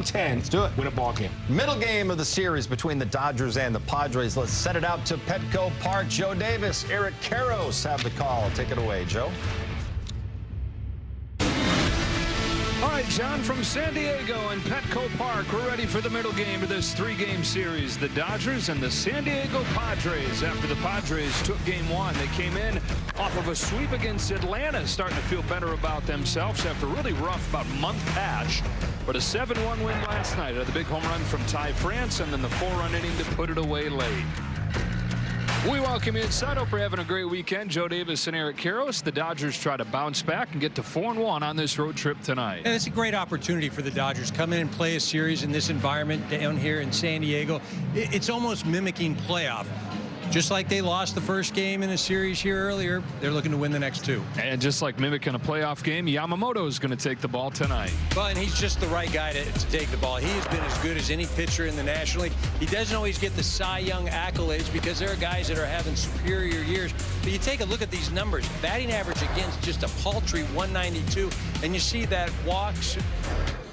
10. Let's do it. Win a ball game. Middle game of the series between the Dodgers and the Padres. Let's set it out to Petco Park. Joe Davis, Eric Karros have the call. Take it away, Joe. All right, John, from San Diego and Petco Park, we're ready for the middle game of this three-game series. The Dodgers and the San Diego Padres. After the Padres took game one, they came in off of a sweep against Atlanta, starting to feel better about themselves after a really rough about month patch. But a 7-1 win last night. The big home run from Ty France, and then the 4-run inning to put it away late. We welcome you inside. Hope you're having a great weekend. Joe Davis and Eric Karros. The Dodgers try to bounce back and get to 4-1 on this road trip tonight. And it's a great opportunity for the Dodgers. Come in and play a series in this environment down here in San Diego. It's almost mimicking playoff. Just like they lost the first game in a series here earlier, they're looking to win the next two. And just like mimicking a playoff game, Yamamoto is going to take the ball tonight. Well, and he's just the right guy to take the ball. He has been as good as any pitcher in the National League. He doesn't always get the Cy Young accolades because there are guys that are having superior years. But you take a look at these numbers. Batting average against just a paltry 192. And you see that walks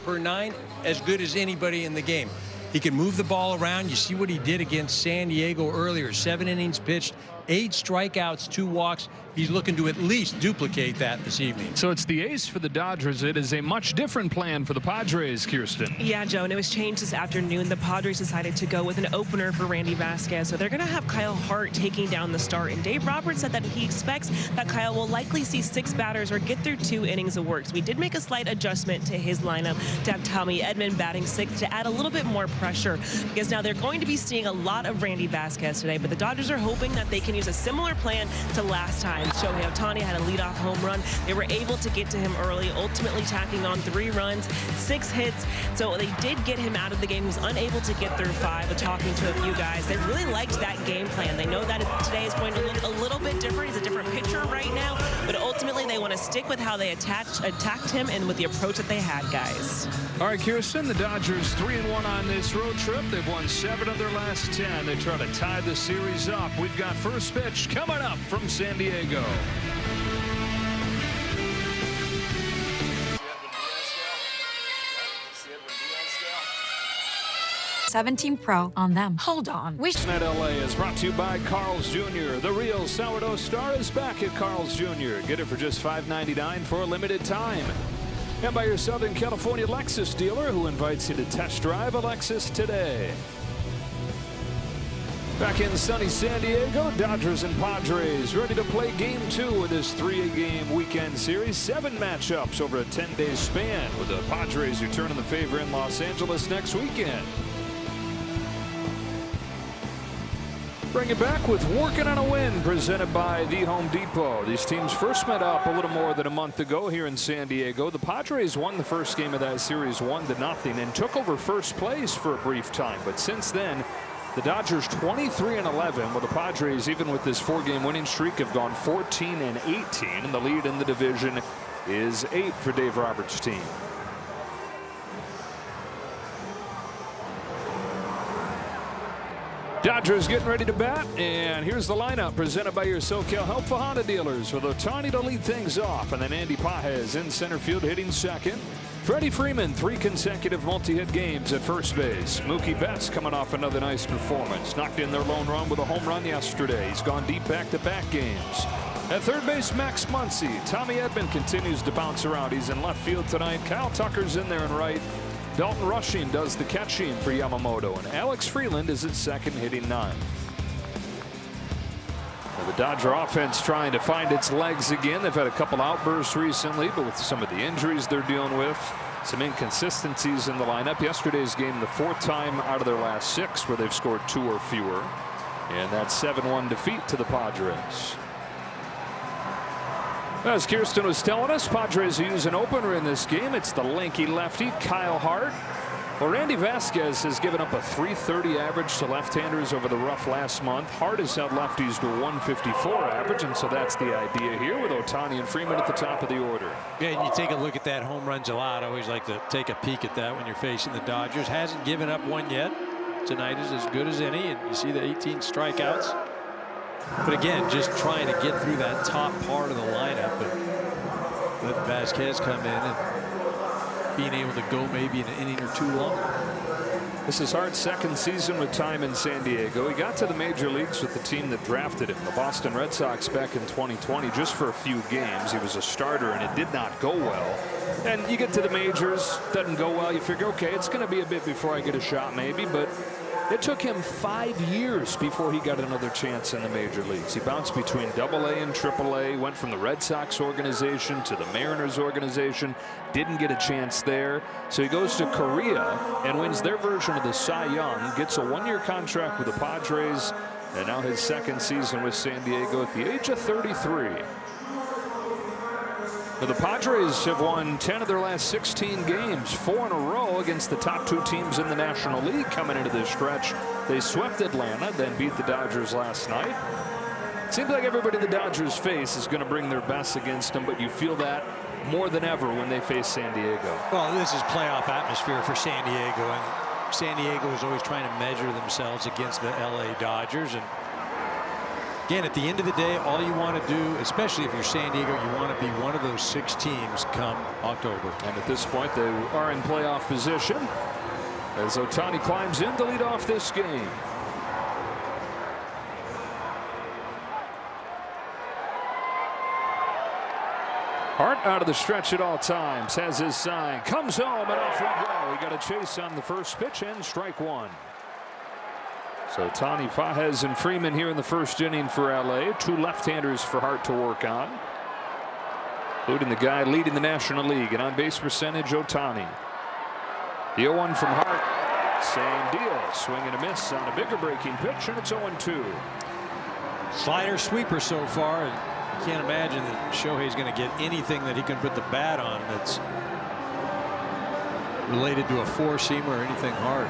per 9 as good as anybody in the game. He can move the ball around. You see what he did against San Diego earlier. 7 innings pitched, 8 strikeouts, 2 walks. He's looking to at least duplicate that this evening. So it's the ace for the Dodgers. It is a much different plan for the Padres, Kirsten. Yeah, Joe, and it was changed this afternoon. The Padres decided to go with an opener for Randy Vasquez. So they're going to have Kyle Hart taking down the start. And Dave Roberts said that he expects that Kyle will likely see 6 batters or get through 2 innings of work. So we did make a slight adjustment to his lineup to have Tommy Edman batting 6th to add a little bit more pressure, because now they're going to be seeing a lot of Randy Vasquez today. But the Dodgers are hoping that they can use a similar plan to last time. Shohei Ohtani had a leadoff home run. They were able to get to him early, ultimately tacking on 3 runs, 6 hits. So they did get him out of the game. He was unable to get through 5. Talking to a few guys, they really liked that game plan. They know that today is going to look a little bit different. He's a different pitcher right now, but ultimately they want to stick with how they attacked him and with the approach that they had, guys. All right, Kirsten, the Dodgers 3-1 on this road trip. They've won 7 of their last 10. They try to tie the series up. We've got first pitch coming up from San Diego. 17 Pro on them. Hold on. Net LA is brought to you by Carl's Jr. The real sourdough star is back at Carl's Jr. Get it for just $5.99 for a limited time. And by your Southern California Lexus dealer, who invites you to test drive a Lexus today. Back in sunny San Diego, Dodgers and Padres ready to play game 2 of this 3-game weekend series. 7 matchups over a 10-day span, with the Padres returning the favor in Los Angeles next weekend. Bring it back with Working on a Win, presented by the Home Depot. These teams first met up a little more than a month ago here in San Diego. The Padres won the first game of that series 1-0 and took over first place for a brief time. But since then, the Dodgers 23-11, while the Padres, even with this 4-game winning streak, have gone 14-18, and the lead in the division is 8 for Dave Roberts' team. Dodgers getting ready to bat, and here's the lineup presented by your SoCal Helpful Honda dealers, with Ohtani to lead things off, and then Andy Pages in center field hitting second. Freddie Freeman, 3 consecutive multi-hit games at first base. Mookie Betts coming off another nice performance. Knocked in their lone run with a home run yesterday. He's gone deep back-to-back games. At third base, Max Muncy. Tommy Edman continues to bounce around. He's in left field tonight. Kyle Tucker's in there in right. Dalton Rushing does the catching for Yamamoto, and Alex Freeland is at second, hitting 9th. The Dodger offense trying to find its legs again. They've had a couple outbursts recently, but with some of the injuries they're dealing with, some inconsistencies in the lineup. Yesterday's game, the 4th time out of their last 6 where they've scored 2 or fewer, and that 7-1 defeat to the Padres. As Kirsten was telling us, Padres use an opener in this game. It's the lanky lefty, Kyle Hart. Well, Randy Vasquez has given up a .330 average to left-handers over the rough last month. Hart has held lefties to a .154 average, and so that's the idea here with Ohtani and Freeman at the top of the order. Yeah, and you take a look at that home runs allowed. I always like to take a peek at that when you're facing the Dodgers. Hasn't given up one yet. Tonight is as good as any, and you see the 18 strikeouts. But again, just trying to get through that top part of the lineup and let Vasquez come in and being able to go maybe an inning or two longer. This is Hart's second season with time in San Diego. He got to the major leagues with the team that drafted him, the Boston Red Sox, back in 2020, just for a few games. He was a starter, and it did not go well. And you get to the majors, doesn't go well. You figure, okay, it's going to be a bit before I get a shot maybe, but it took him 5 years before he got another chance in the major leagues. He bounced between AA and AAA, went from the Red Sox organization to the Mariners organization, didn't get a chance there. So he goes to Korea and wins their version of the Cy Young, gets a one-year contract with the Padres, and now his second season with San Diego at the age of 33. Now, the Padres have won 10 of their last 16 games, 4 in a row against the top 2 teams in the National League coming into this stretch. They swept Atlanta, then beat the Dodgers last night. Seems like everybody the Dodgers face is going to bring their best against them, but you feel that more than ever when they face San Diego. Well, this is playoff atmosphere for San Diego, and San Diego is always trying to measure themselves against the LA Dodgers. And again, at the end of the day, all you want to do, especially if you're San Diego, you want to be one of those 6 teams come October. And at this point, they are in playoff position as Ohtani climbs in to lead off this game. Hart out of the stretch at all times, has his sign, comes home, and off we go. He got a chase on the first pitch and strike 1. So Tony, Pages, and Freeman here in the first inning for LA. 2 left-handers for Hart to work on, including the guy leading the National League in on-base percentage, Ohtani. The 0-1 from Hart, same deal. Swing and a miss on a bigger breaking pitch, and it's 0-2. Slider sweeper so far, and you can't imagine that Shohei's going to get anything that he can put the bat on that's related to a 4-seamer or anything hard.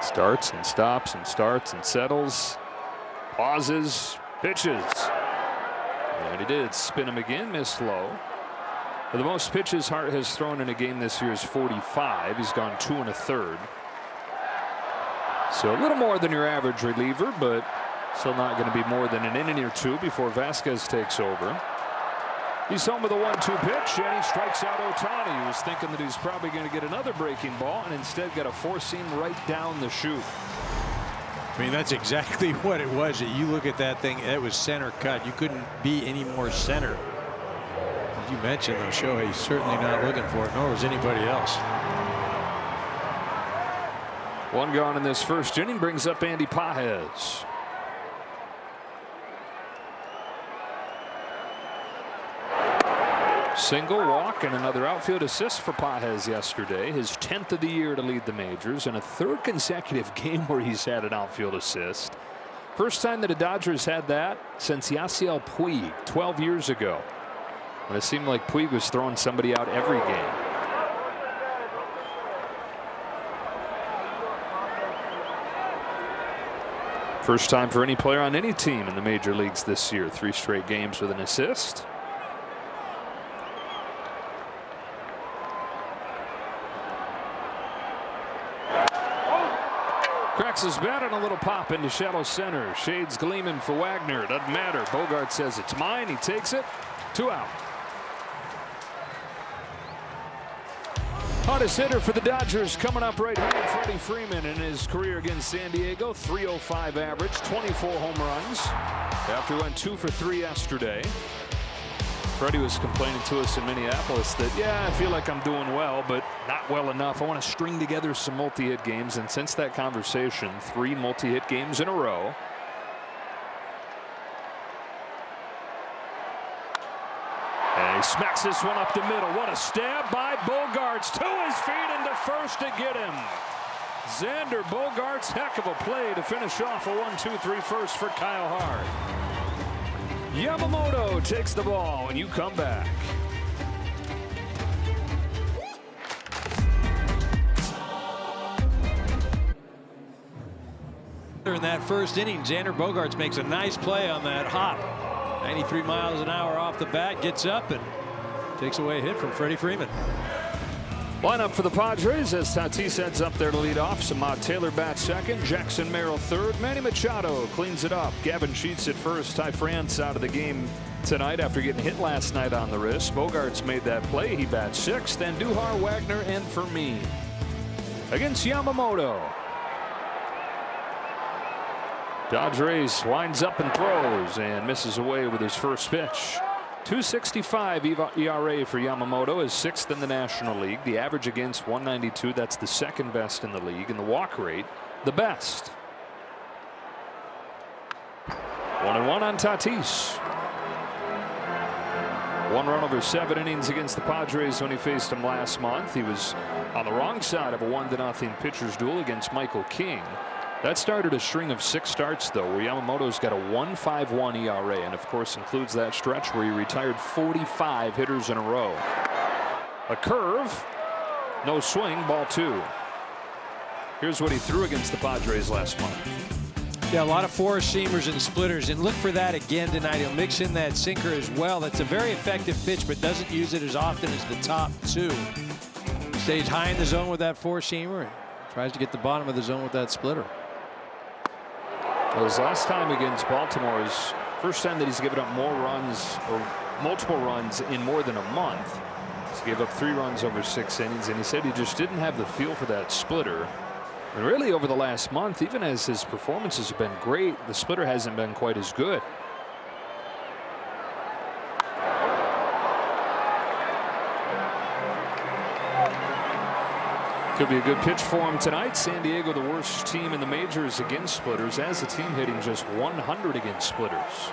Starts and stops and starts and settles, pauses, pitches, and he did spin him again, missed low. The most pitches Hart has thrown in a game this year is 45. He's gone 2 1/3. So a little more than your average reliever, but still not going to be more than an inning or 2 before Vasquez takes over. He's home with a 1-2 pitch, and he strikes out Ohtani, who was thinking that he's probably going to get another breaking ball, and instead got a 4-seam right down the chute. I mean, that's exactly what it was. You look at that thing, it was center cut. You couldn't be any more center. As you mentioned, though, Shohei's certainly not looking for it, nor was anybody else. 1 gone in this first inning brings up Andy Pages. Single, walk, and another outfield assist for Pages yesterday. His 10th of the year to lead the majors, and a 3rd consecutive game where he's had an outfield assist. First time that the Dodgers had that since Yasiel Puig 12 years ago, when it seemed like Puig was throwing somebody out every game. First time for any player on any team in the major leagues this year. 3 straight games with an assist. Cracks his bat and a little pop into shallow center. Shades gleaming for Wagner. Doesn't matter. Bogart says it's mine. He takes it. 2 out. Hottest hitter for the Dodgers coming up right here, Freddie Freeman, in his career against San Diego. .305 average, 24 home runs. After he went 2 for 3 yesterday. Freddie was complaining to us in Minneapolis that, yeah, I feel like I'm doing well, but not well enough. I want to string together some multi-hit games. And since that conversation, 3 multi-hit games in a row. And he smacks this one up the middle. What a stab by Bogaerts to his feet into first to get him. Xander Bogaerts, heck of a play to finish off a 1-2-3 first for Kyle Hart. Yamamoto takes the ball, and you come back. In that first inning, Xander Bogaerts makes a nice play on that hop. 93 miles an hour off the bat, gets up and takes away a hit from Freddie Freeman. Lineup for the Padres as Tatis heads up there to lead off. Samad Taylor bats second. Jackson Merrill third. Manny Machado cleans it up. Gavin Sheets at first. Ty France out of the game tonight after getting hit last night on the wrist. Bogarts made that play. He bats sixth. Then Duhar, Wagner, and Fermin against Yamamoto. Padres winds up and throws and misses away with his first pitch. 2.65 ERA for Yamamoto, is sixth in the National League. The average against 192, that's the second best in the league, and the walk rate the best. 1-1 on Tatis. 1 run over 7 innings against the Padres when he faced him last month. He was on the wrong side of a 1-0 pitcher's duel against Michael King. That started a string of 6 starts, though, where Yamamoto's got a 1.51 ERA, and of course includes that stretch where he retired 45 hitters in a row. A curve, no swing, ball 2. Here's what he threw against the Padres last month. Yeah, a lot of four-seamers and splitters, and look for that again tonight. He'll mix in that sinker as well. That's a very effective pitch, but doesn't use it as often as the top 2. Stays high in the zone with that four-seamer and tries to get the bottom of the zone with that splitter. His last time against Baltimore is first time that he's given up more runs or multiple runs in more than a month. He gave up 3 runs over 6 innings, and he said he just didn't have the feel for that splitter. And really over the last month, even as his performances have been great, the splitter hasn't been quite as good. Could be a good pitch for him tonight. San Diego, the worst team in the majors against splitters, as a team hitting just 100 against splitters.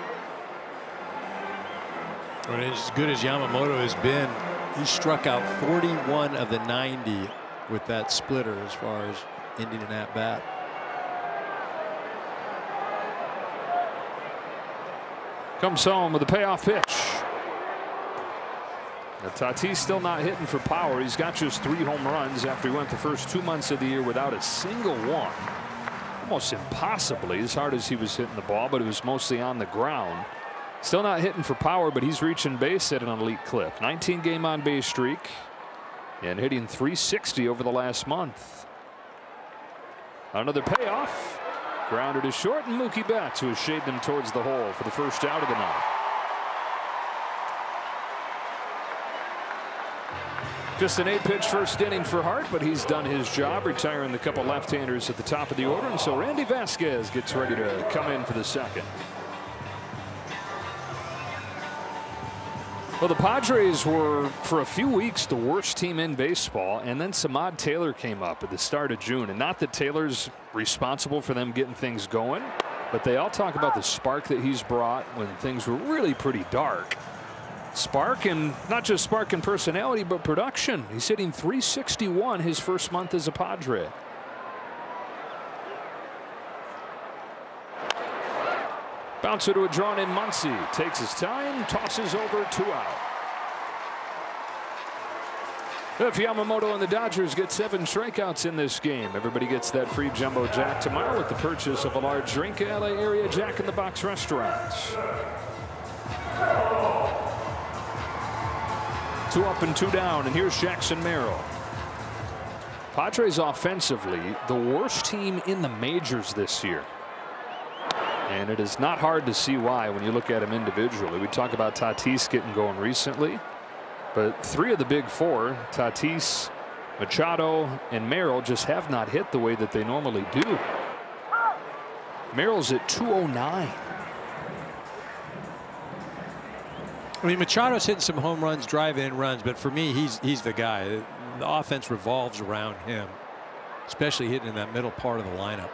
Well, as good as Yamamoto has been, he struck out 41 of the 90 with that splitter as far as ending an at-bat. Comes home with a payoff pitch. Now, Tatis still not hitting for power. He's got just 3 home runs after he went the first 2 months of the year without a single one. Almost impossibly as hard as he was hitting the ball, but it was mostly on the ground. Still not hitting for power, but he's reaching base at an elite clip. 19-game on-base streak and hitting .360 over the last month. Another payoff. Grounded to short, and Mookie Betts, who has shaved him towards the hole for the first out of the night. Just an 8-pitch first inning for Hart, but he's done his job, retiring the couple left-handers at the top of the order, and so Randy Vasquez gets ready to come in for the second. Well, the Padres were, for a few weeks, the worst team in baseball, and then Samad Taylor came up at the start of June. And not that Taylor's responsible for them getting things going, but they all talk about the spark that he's brought when things were really pretty dark. Spark, and not just spark in personality, but production. He's hitting .361 his first month as a Padre. Bouncer to a drawn-in Muncy. Takes his time, tosses over, 2 out. If Yamamoto and the Dodgers get 7 strikeouts in this game, everybody gets that free Jumbo Jack tomorrow with the purchase of a large drink at LA area Jack in the Box restaurants. 2 up and 2 down, and here's Jackson Merrill. Padres offensively, the worst team in the majors this year. And it is not hard to see why when you look at them individually. We talk about Tatis getting going recently, but 3 of the big 4, Tatis, Machado, and Merrill, just have not hit the way that they normally do. Merrill's at .209. I mean, Machado's hitting some home runs, drive-in runs, but for me, he's the guy. The offense revolves around him, especially hitting in that middle part of the lineup.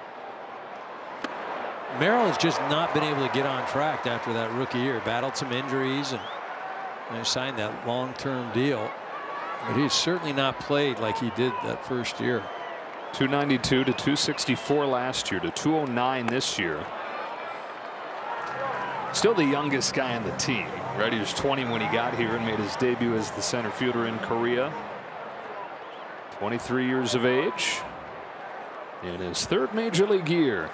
Merrill has just not been able to get on track after that rookie year. Battled some injuries and signed that long-term deal, but he's certainly not played like he did that first year. 292 to 264 last year to 209 this year. Still the youngest guy on the team, right? He was 20 when he got here and made his debut as the center fielder in Korea. 23 years of age in his 3rd major league year.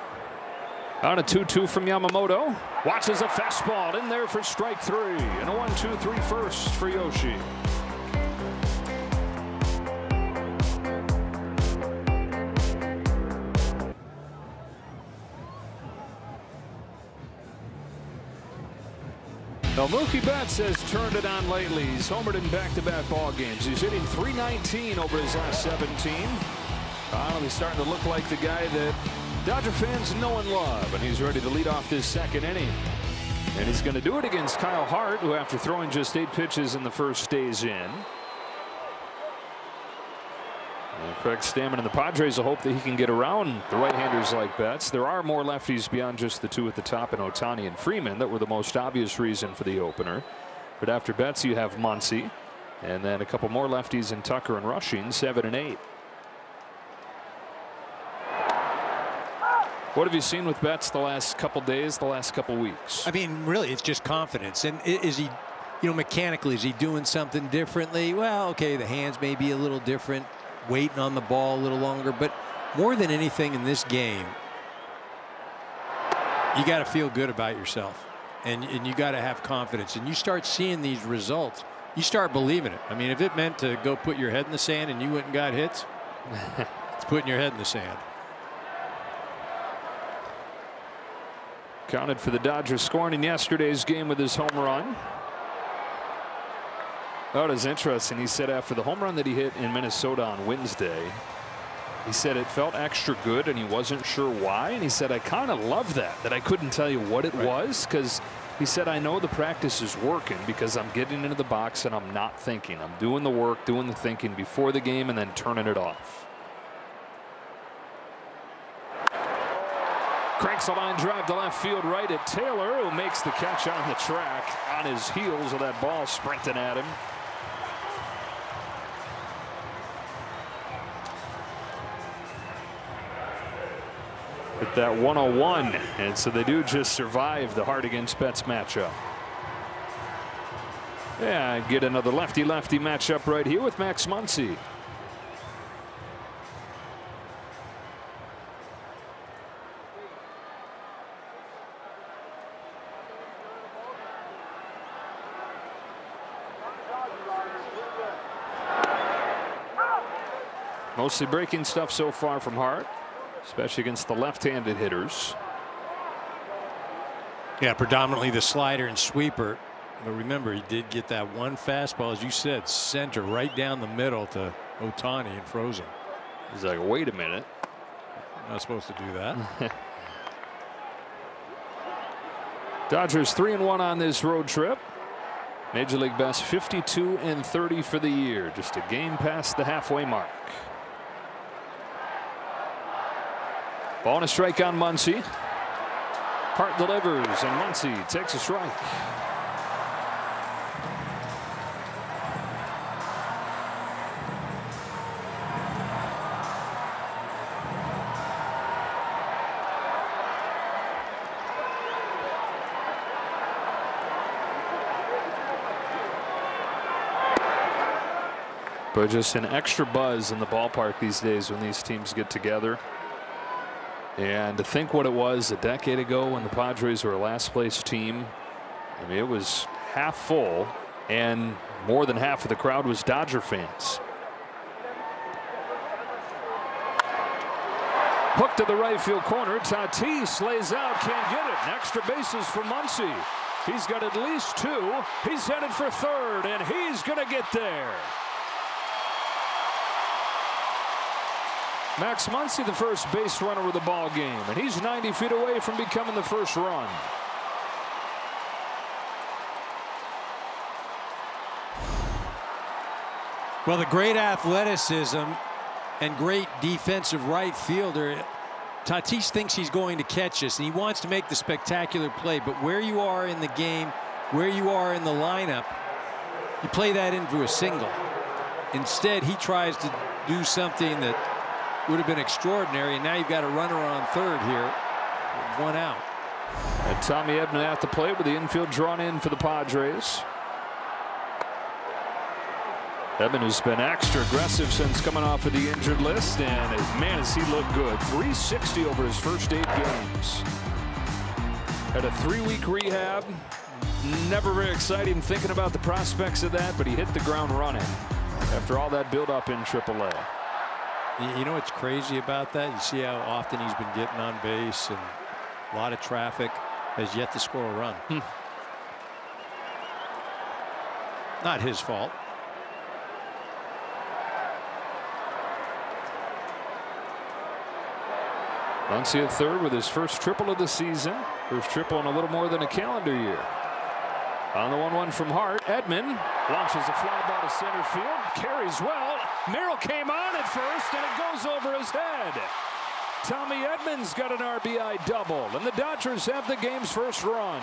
On a 2-2 from Yamamoto. Watches a fastball in there for strike 3, and a 1-2-3 first for Yoshi. Now, Mookie Betts has turned it on lately. He's homered in back-to-back ball games. He's hitting .319 over his last 17. Finally starting to look like the guy that Dodger fans know and love, and he's ready to lead off this second inning. And he's going to do it against Kyle Hart, who after throwing just 8 pitches in the first stays in. And Craig Stammen and the Padres will hope that he can get around the right-handers like Betts. There are more lefties beyond just the 2 at the top in Ohtani and Freeman that were the most obvious reason for the opener. But after Betts, you have Muncy, and then a couple more lefties in Tucker and Rushing, 7 and 8. What have you seen with Betts the last couple days, the last couple weeks? I mean, really, it's just confidence. And is he, mechanically, is he doing something differently? Well, okay, the hands may be a little different, waiting on the ball a little longer, but more than anything in this game, you got to feel good about yourself, and you got to have confidence. And you start seeing these results, you start believing it. I mean, if it meant to go put your head in the sand and you went and got hits, it's putting your head in the sand. Counted for the Dodgers scoring in yesterday's game with his home run. Oh, it was interesting. He said after the home run that he hit in Minnesota on Wednesday, he said it felt extra good and he wasn't sure why. And he said, I kind of love that I couldn't tell you what it was, because he said, I know the practice is working because I'm getting into the box and I'm not thinking. I'm doing the work, doing the thinking before the game and then turning it off. Cranks a line drive to left field right at Taylor, who makes the catch on the track on his heels with that ball sprinting at him. At that 101, and so they do just survive the Hart against Betts matchup. Yeah, get another lefty-lefty matchup right here with Max Muncy. Mostly breaking stuff so far from Hart, especially against the left-handed hitters. Yeah, predominantly the slider and sweeper. But remember, he did get that one fastball, as you said, center right down the middle to Ohtani and frozen. He's like, wait a minute. I'm not supposed to do that. Dodgers 3-1 on this road trip. Major League best 52-30 for the year. Just a game past the halfway mark. Ball and a strike on Muncy. Hart delivers, and Muncy takes a strike. But just an extra buzz in the ballpark these days when these teams get together. And to think what it was a decade ago when the Padres were a last place team. I mean, it was half full, and more than half of the crowd was Dodger fans. Hook to the right field corner. Tatis lays out, can't get it. Extra bases for Muncy. He's got at least 2. He's headed for third, and he's going to get there. Max Muncy, the first base runner of the ball game, and he's 90 feet away from becoming the first run. Well, the great athleticism and great defensive right fielder. Tatis thinks he's going to catch this, and he wants to make the spectacular play. But where you are in the game, where you are in the lineup, you play that into a single. Instead, he tries to do something that would have been extraordinary, and now you've got a runner on third here, 1 out. And Tommy Edman at the plate with the infield drawn in for the Padres. Edman has been extra aggressive since coming off of the injured list, and man, has he looked good. 360 over his first 8 games. Had a 3-week rehab. Never very exciting thinking about the prospects of that, but he hit the ground running after all that build-up in AAA. You know what's crazy about that? You see how often he's been getting on base and a lot of traffic, has yet to score a run. not his fault. Muncy at third with his first triple of the season. First triple in a little more than a calendar year. On the 1-1 from Hart, Edman launches a fly ball to center field. Carries well. Merrill came on at first, and it goes over his head. Tommy Edman's got an RBI double, and the Dodgers have the game's first run.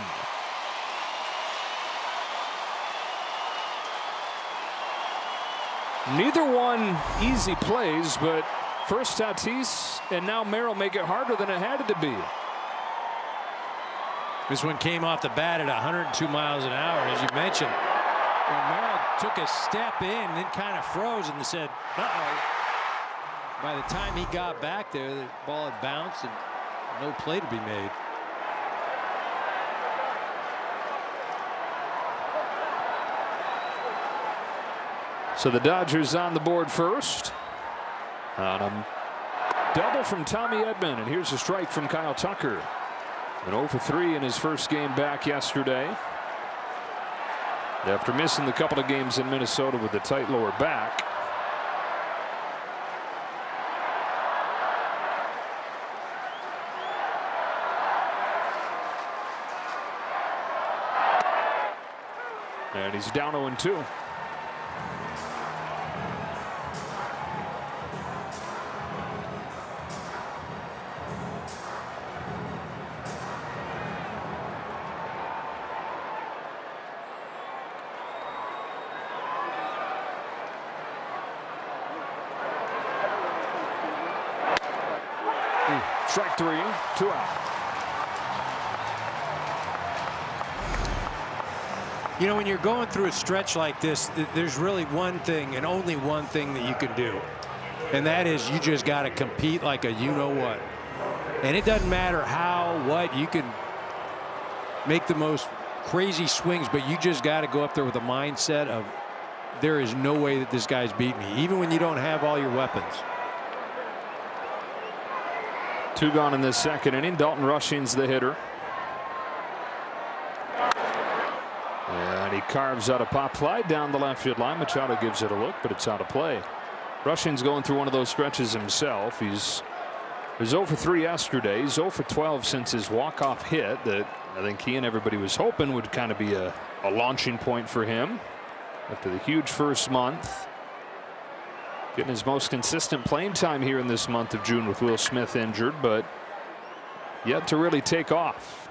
Neither one easy plays, but first Tatis and now Merrill make it harder than it had to be. This one came off the bat at 102 miles an hour, as you mentioned. Well, Merrill took a step in and then kind of froze and said, uh-oh. By the time he got back there, the ball had bounced and no play to be made. So the Dodgers on the board first. On a double from Tommy Edman, and here's a strike from Kyle Tucker. An 0 for 3 in his first game back yesterday. After missing the couple of games in Minnesota with the tight lower back. And he's down 0-2. Strike 3, 2 out. You know, when you're going through a stretch like this, there's really one thing and only one thing that you can do. And that is you just got to compete like a you-know-what. And it doesn't matter how, what, you can make the most crazy swings, but you just got to go up there with a mindset of there is no way that this guy's beat me, even when you don't have all your weapons. 2 gone in this second inning. Dalton Rushing's the hitter. And he carves out a pop fly down the left field line. Machado gives it a look, but it's out of play. Rushing's going through one of those stretches himself. He was 0 for 3 yesterday. He's 0 for 12 since his walk-off hit that I think he and everybody was hoping would kind of be a launching point for him after the huge first month. Getting his most consistent playing time here in this month of June with Will Smith injured, but yet to really take off.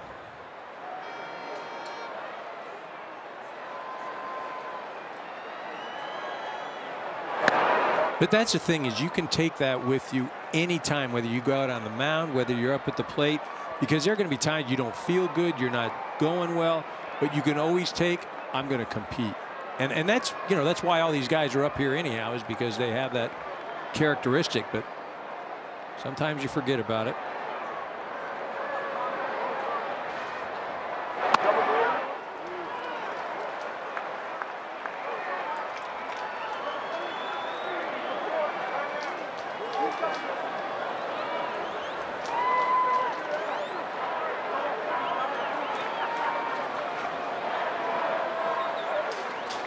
But that's the thing, is you can take that with you anytime, whether you go out on the mound, whether you're up at the plate, because there are going to be times you don't feel good, you're not going well, but you can always take, I'm going to compete. And that's, you know, that's why all these guys are up here anyhow, is because they have that characteristic. But sometimes you forget about it.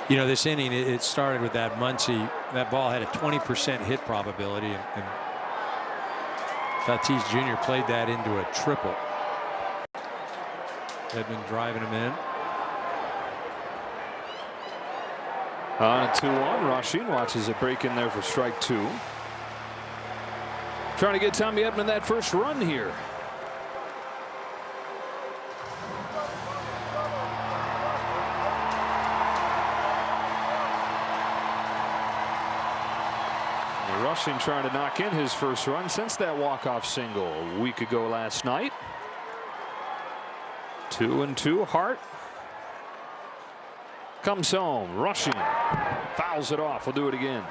You know, this inning, it started with that Muncy. That ball had a 20% hit probability, and Tatis Jr. played that into a triple. Edman driving him in. On a 2-1, Rushing watches it break in there for strike 2. Trying to get Tommy Edman that first run here. Rushing trying to knock in his first run since that walk-off single a week ago last night. 2-2. Hart comes home. Rushing fouls it off. We'll do it again.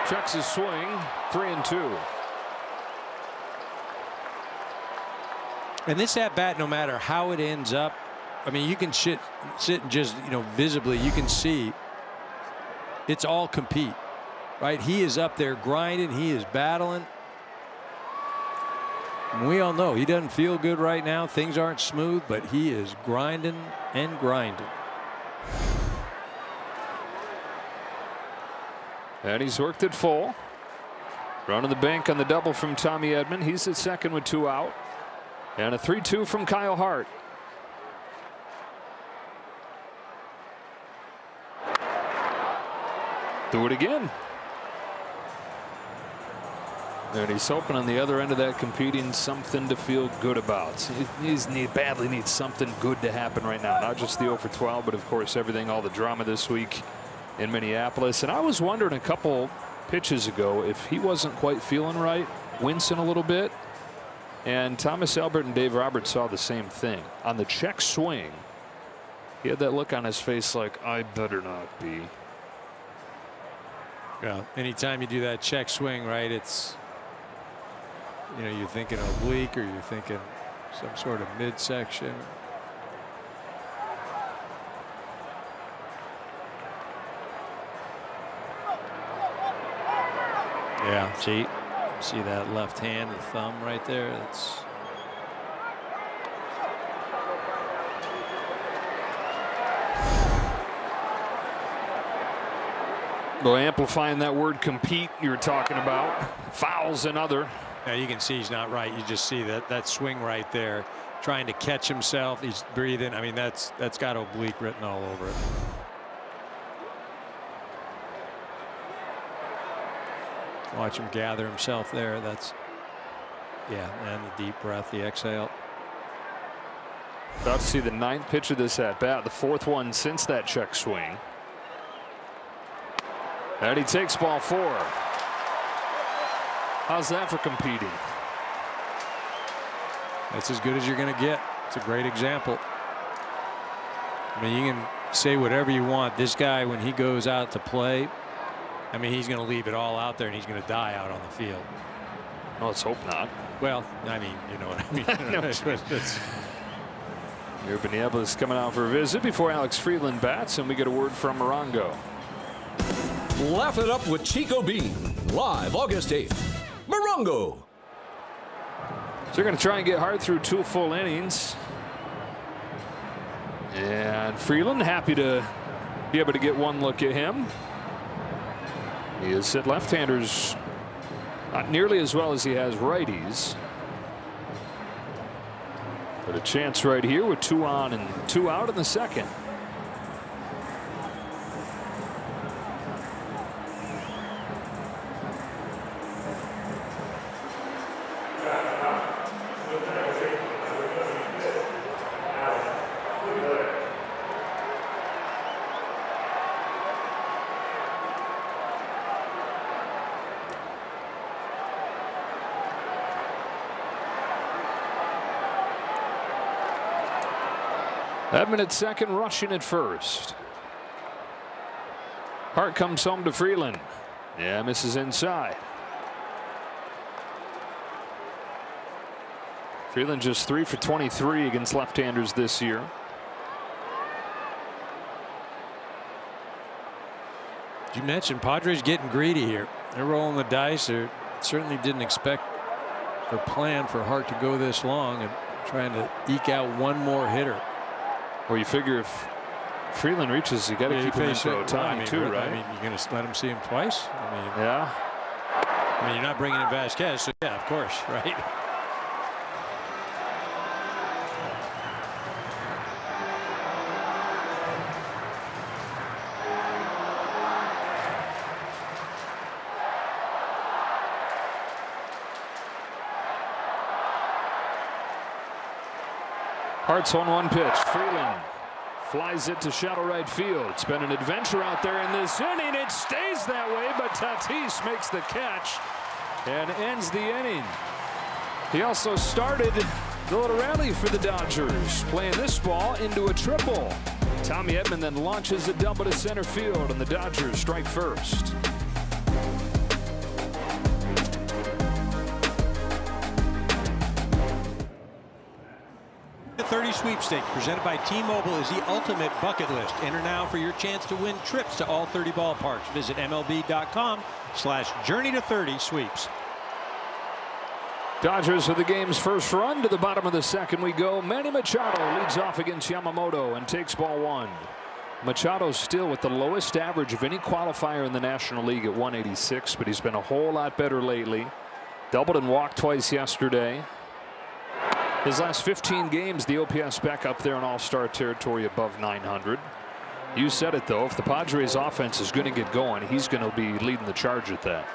Checks his swing. 3-2. And this at bat, no matter how it ends up, I mean, you can sit and just, visibly you can see it's all compete, right? He is up there grinding. He is battling. And we all know he doesn't feel good right now. Things aren't smooth, but he is grinding and grinding. And he's worked it full. Running the bank on the double from Tommy Edman. He's at second with 2 out. And a 3-2 from Kyle Hart. Do it again. And he's hoping on the other end of that competing something to feel good about. He badly needs something good to happen right now. Not just the 0 for 12, but of course everything, all the drama this week in Minneapolis. And I was wondering a couple pitches ago if he wasn't quite feeling right, wincing a little bit. And Thomas Albert and Dave Roberts saw the same thing. On the check swing, he had that look on his face like, I better not be. Yeah, anytime you do that check swing, right, it's, you're thinking oblique or you're thinking some sort of midsection. Yeah, see that left hand, the thumb right there. That's well, amplifying that word compete you were talking about. Fouls another. Yeah, you can see he's not right. You just see that swing right there, trying to catch himself. He's breathing. I mean, that's got oblique written all over it. Watch him gather himself there. That's, yeah, and the deep breath, the exhale. About to see the 9th pitch of this at bat, the 4th one since that check swing. And he takes ball 4. How's that for competing? That's as good as you're going to get. It's a great example. I mean, you can say whatever you want. This guy, when he goes out to play, I mean, he's going to leave it all out there and he's going to die out on the field. Well, let's hope not. Well, I mean, you know what I mean. Here, Minneapolis coming out for a visit before Alex Freeland bats, and we get a word from Morongo. Laugh it up with Chico Bean, live August 8th. Morongo. So they're going to try and get Hart through 2 full innings. And Freeland happy to be able to get one look at him. He has hit left-handers not nearly as well as he has righties. But a chance right here with 2 on and 2 out in the second. Edman at second, rushing at first. Hart comes home to Freeland. Yeah, misses inside. Freeland just 3 for 23 against left-handers this year. You mentioned Padres getting greedy here. They're rolling the dice. They certainly didn't expect or plan for Hart to go this long and trying to eke out one more hitter. Well, you figure if Freeland reaches, you got to keep him in for Ohtani too, right? I mean, you're going to let him see him twice. I mean, yeah. I mean, you're not bringing in Vasquez, so yeah, of course, right? Hart's on 1 pitch. Freeland flies it to shallow right field. It's been an adventure out there in this inning. It stays that way, but Tatis makes the catch and ends the inning. He also started the little rally for the Dodgers, playing this ball into a triple. Tommy Edman then launches a double to center field, and the Dodgers strike first. 30 sweepstakes presented by T-Mobile is the ultimate bucket list. Enter now for your chance to win trips to all 30 ballparks. Visit MLB.com/Journey to 30 sweeps. Dodgers with the game's first run. To the bottom of the second we go. Manny Machado leads off against Yamamoto and takes ball one. Machado still with the lowest average of any qualifier in the National League at 186, but he's been a whole lot better lately. Doubled and walked twice yesterday. His last 15 games, the OPS back up there in all-star territory above 900. You said it, though. If the Padres offense is going to get going, he's going to be leading the charge at that.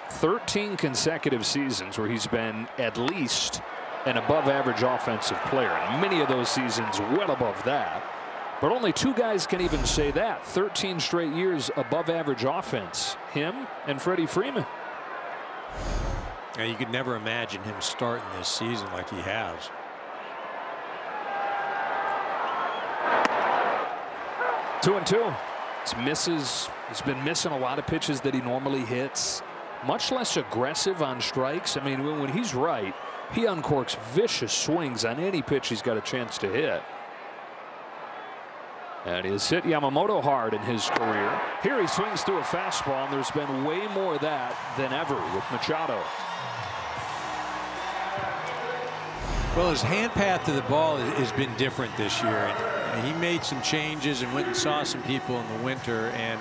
13 consecutive seasons where he's been at least an above-average offensive player. And many of those seasons well above that. But only two guys can even say that. 13 straight years above-average offense. Him and Freddie Freeman. Now, you could never imagine him starting this season like he has. Two and two. He's been missing a lot of pitches that he normally hits. Much less aggressive on strikes. I mean, when he's right, he uncorks vicious swings on any pitch he's got a chance to hit. And he has hit Yamamoto hard in his career. Here he swings through a fastball, and there's been way more of that than ever with Machado. Well, his hand path to the ball has been different this year. And he made some changes and went and saw some people in the winter and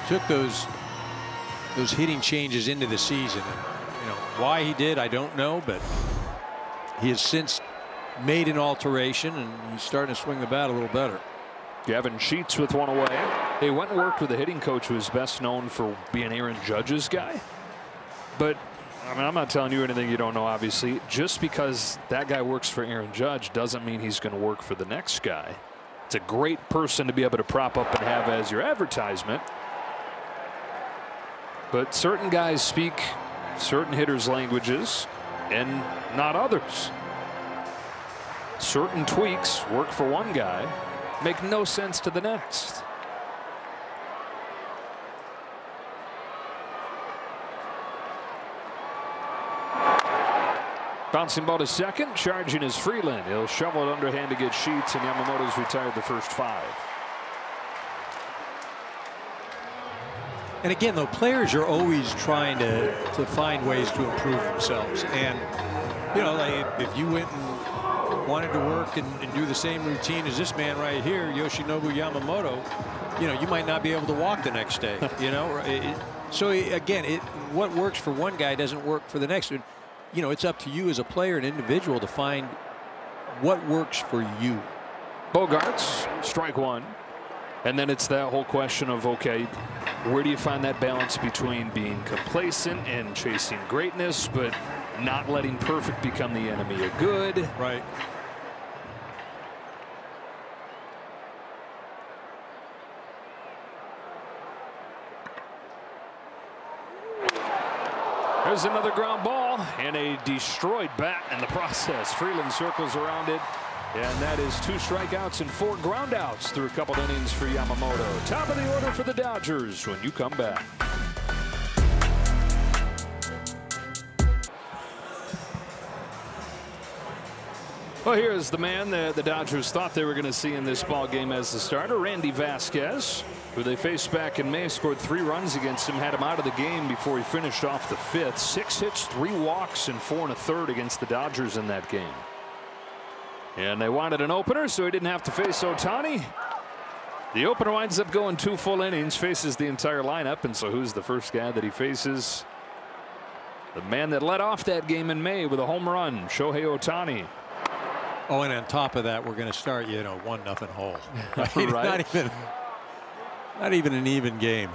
took those hitting changes into the season. And, why he did, I don't know, but he has since made an alteration, and he's starting to swing the bat a little better. Gavin Sheets with one away. They went and worked with a hitting coach who is best known for being Aaron Judge's guy. But I mean, I'm not telling you anything you don't know, obviously. Just because that guy works for Aaron Judge doesn't mean he's going to work for the next guy. It's a great person to be able to prop up and have as your advertisement. But certain guys speak certain hitters' languages and not others. Certain tweaks work for one guy, make no sense to the next. Bouncing ball to second, charging is Freeland. He'll shovel it underhand to get Sheets, and Yamamoto's retired the first 5. And again, though, players are always trying to find ways to improve themselves. And, like if you went and wanted to work and do the same routine as this man right here, Yoshinobu Yamamoto, you might not be able to walk the next day, So, again, what works for one guy doesn't work for the next one. It's up to you as a player and individual to find what works for you. Bogarts, strike one. And then it's that whole question of, okay, where do you find that balance between being complacent and chasing greatness, but not letting perfect become the enemy of good? Right. There's another ground ball and a destroyed bat in the process. Freeland circles around it, and that is 2 strikeouts and 4 groundouts through a couple innings for Yamamoto. Top of the order for the Dodgers when you come back. Well, here's the man that the Dodgers thought they were going to see in this ball game as the starter, Randy Vasquez, who they faced back in May, scored 3 runs against him, had him out of the game before he finished off the 5th. 6 hits, 3 walks, and 4 1/3 against the Dodgers in that game. And they wanted an opener, so he didn't have to face Ohtani. The opener winds up going 2 full innings, faces the entire lineup, and so who's the first guy that he faces? The man that led off that game in May with a home run, Shohei Ohtani. Oh, and on top of that, we're going to start 1-0 hole. Right. Not even an even game.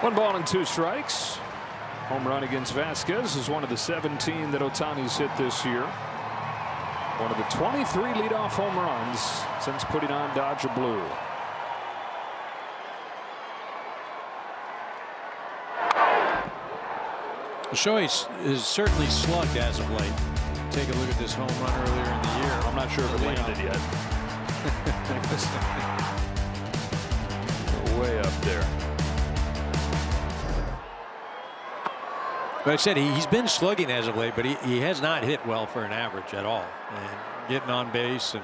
One ball and 2 strikes. Home run against Vasquez is one of the 17 that Ohtani's hit this year. One of the 23 leadoff home runs since putting on Dodger blue. Shohei is certainly slugged as of late. Take a look at this home run earlier in the year. I'm not sure if it landed yet. Way up there. But I said he's been slugging as of late, but he has not hit well for an average at all. And getting on base, and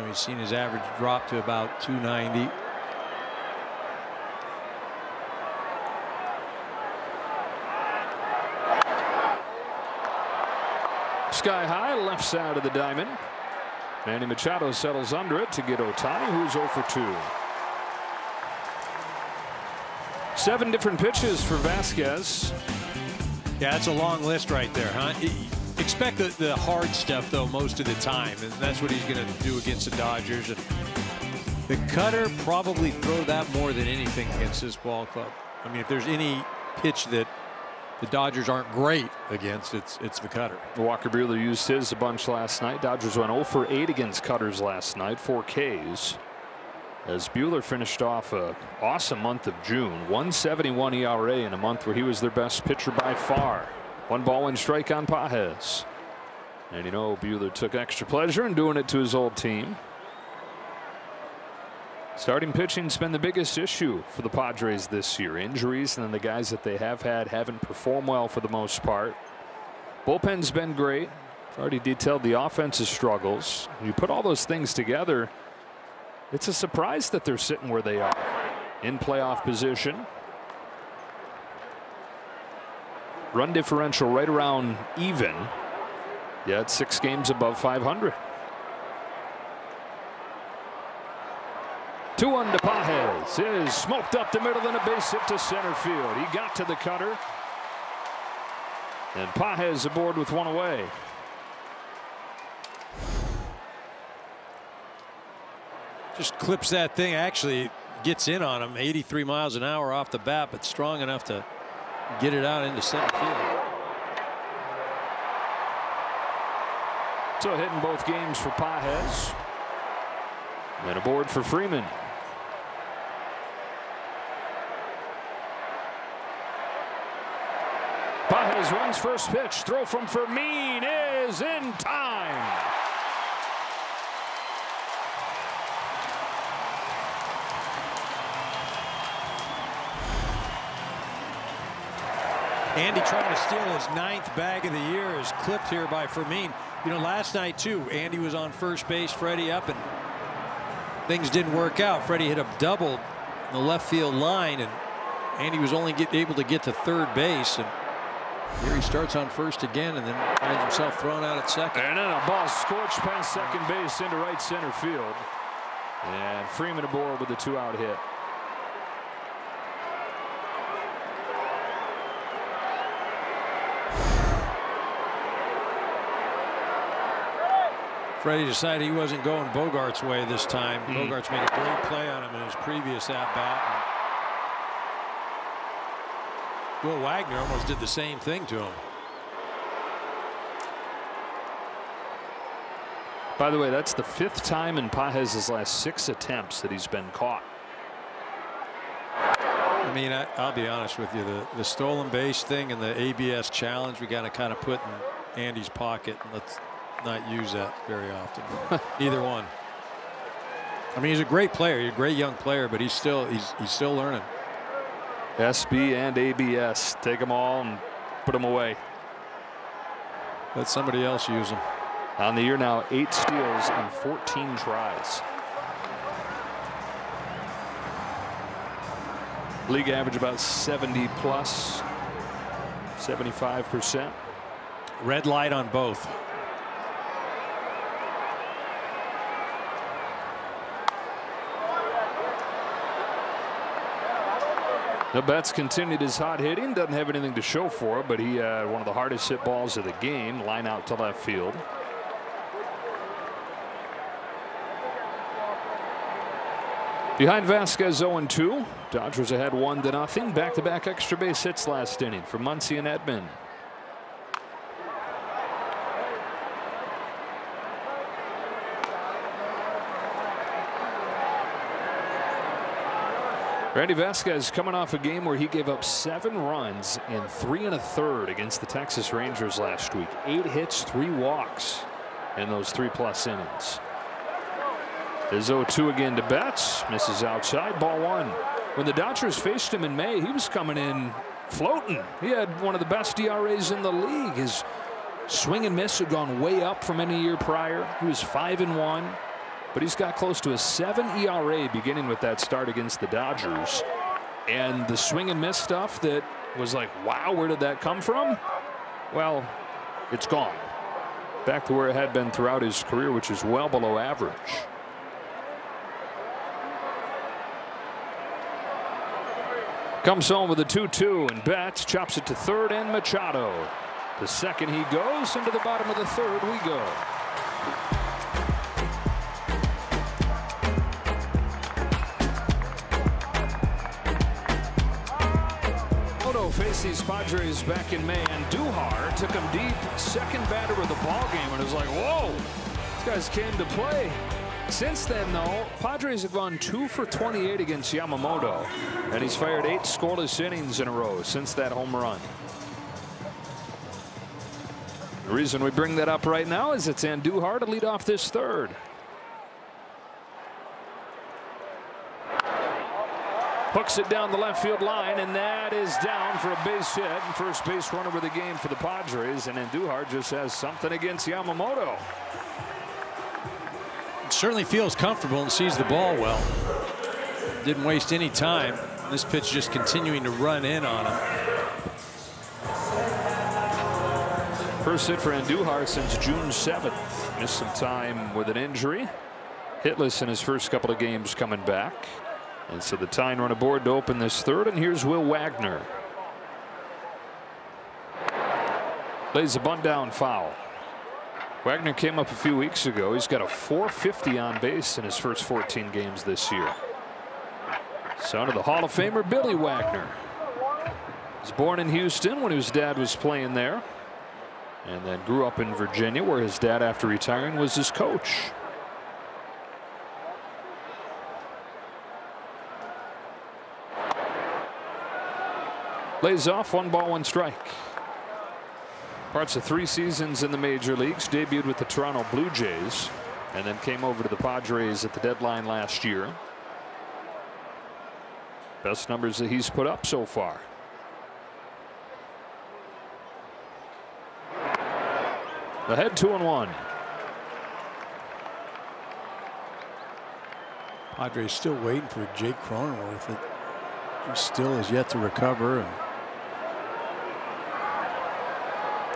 he's seen his average drop to about 290. Sky high, left side of the diamond. Manny Machado settles under it to get Ohtani, who's 0 for 2. 7 different pitches for Vasquez. Yeah, that's a long list right there, huh? Expect the hard stuff, though, most of the time, and that's what he's going to do against the Dodgers. And the cutter, probably throw that more than anything against this ball club. I mean, if there's any pitch that the Dodgers aren't great against, it's the cutter. Walker Buehler used his a bunch last night. Dodgers went 0 for 8 against cutters last night, 4 Ks. As Buehler finished off an awesome month of June, 1.71 ERA in a month where he was their best pitcher by far. 1 ball, 1 strike on Pages. And Buehler took extra pleasure in doing it to his old team. Starting pitching's been the biggest issue for the Padres this year. Injuries, and then the guys that they have had haven't performed well for the most part. Bullpen's been great. I've already detailed the offensive struggles. When you put all those things together, it's a surprise that they're sitting where they are in playoff position. Run differential right around even. Yeah, it's 6 games above 500. 2-1 to Pages. Is smoked up the middle and a base hit to center field. He got to the cutter. And Pages aboard with 1 away. Just clips that thing. Actually gets in on him. 83 miles an hour off the bat, but strong enough to get it out into center field. So a hit in both games for Pages. And aboard for Freeman. Pages runs first pitch. Throw from Fermin is in time. Andy trying to steal his 9th bag of the year is clipped here by Fermin. Last night too, Andy was on first base, Freddie up, and things didn't work out. Freddie hit a double in the left field line, and Andy was only able to get to third base. And here he starts on first again, and then finds himself thrown out at second. And then a ball scorched past second base into right center field. And Freeman aboard with a 2-out hit. Freddie decided he wasn't going Bogart's way this time. Bogart's made a great play on him in his previous at-bat. Will Wagner almost did the same thing to him. By the way, that's the 5th time in Pages' last 6 attempts that he's been caught. I mean, I'll be honest with you. The stolen base thing and the ABS challenge, we got to kind of put in Andy's pocket. And let's not use that very often. Either one. I mean, he's a great player. He's a great young player, but he's still learning. SB and ABS, take them all and put them away. Let somebody else use them. On the year now, 8 steals and 14 tries. League average about 70 plus, 75%. Red light on both. The Betts continued his hot hitting. Doesn't have anything to show for it, but he had one of the hardest hit balls of the game. Line out to left field. Behind Vasquez 0-2. Dodgers ahead 1-0. Back-to-back extra base hits last inning for Muncy and Edman. Randy Vasquez coming off a game where he gave up 7 runs in 3 1/3 against the Texas Rangers last week. 8 hits, 3 walks in those 3+ innings. There's 0-2 again to Betts. Misses outside, ball 1. When the Dodgers faced him in May, he was coming in floating. He had one of the best ERAs in the league. His swing and miss had gone way up from any year prior. He was 5-1, but he's got close to a 7 ERA beginning with that start against the Dodgers. And the swing and miss stuff that was like, wow, where did that come from? Well, it's gone. Back to where it had been throughout his career, which is well below average. Comes home with a 2-2, and Betts chops it to third, and Machado. The second he goes, into the bottom of the third we go. Machado faced these Padres back in May, and Duhar took him deep, second batter of the ball game, and it was like, whoa, these guys came to play. Since then, though, Padres have gone 2 for 28 against Yamamoto, and he's fired 8 scoreless innings in a row since that home run. The reason we bring that up right now is it's Andujar to lead off this third. Hooks it down the left field line, and that is down for a base hit, and first base runner of the game for the Padres, and Andujar just has something against Yamamoto. Certainly feels comfortable and sees the ball well. Didn't waste any time. This pitch just continuing to run in on him. First hit for Andujar since June 7th. Missed some time with an injury. Hitless in his first couple of games coming back. And so the tying run aboard to open this third. And here's Will Wagner. Lays a bunt down, foul. Wagner came up a few weeks ago. He's got a .450 on base in his first 14 games this year. Son of the Hall of Famer Billy Wagner. He was born in Houston when his dad was playing there, and then grew up in Virginia, where his dad, after retiring, was his coach. Lays off, 1 ball, 1 strike. Parts of 3 seasons in the major leagues, debuted with the Toronto Blue Jays, and then came over to the Padres at the deadline last year. Best numbers that he's put up so far. Ahead 2-1. Padres still waiting for Jake Cronenworth. He still is yet to recover. And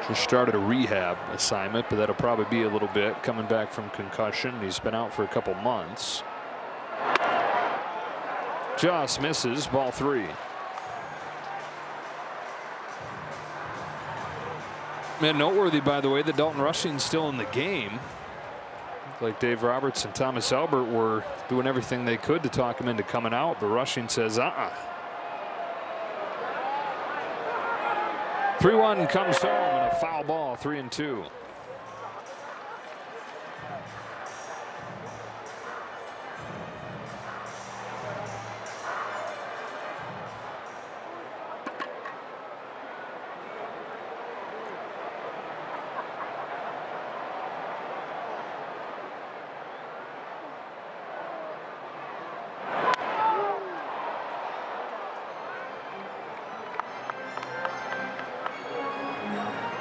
just started a rehab assignment, but that'll probably be a little bit, coming back from concussion. He's been out for a couple months. Just misses, ball 3. And noteworthy, by the way, that Dalton Rushing's still in the game. Like Dave Roberts and Thomas Albert were doing everything they could to talk him into coming out, but Rushing says 3-1 comes home, and a foul ball, 3-2.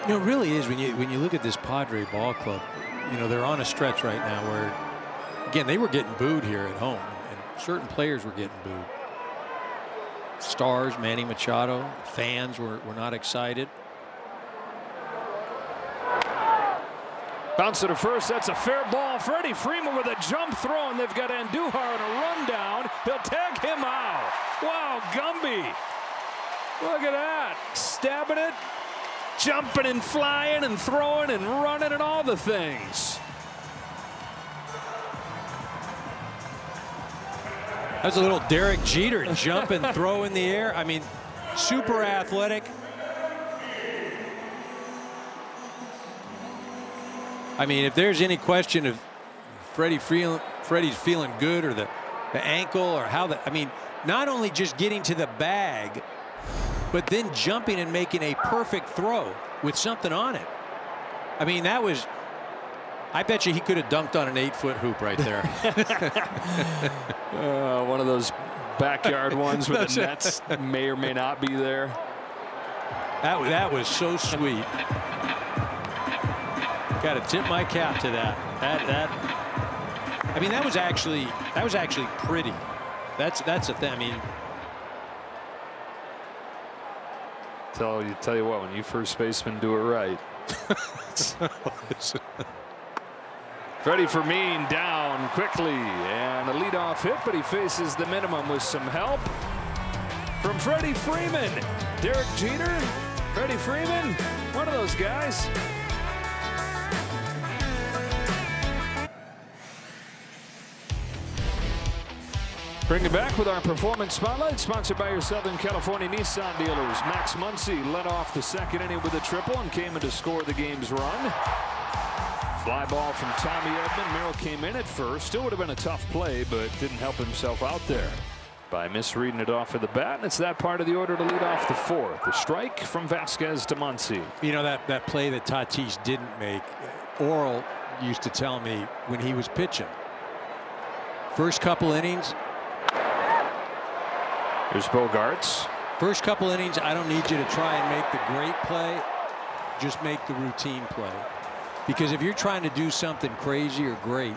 you know, it really is when you look at this Padre ball club. You know, they're on a stretch right now where, again, they were getting booed here at home, and certain players were getting booed. Stars, Manny Machado, fans were not excited. Bounce to the first. That's a fair ball. Freddie Freeman with a jump throw, and they've got Andujar on a rundown. They'll tag him out. Wow, Gumby. Look at that. Stabbing it, jumping and flying and throwing and running and all the things. That's a little Derek Jeter jump and throw in the air. I mean, super athletic. I mean, if there's any question of Freddie's feeling good, or the ankle, or how I mean, not only just getting to the bag, but then jumping and making a perfect throw with something on it. I mean, that was, I bet you he could have dunked on an 8-foot hoop right there. One of those backyard ones where the nets may or may not be there. That was so sweet. Got to tip my cap to that. I mean, that was actually pretty. That's a thing. I mean, tell you what, when you first baseman do it right. Freddie Fermin down quickly, and a leadoff hit, but he faces the minimum with some help from Freddie Freeman. Derek Jeter, Freddie Freeman, one of those guys. Bring it back with our Performance Spotlight, sponsored by your Southern California Nissan dealers. Max Muncy led off the second inning with a triple and came in to score the game's run. Fly ball from Tommy Edman. Merrill came in at first. Still would have been a tough play, but didn't help himself out there by misreading it off of the bat. And it's that part of the order to lead off the fourth. The strike from Vasquez to Muncy. You know, that play that Tatis didn't make, Oral used to tell me when he was pitching. First couple innings. Here's Bogarts. First couple innings, I don't need you to try and make the great play. Just make the routine play. Because if you're trying to do something crazy or great.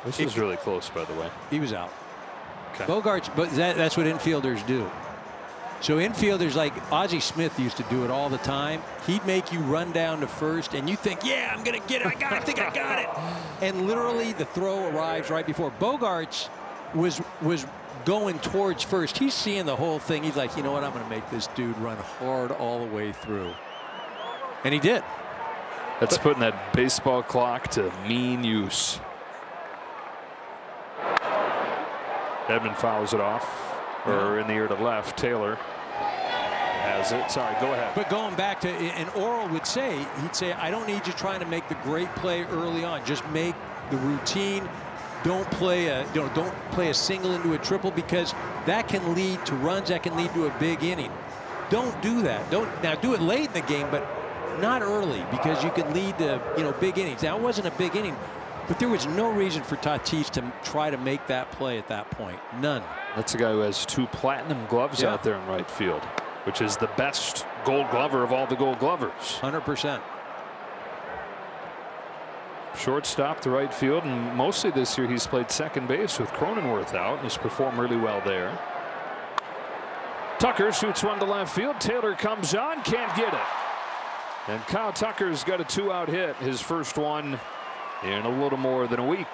This is really close, by the way. He was out. Okay. Bogarts, but that's what infielders do. So infielders like Ozzie Smith used to do it all the time. He'd make you run down to first, and you think, yeah, I'm going to get it. I think I got it. And literally the throw arrives right before. Bogarts was going towards first. He's seeing the whole thing. He's like, you know what? I'm going to make this dude run hard all the way through. And he did. That's putting that baseball clock to mean use. Edman fouls it off, or in the air to left. Taylor has it. Sorry, go ahead. But going back to, and Oral would say, he'd say, I don't need you trying to make the great play early on. Just make the routine. Don't play a single into a triple, because that can lead to runs. That can lead to a big inning. Don't do that. Now do it late in the game, but not early, because you can lead to big innings. Now it wasn't a big inning, but there was no reason for Tatis to try to make that play at that point. None. That's a guy who has 2 platinum gloves out there in right field, which is the best Gold Glover of all the Gold Glovers. 100%. Shortstop to right field, and mostly this year he's played second base with Cronenworth out, and he's performed really well there. Tucker shoots one to left field. Taylor comes on, can't get it. And Kyle Tucker's got a 2-out hit, his first one in a little more than a week.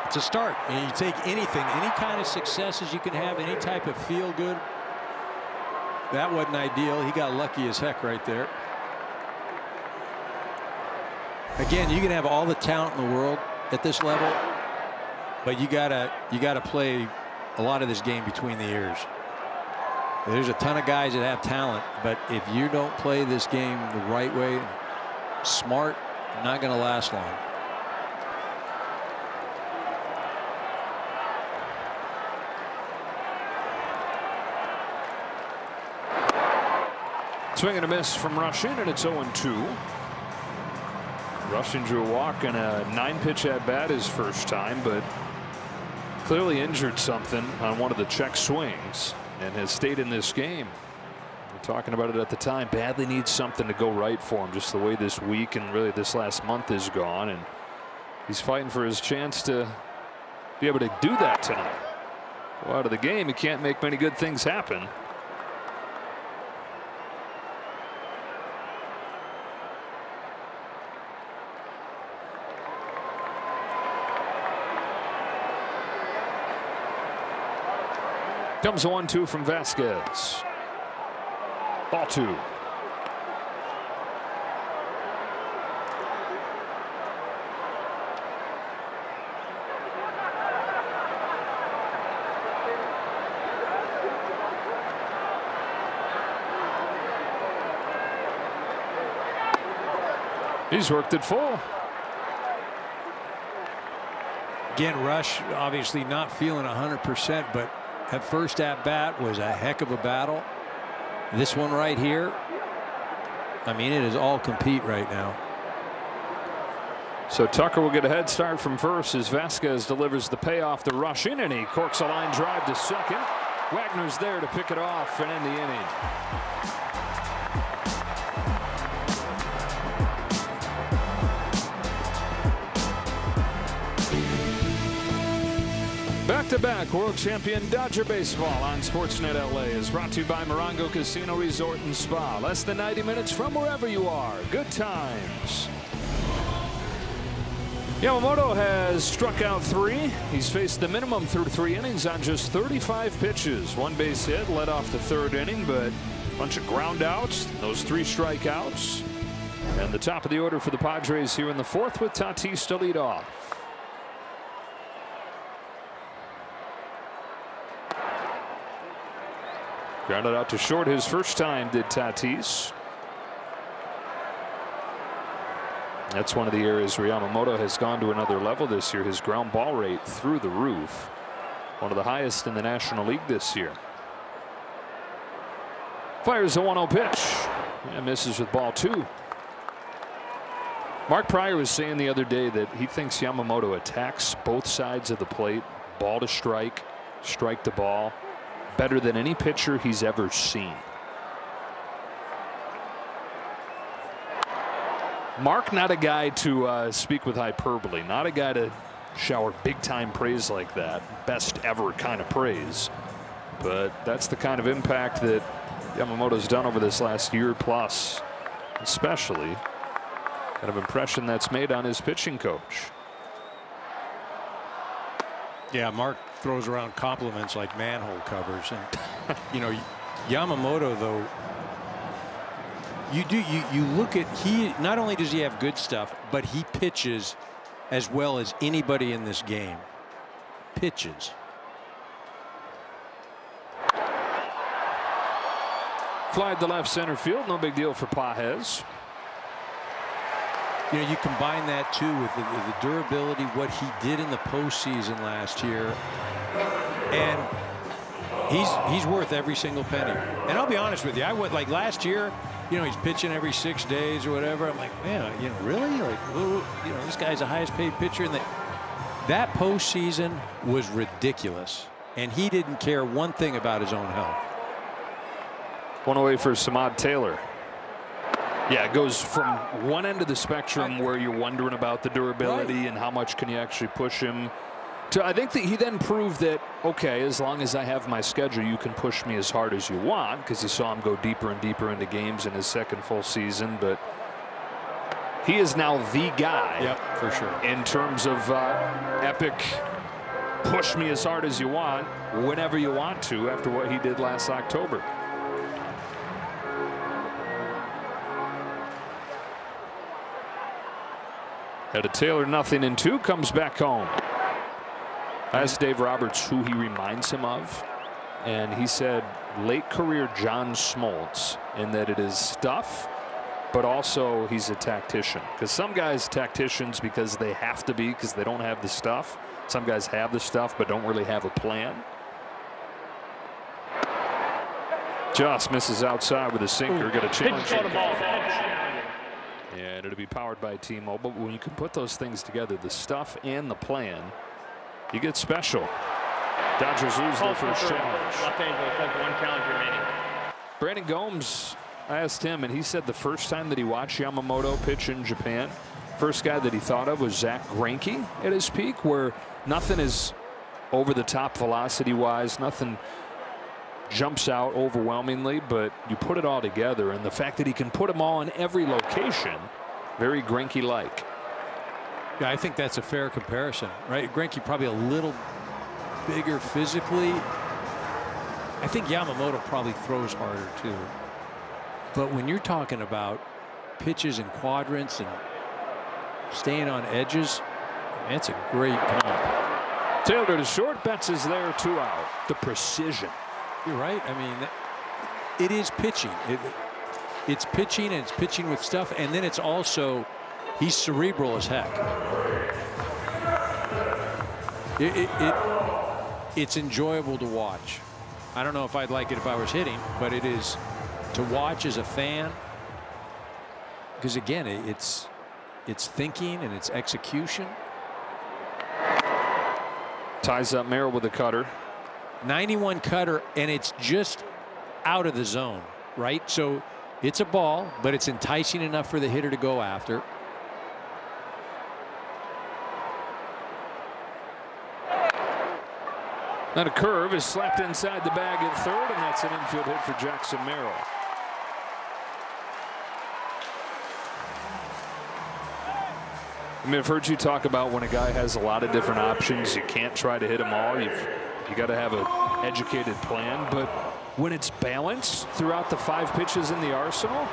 It's a start. And you take anything, any kind of successes you can have, any type of feel good. That wasn't ideal. He got lucky as heck right there. Again, you can have all the talent in the world at this level, but you gotta play a lot of this game between the ears. There's a ton of guys that have talent, but if you don't play this game the right way, smart, not going to last long. Swing and a miss from Rushing, and it's 0-2. Rushing drew a walk and a 9-pitch at bat his first time, but clearly injured something on one of the check swings and has stayed in this game. We're talking about it at the time. Badly needs something to go right for him, just the way this week and really this last month is gone, and he's fighting for his chance to be able to do that tonight. Go out of the game, he can't make many good things happen. Comes a 1-2 from Vasquez. Ball 2. He's worked it full. Again, Rush obviously not feeling 100%, but that first at bat was a heck of a battle. This one right here, I mean, it is all compete right now. So Tucker will get a head start from first as Vasquez delivers the payoff to rush in, and he corks a line drive to second. Wagner's there to pick it off and end the inning. Back-to-back world champion Dodger baseball on Sportsnet LA is brought to you by Morongo Casino Resort and Spa. Less than 90 minutes from wherever you are. Good times. Yamamoto has struck out 3. He's faced the minimum through 3 innings on just 35 pitches. 1 base hit led off the 3rd inning, but a bunch of ground outs, those 3 strikeouts. And the top of the order for the Padres here in the 4th with Tatis to lead off. Grounded out to short his first time, did Tatis. That's one of the areas where Yamamoto has gone to another level this year. His ground ball rate through the roof. One of the highest in the National League this year. Fires a 1-0 pitch and misses with ball 2. Mark Pryor was saying the other day that he thinks Yamamoto attacks both sides of the plate, ball to strike, strike to ball, better than any pitcher he's ever seen. Mark, not a guy to speak with hyperbole, not a guy to shower big time praise like that, best ever kind of praise, but that's the kind of impact that Yamamoto's done over this last year plus, especially kind of impression that's made on his pitching coach. Yeah, Mark throws around compliments like manhole covers, and you know, Yamamoto though, you look at, he not only does he have good stuff, but he pitches as well as anybody in this game. Pitches. Fly to left center field, no big deal for Pages. You know, you combine that too with the durability, what he did in the postseason last year, and he's worth every single penny. And I'll be honest with you, I went like last year, you know, he's pitching every 6 days or whatever. I'm like, man, you know, really? Like, you know, this guy's the highest paid pitcher in that postseason was ridiculous, and he didn't care one thing about his own health. One away for Samad Taylor. Yeah, it goes from one end of the spectrum where you're wondering about the durability and how much can you actually push him to, I think that he then proved that, okay, as long as I have my schedule, you can push me as hard as you want, because you saw him go deeper and deeper into games in his second full season. But he is now the guy, yep, for sure, in terms of epic push me as hard as you want whenever you want to after what he did last October. Head of Taylor, 0-2, comes back home. Asked Dave Roberts who he reminds him of, and he said late career John Smoltz, in that it is stuff, but also he's a tactician. Because some guys tacticians because they have to be, because they don't have the stuff. Some guys have the stuff but don't really have a plan. Just misses outside with a sinker. Got a challenge. And it'll be powered by T-Mobile. But when you can put those things together, the stuff and the plan, you get special. Dodgers lose their first challenge. Los Angeles has 1 challenge remaining. Brandon Gomes, I asked him, and he said the first time that he watched Yamamoto pitch in Japan, first guy that he thought of was Zach Greinke at his peak, where nothing is over the top velocity-wise, nothing jumps out overwhelmingly, but you put it all together, and the fact that he can put them all in every location, very Greinke-like. Yeah, I think that's a fair comparison, right? Greinke probably a little bigger physically. I think Yamamoto probably throws harder too. But when you're talking about pitches and quadrants and staying on edges, that's a great comp. Taylor to short, Betts is there, 2 out. The precision. You're right. I mean, it is pitching. It's pitching, and it's pitching with stuff, and then it's also, he's cerebral as heck. It's enjoyable to watch. I don't know if I'd like it if I was hitting, but it is to watch as a fan, because again, it's it's thinking and it's execution. Ties up Merrill with a cutter. 91 cutter, and it's just out of the zone, right? So it's a ball, but it's enticing enough for the hitter to go after. Then a curve is slapped inside the bag at third, and that's an infield hit for Jackson Merrill. I mean, I've heard you talk about when a guy has a lot of different options, you can't try to hit them all. You got to have an educated plan. But when it's balanced throughout the 5 pitches in the arsenal,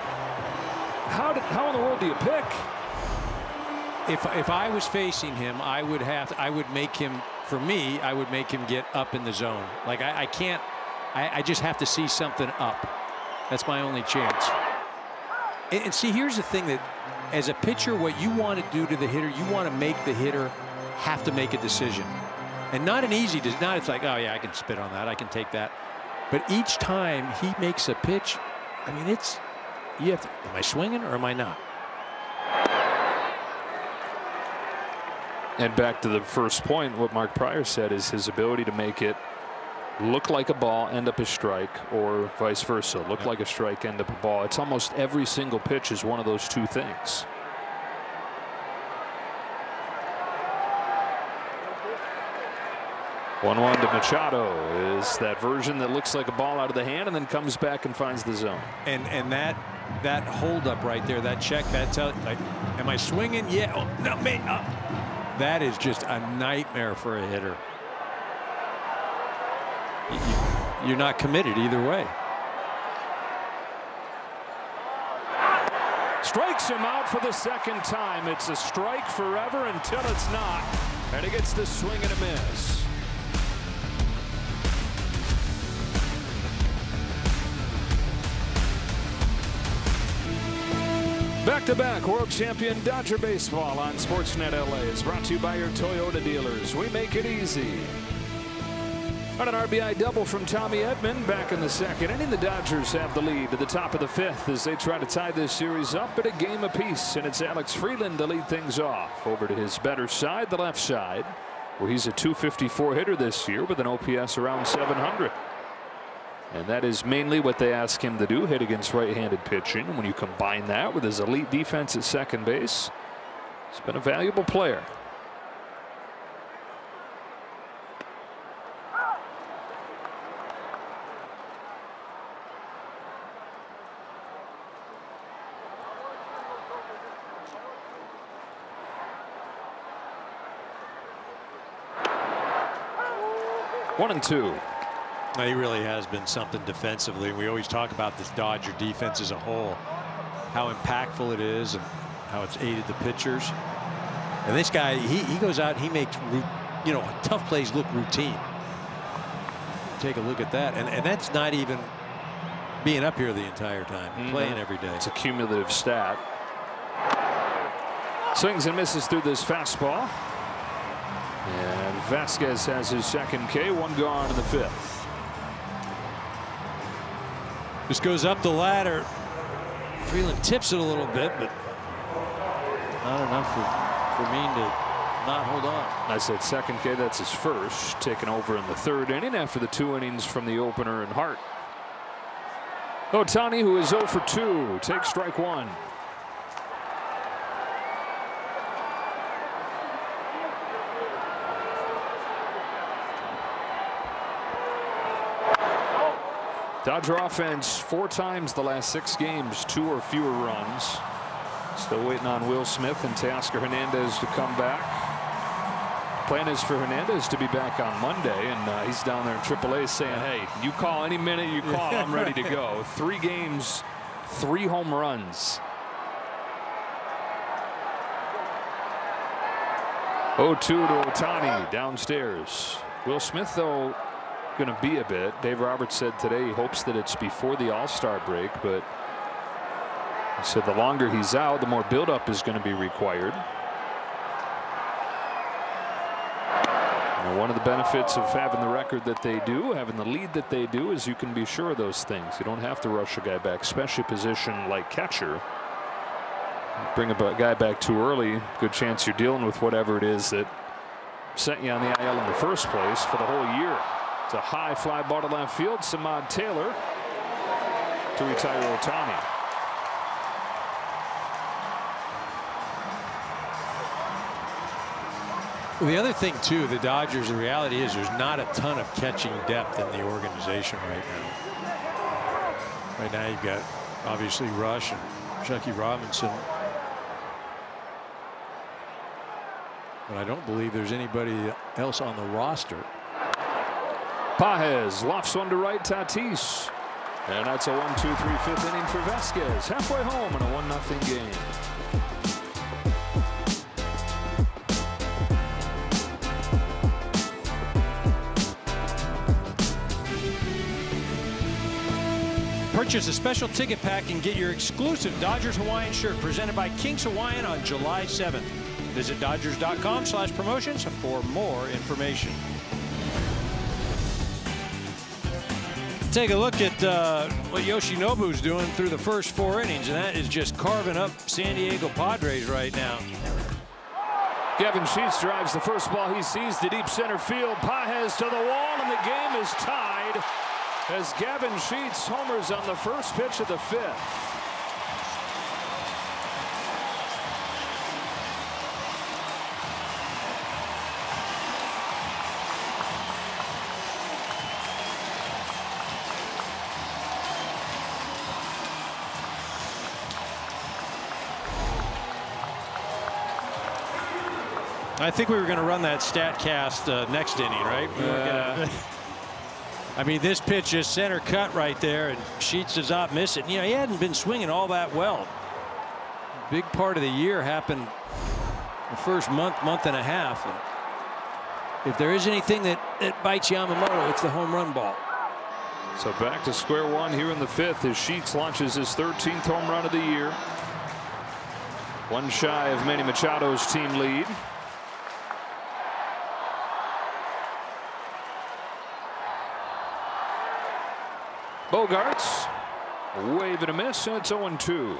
how in the world do you pick? If I was facing him, I would make him. For me, I would make him get up in the zone. Like I can't. I just have to see something up. That's my only chance. And see, here's the thing that, as a pitcher, what you want to do to the hitter, you want to make the hitter have to make a decision. And not an easy, not it's like, oh yeah, I can spit on that, I can take that. But each time he makes a pitch, I mean, you have to, am I swinging or am I not? And back to the first point, what Mark Pryor said is his ability to make it look like a ball, end up a strike, or vice versa. Look like a strike, end up a ball. It's almost every single pitch is one of those two things. One to Machado is that version that looks like a ball out of the hand and then comes back and finds the zone. And that hold up right there, that check, that's like, am I swinging? Yeah. Oh, no, man. That is just a nightmare for a hitter. You're not committed either way. Strikes him out for the second time. It's a strike forever until it's not. And he gets the swing and a miss. Back-to-back world champion Dodger baseball on Sportsnet LA is brought to you by your Toyota dealers. We make it easy. On an RBI double from Tommy Edman back in the second inning, the Dodgers have the lead to the top of the 5th as they try to tie this series up at a game apiece. And it's Alex Freeland to lead things off. Over to his better side, the left side, where he's a .254 hitter this year with an OPS around 700. And that is mainly what they ask him to do, hit against right-handed pitching. When you combine that with his elite defense at second base, he's been a valuable player. One and two. He really has been something defensively. We always talk about this Dodger defense as a whole, how impactful it is and how it's aided the pitchers. And this guy, he goes out, he makes, tough plays look routine. Take a look at that. And that's not even being up here the entire time, playing every day. It's a cumulative stat. Swings and misses through this fastball. And Vasquez has his second K, one gone in the 5th. This goes up the ladder. Freeland tips it a little bit, but not enough for Mean to not hold on. I said second K, that's his first. Taken over in the 3rd inning after the 2 innings from the opener in Hart. Ohtani, who is 0 for 2, takes strike 1. Dodger offense 4 times the last 6 games, 2 or fewer runs. Still waiting on Will Smith and Teoscar Hernandez to come back. Plan is for Hernandez to be back on Monday, and he's down there in AAA saying, hey, you call any minute you call, I'm ready to go. 3 games, 3 home runs. 0-2 to Ohtani downstairs. Will Smith, though, going to be a bit. Dave Roberts said today he hopes that it's before the All-Star break, but he said the longer he's out, the more buildup is going to be required. Now, one of the benefits of having the record that they do, having the lead that they do, is you can be sure of those things. You don't have to rush a guy back, especially a position like catcher. Bring a guy back too early, good chance you're dealing with whatever it is that sent you on the IL in the first place for the whole year. It's a high fly ball to left field. Samad Taylor to retire Ohtani. Well, the other thing too, the Dodgers, the reality is there's not a ton of catching depth in the organization right now. Right now you've got obviously Rush and Chucky Robinson, but I don't believe there's anybody else on the roster. Pages lofts one to right, Tatis. And that's a 1-2-3 fifth inning for Vasquez. Halfway home in a 1-0 game. Purchase a special ticket pack and get your exclusive Dodgers Hawaiian shirt presented by King's Hawaiian on July 7th. Visit Dodgers.com/promotions for more information. Take a look at what Yoshinobu's doing through the first 4 innings, and that is just carving up San Diego Padres right now. Gavin Sheets drives the first ball he sees to deep center field. Pages to the wall, and the game is tied as Gavin Sheets homers on the first pitch of the 5th. I think we were going to run that StatCast next inning, right? I mean, this pitch is center cut right there, and Sheets does not miss it. You know, he hadn't been swinging all that well. Big part of the year happened the first month and a half. And if there is anything that bites Yamamoto, it's the home run ball. So back to square one here in the 5th as Sheets launches his 13th home run of the year. One shy of Manny Machado's team lead. Bogarts, wave and a miss, and it's 0-2.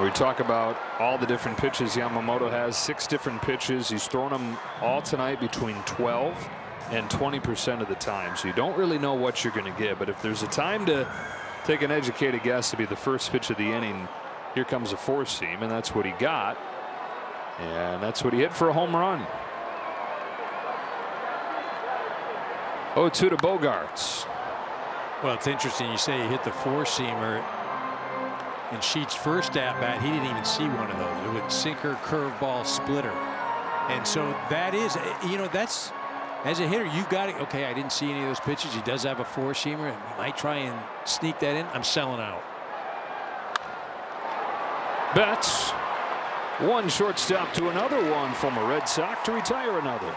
We talk about all the different pitches Yamamoto has. 6 different pitches. He's thrown them all tonight between 12 and 20% of the time, so you don't really know what you're going to get. But if there's a time to take an educated guess to be the first pitch of the inning, here comes a 4-seam, and that's what he got, and that's what he hit for a home run. 0-2 to Bogarts. Well, it's interesting you say he hit the 4-seamer. In Sheets' first at bat, he didn't even see one of those. It was sinker, curveball, splitter, and so that is, you know, that's. As a hitter, you've got to, okay, I didn't see any of those pitches. He does have a 4-seamer, and he might try and sneak that in. I'm selling out. Betts, one shortstop to another, one from a Red Sox to retire another.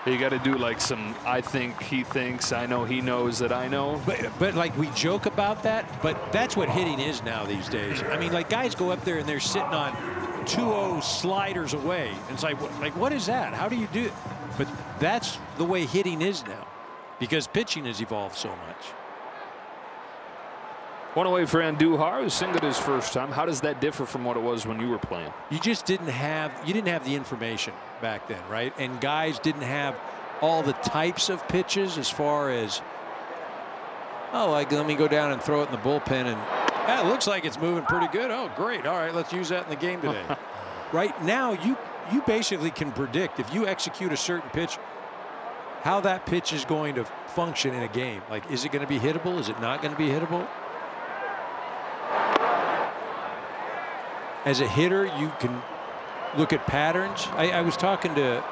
You got to do like some I think he thinks, I know he knows that I know. But like we joke about that, but that's what hitting is now these days. I mean, like guys go up there and they're sitting on 2-0 sliders away. And it's like what is that? How do you do it? But that's the way hitting is now, because pitching has evolved so much. One away for Andujar, who singled his first time. How does that differ from what it was when you were playing? You just didn't have the information back then, right? And guys didn't have all the types of pitches as far as, oh, like let me go down and throw it in the bullpen and it looks like it's moving pretty good. Oh, great. All right, let's use that in the game today. Right now, you basically can predict if you execute a certain pitch, how that pitch is going to function in a game. Like, is it going to be hittable? Is it not going to be hittable? As a hitter, you can look at patterns. I was talking to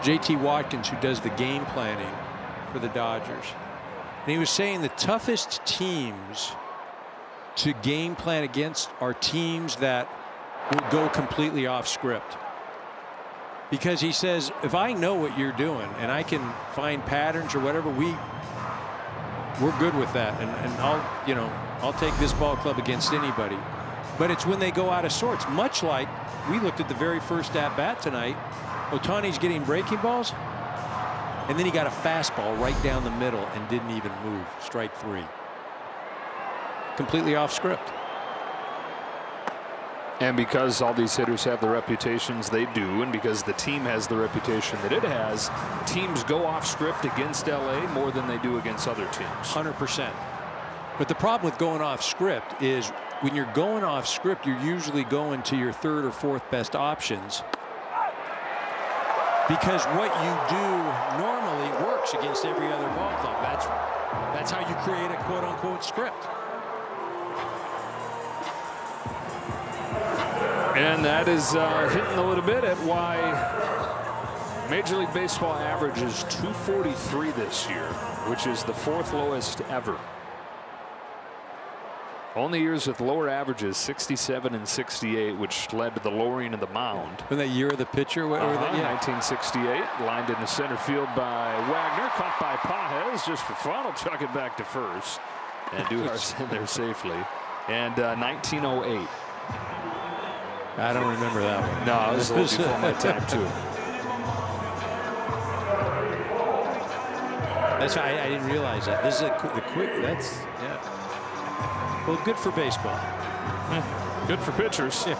JT Watkins, who does the game planning for the Dodgers. And he was saying the toughest teams to game plan against are teams that will go completely off script. Because he says, if I know what you're doing and I can find patterns or whatever, we're good with that, and I'll take this ball club against anybody. But it's when they go out of sorts, much like we looked at the very first at bat tonight. Ohtani's getting breaking balls, and then he got a fastball right down the middle and didn't even move. Strike 3. Completely off script. And because all these hitters have the reputations they do, and because the team has the reputation that it has, teams go off script against LA more than they do against other teams. 100%. But the problem with going off script is when you're going off script, you're usually going to your third or fourth best options, because what you do normally works against every other ball club. That's how you create a quote unquote script. And that is hitting a little bit at why Major League Baseball average is 243 this year, which is the 4th lowest ever. Only years with lower averages, 67 and 68, which led to the lowering of the mound. In that year of the pitcher, 1968, lined into center field by Wagner, caught by Pages just for fun. He'll chuck it back to first, and Duhar's in there safely. And 1908. I don't remember that one. No, it was a little before my time too. That's why I didn't realize that. This is the quick. That's well, good for baseball. Good for pitchers. Yeah.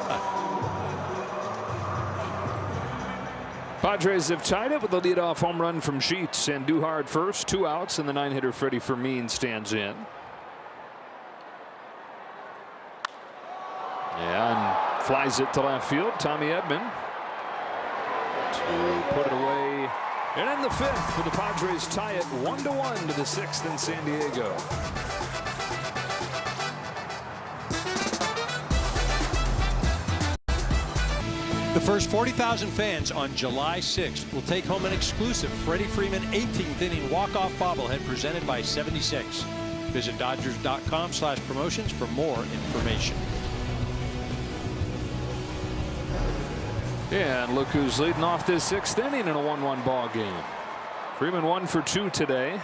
Padres have tied it with a leadoff home run from Sheets, and Duhar at first, 2 outs, and the 9-hitter Freddie Fermin stands in. Yeah, and flies it to left field. Tommy Edman to put it away. And in the 5th, the Padres tie it 1-1 to the 6th in San Diego. The first 40,000 fans on July 6th will take home an exclusive Freddie Freeman 18th inning walk-off bobblehead presented by 76. Visit Dodgers.com/promotions for more information. Yeah, and look who's leading off this 6th inning in a 1-1 ball game. Freeman 1 for 2 today.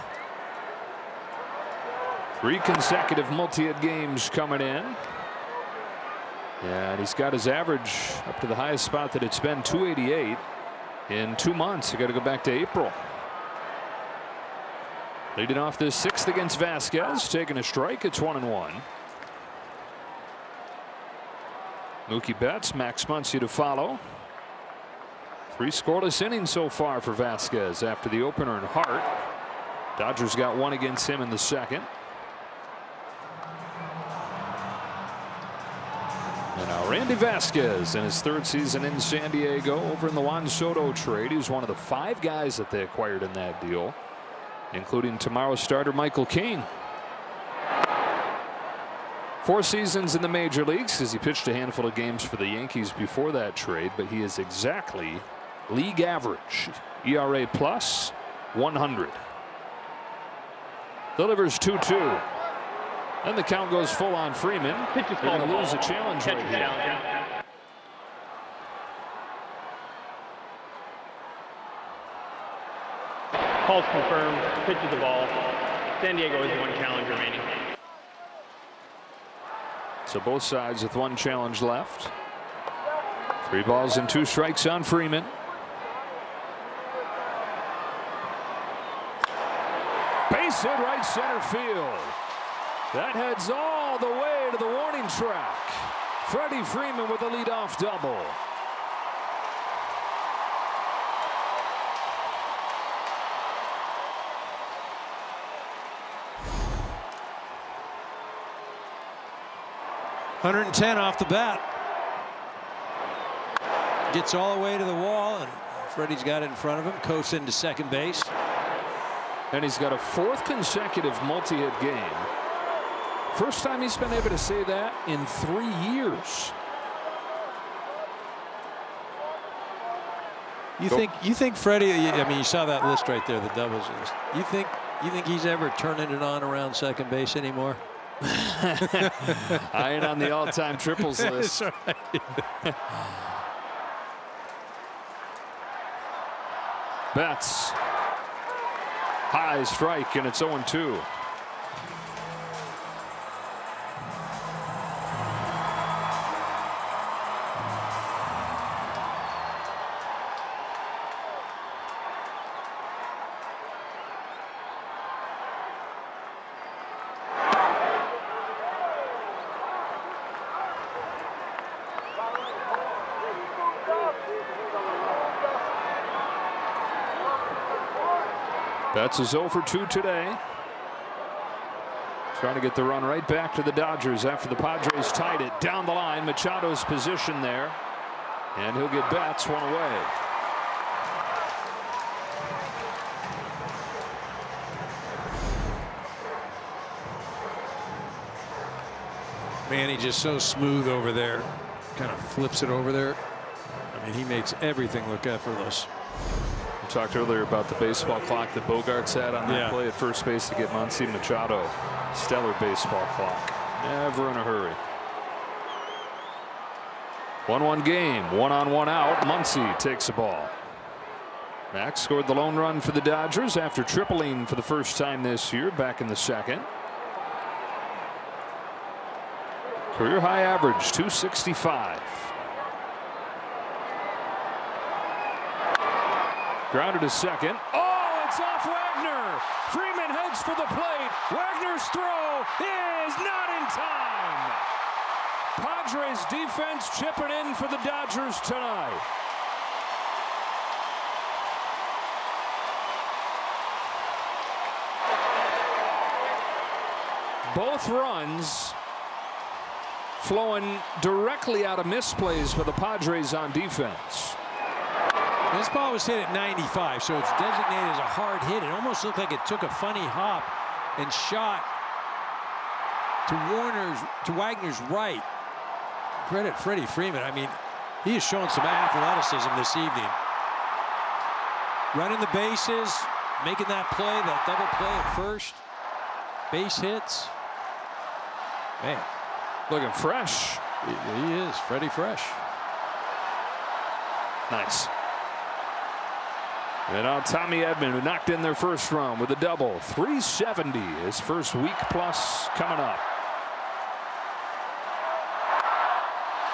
3 consecutive multi-hit games coming in. Yeah, and he's got his average up to the highest spot that it's been, 288 in 2 months. You got to go back to April. Leading off this 6th against Vasquez, taking a strike. It's 1-1. Mookie Betts, Max Muncy to follow. 3 scoreless innings so far for Vasquez after the opener in Hart. Dodgers got 1 against him in the 2nd. And now Randy Vasquez in his 3rd season in San Diego, over in the Juan Soto trade. He was one of the 5 guys that they acquired in that deal, including tomorrow's starter Michael King. 4 seasons in the major leagues, as he pitched a handful of games for the Yankees before that trade, but he is exactly league average. ERA plus 100. Delivers 2-2. Then the count goes full on Freeman. They're going to lose a challenge right here. Call's confirmed. Pitches the ball. San Diego has 1 challenge remaining. So both sides with 1 challenge left. 3 balls and 2 strikes on Freeman. Base hit right center field. That heads all the way to the warning track. Freddie Freeman with a leadoff double. .110 off the bat. Gets all the way to the wall, and Freddie's got it in front of him. Coasts into second base. And he's got a 4th consecutive multi-hit game. First time he's been able to say that in 3 years. You think Freddie? I mean, you saw that list right there, the doubles list. You think he's ever turning it on around second base anymore? I ain't on the all-time triples list. That's right. Betts. High strike, and it's 0-2. Betts is 0 for 2 today. Trying to get the run right back to the Dodgers after the Padres tied it down the line. Machado's position there, and he'll get Betts one away. Man, he's just so smooth over there. Kind of flips it over there. I mean, he makes everything look effortless. We talked earlier about the baseball clock that Bogarts had on that play at first base to get Muncy Machado. Stellar baseball clock. Never in a hurry. 1-1 game. 1 on 1 out. Muncy takes the ball. Max scored the lone run for the Dodgers after tripling for the first time this year back in the second. Career high average 265. Grounded to second. Oh, it's off Wagner. Freeman heads for the plate. Wagner's throw is not in time. Padres defense chipping in for the Dodgers tonight. Both runs flowing directly out of misplays for the Padres on defense. This ball was hit at 95, so it's designated as a hard hit. It almost looked like it took a funny hop and shot to Wagner's right. Credit Freddie Freeman. I mean, he has shown some athleticism this evening. Running the bases, making that play, that double play at first. Base hits. Man, looking fresh. He is Freddie fresh. Nice. And now Tommy Edman, who knocked in their first run with a double. 370, his first week plus coming up.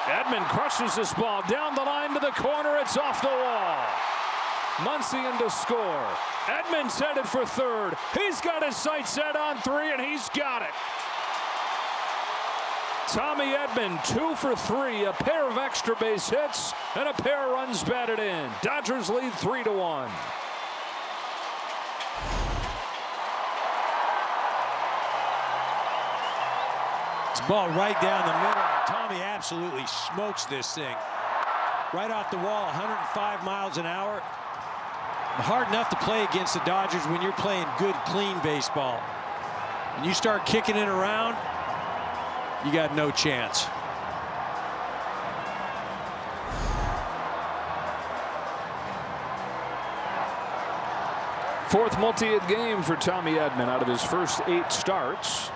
Edman crushes this ball down the line to the corner. It's off the wall. Muncy in to score. Edman's headed for third. He's got his sights set on 3, and he's got it. Tommy Edman 2 for 3, a pair of extra base hits and a pair of runs batted in. Dodgers lead 3-1. It's ball right down the middle. Tommy absolutely smokes this thing. Right off the wall, 105 miles an hour. Hard enough to play against the Dodgers when you're playing good, clean baseball. And you start kicking it around, you got no chance. Fourth multi-hit game for Tommy Edman out of his first 8 starts.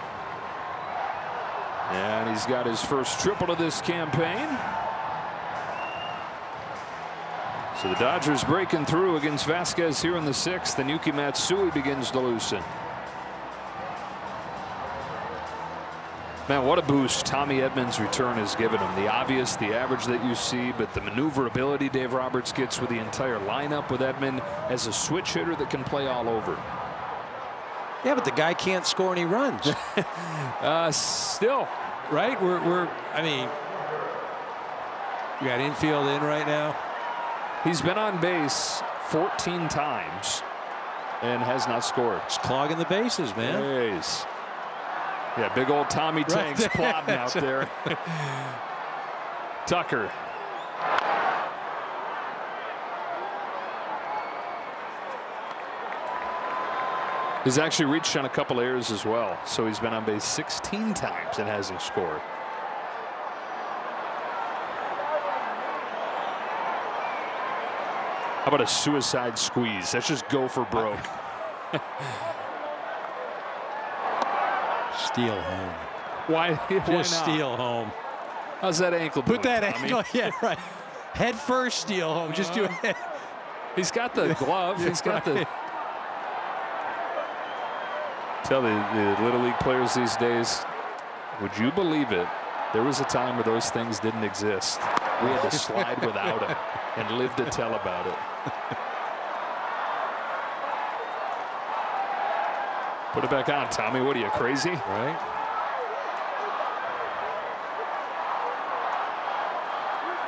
And he's got his first triple of this campaign. So the Dodgers breaking through against Vasquez here in the 6th, and Yuki Matsui begins to loosen. Man, what a boost Tommy Edman's return has given him. The obvious, the average that you see, but the maneuverability Dave Roberts gets with the entire lineup with Edman as a switch hitter that can play all over. Yeah, but the guy can't score any runs. Still. Right? I mean, we got infield in right now. He's been on base 14 times and has not scored. It's clogging the bases, man. Jeez. Yeah, big old Tommy Tanks plodding out there. Tucker. He's actually reached on a couple errors as well, so he's been on base 16 times and hasn't scored. How about a suicide squeeze? Let's just go for broke. Steal home. Why Just not? steal home. How's that ankle Put doing, that Tommy? ankle, yeah, right. Head first, steal home. Just do it. He's got the glove. He's got the. Tell the Little League players these days, would you believe it? There was a time where those things didn't exist. We had to slide without them and live to tell about it. Put it back on, Tommy. What are you, crazy? Right.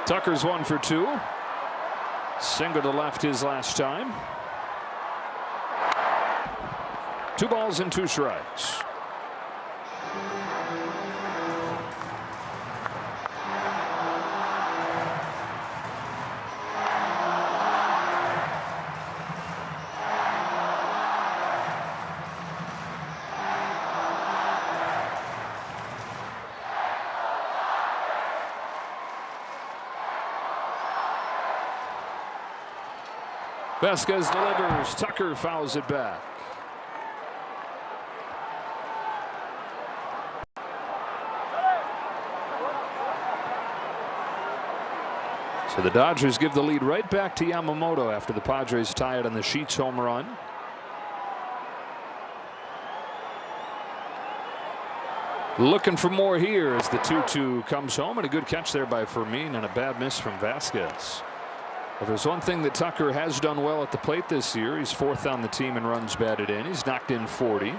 Tucker's 1 for 2. Single to left his last time. 2 balls and 2 strikes. Vasquez delivers. Tucker fouls it back. So the Dodgers give the lead right back to Yamamoto after the Padres tie it on the Sheets home run. Looking for more here as the 2-2 comes home, and a good catch there by Fermin and a bad miss from Vasquez. If there's one thing that Tucker has done well at the plate this year, he's 4th on the team in runs batted in. He's knocked in 40.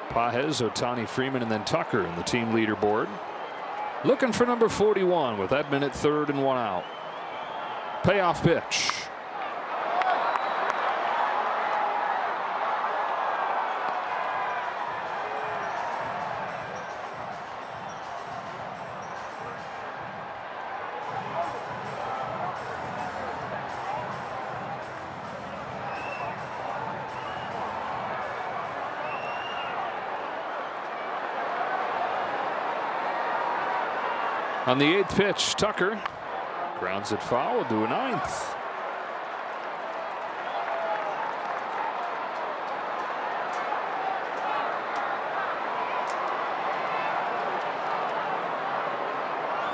Pages, Ohtani, Freeman, and then Tucker in the team leaderboard. Looking for number 41 with Edman at 3rd and 1 out. Payoff pitch. On the 8th pitch, Tucker grounds it foul. We'll do a 9th.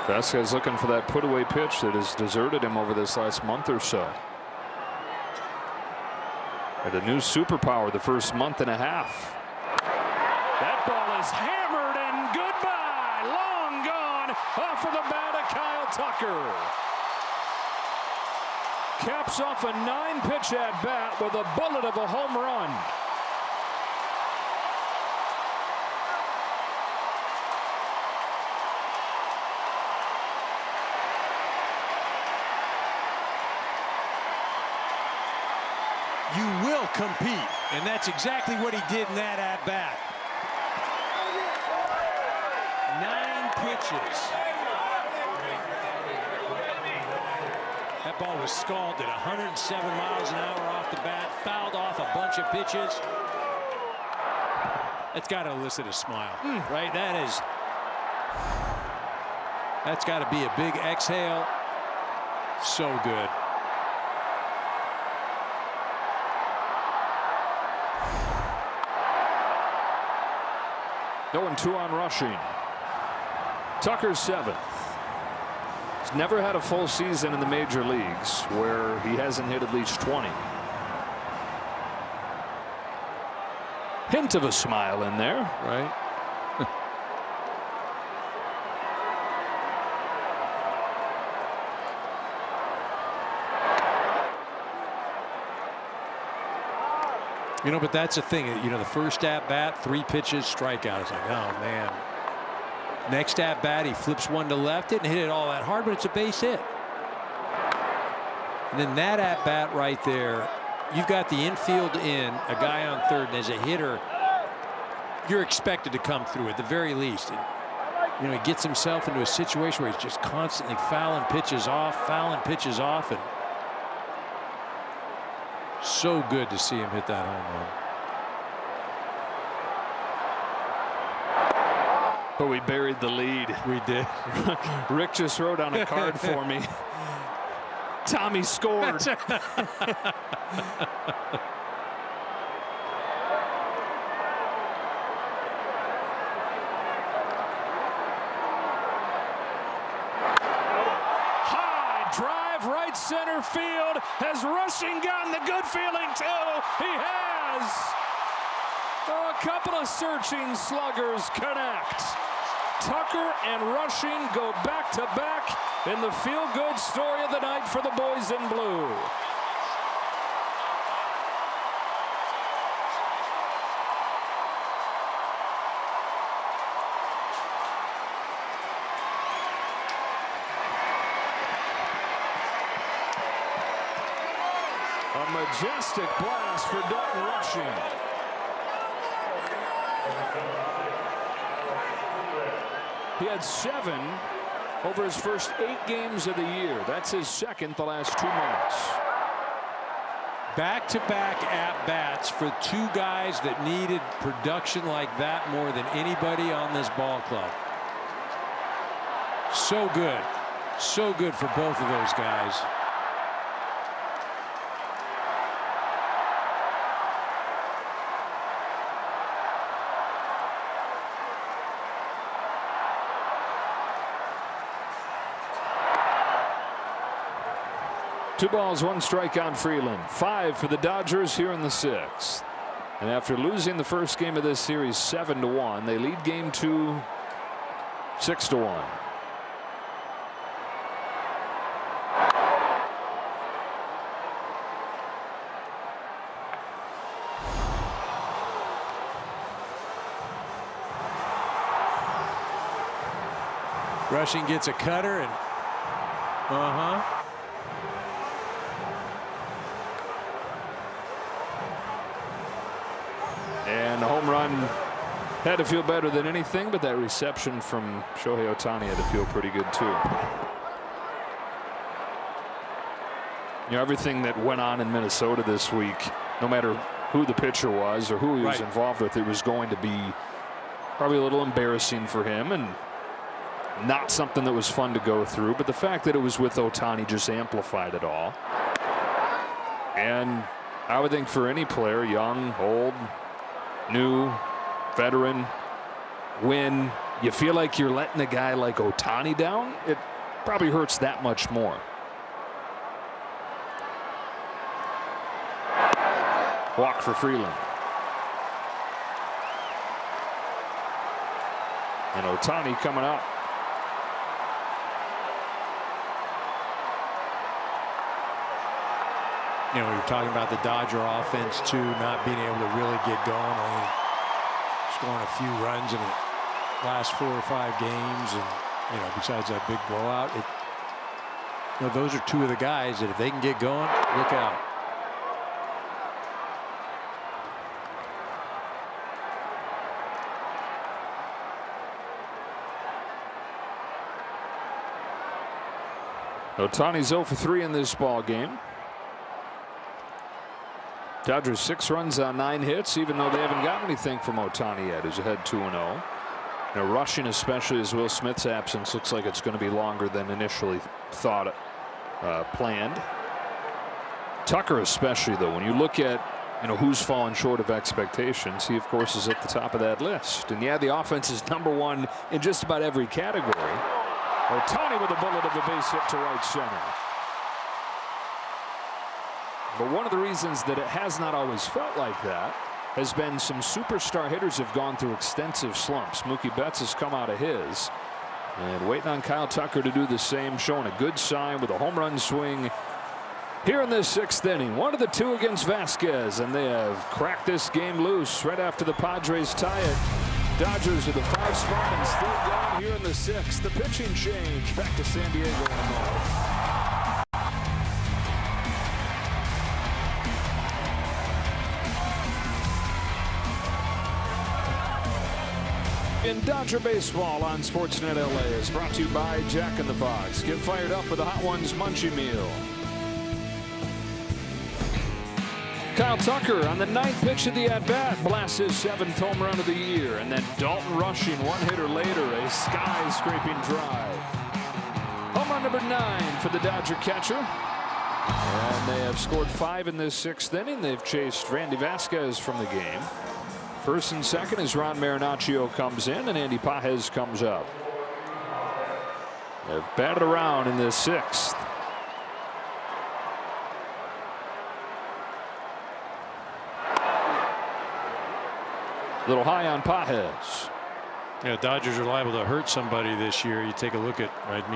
Vasquez looking for that put-away pitch that has deserted him over this last month or so. Had a new superpower the first month and a half. That ball is hammered and goodbye. Long gone off of the bat of Kyle Tucker. Caps off a 9-pitch at bat with a bullet of a home run. You will compete, and that's exactly what he did in that at bat. 9 pitches. That ball was scalded 107 miles an hour off the bat, fouled off a bunch of pitches. It's got to elicit a smile, right? That's got to be a big exhale. So good. 0-2 on rushing. Tucker's 7th. He's never had a full season in the major leagues where he hasn't hit at least 20. Hint of a smile in there, right? You know, but that's the thing. You know, the first at bat, 3 pitches, strikeout. It's like, oh man. Next at bat, he flips one to left. Didn't hit it all that hard, but it's a base hit. And then that at bat right there, you've got the infield in, a guy on third, and as a hitter, you're expected to come through at the very least. And, you know, he gets himself into a situation where he's just constantly fouling pitches off, and so good to see him hit that home run. But we buried the lead. We did. Rick just wrote on a card for me. Tommy scored. Right center field. Has Rushing gotten the good feeling too? He has. A couple of searching sluggers connect. Tucker and Rushing go back to back in the feel-good story of the night for the boys in blue. A majestic blast for Dalton Rushing. He had 7 over his first 8 games of the year. That's his second the last 2 months. Back-to-back at-bats for 2 guys that needed production like that more than anybody on this ball club. So good. So good for both of those guys. Two balls, 1 strike on Freeland. 5 for the Dodgers here in the 6th. And after losing the first game of this series 7-1, they lead game 2 6-1. Rushing gets a cutter and And the home run had to feel better than anything, but that reception from Shohei Ohtani had to feel pretty good too. You know, everything that went on in Minnesota this week, no matter who the pitcher was or who he was involved with, it was going to be probably a little embarrassing for him and not something that was fun to go through. But the fact that it was with Ohtani just amplified it all. And I would think for any player, young, old, new, veteran, when you feel like you're letting a guy like Ohtani down, it probably hurts that much more. Walk for Freeland. And Ohtani coming up. You know, we were talking about the Dodger offense too, not being able to really get going, only scoring a few runs in the last 4 or 5 games, and you know, besides that big blowout, you know, those are 2 of the guys that if they can get going, look out. Ohtani's 0 for 3 in this ball game. Dodgers 6 runs on 9 hits, even though they haven't got anything from Ohtani yet, who's ahead 2-0. Now, rushing, especially as Will Smith's absence, looks like it's going to be longer than initially thought, planned. Tucker, especially though, when you look at who's fallen short of expectations, he of course is at the top of that list. And yeah, the offense is #1 in just about every category. Ohtani with a bullet of the base hit to right center. But one of the reasons that it has not always felt like that has been some superstar hitters have gone through extensive slumps. Mookie Betts has come out of his. And waiting on Kyle Tucker to do the same, showing a good sign with a home run swing here in this 6th inning. 1 of the 2 against Vasquez, and they have cracked this game loose right after the Padres tie it. Dodgers with a 5 spot and still going here in the 6th. The pitching change back to San Diego in a moment. In Dodger baseball on Sportsnet LA is brought to you by Jack in the Box. Get fired up with the Hot Ones Munchie Meal. Kyle Tucker on the 9th pitch of the at-bat blasts his 7th home run of the year. And then Dalton rushing 1 hitter later, a sky-scraping drive. Home run number 9 for the Dodger catcher. And they have scored 5 in this 6th inning. They've chased Randy Vasquez from the game. First and second as Ron Marinaccio comes in and Andy Pages comes up. They've batted around in this 6th. A little high on Pages. Yeah, Dodgers are liable to hurt somebody this year. You take a look at,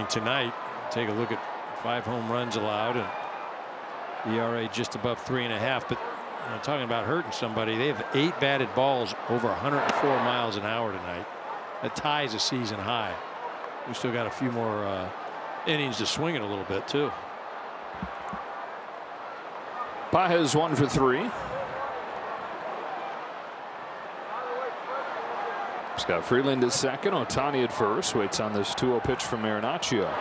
tonight, take a look at 5 home runs allowed and ERA just above 3.5. But talking about hurting somebody, they have 8 batted balls over 104 miles an hour tonight. That ties a season high. We still got a few more innings to swing it a little bit too. Pages 1 for 3. Scott Freeland at second. Ohtani at first. Waits on this 2-0 pitch from Marinaccio.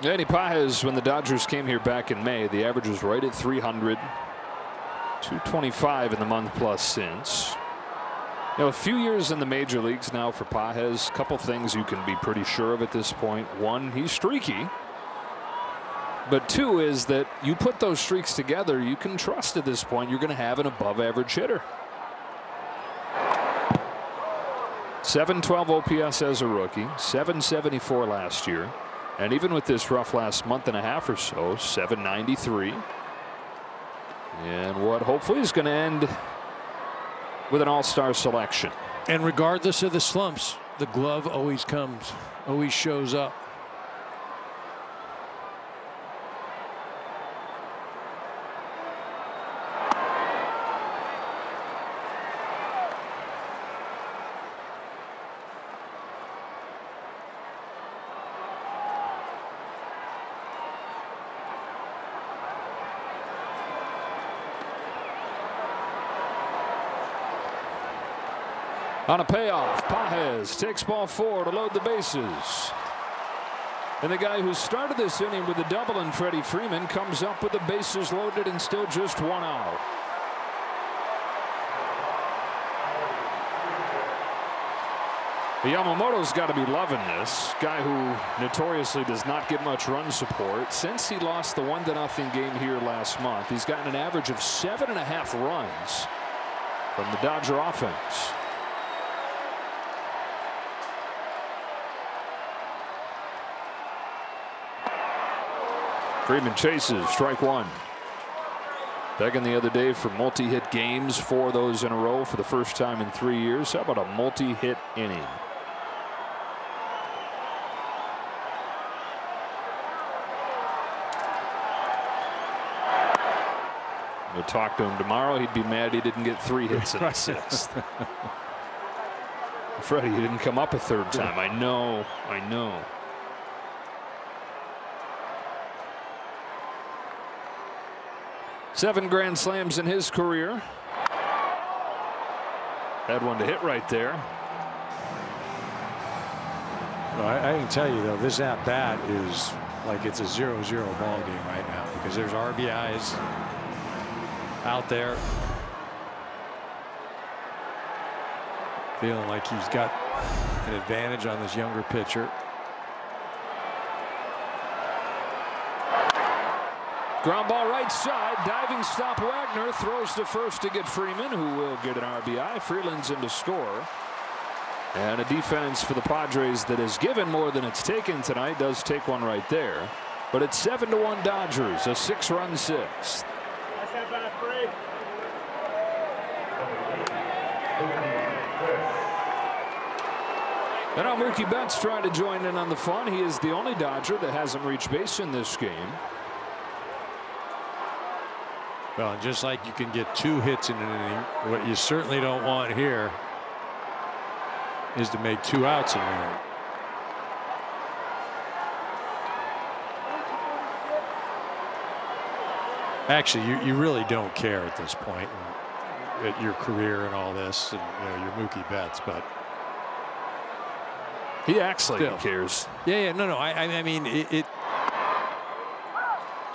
Eddie Pages, when the Dodgers came here back in May, the average was right at 300. 225 in the month plus since. You know, a few years in the major leagues now for Pages. A couple things you can be pretty sure of at this point. One, he's streaky. But two is that you put those streaks together, you can trust at this point you're going to have an above average hitter. 712 OPS as a rookie, 774 last year. And even with this rough last month and a half or so, 793. And what hopefully is going to end with an all-star selection. And regardless of the slumps, the glove always comes, always shows up. On a payoff, Pages takes ball 4 to load the bases. And the guy who started this inning with a double in Freddie Freeman comes up with the bases loaded and still just 1 out. Yamamoto's got to be loving this. Guy who notoriously does not get much run support. Since he lost the 1-0 game here last month, he's gotten an average of 7.5 runs from the Dodger offense. Freeman chases, strike 1. Begging the other day for multi-hit games, 4 of those in a row for the first time in 3 years. How about a multi-hit inning? We'll talk to him tomorrow. He'd be mad he didn't get 3 hits in the 6th. Freddie, you didn't come up a 3rd time. I know. 7 grand slams in his career. Had one to hit right there. Well, I can tell you, though, this at-bat is like it's a 0-0 ball game right now because there's RBIs out there. Feeling like he's got an advantage on this younger pitcher. Ground ball right side. Diving stop. Wagner throws to first to get Freeman, who will get an RBI. Freeland's in to score. And a defense for the Padres that has given more than it's taken tonight. Does take one right there. But it's 7-1 Dodgers. A 6-run 6th. And now Mookie Betts trying to join in on the fun. He is the only Dodger that hasn't reached base in this game. Well, just like you can get 2 hits in an inning, what you certainly don't want here is to make 2 outs in an inning. Actually, you really don't care at this point at your career and all this, and your Mookie Betts, but he acts like he cares. Yeah, no. I mean, it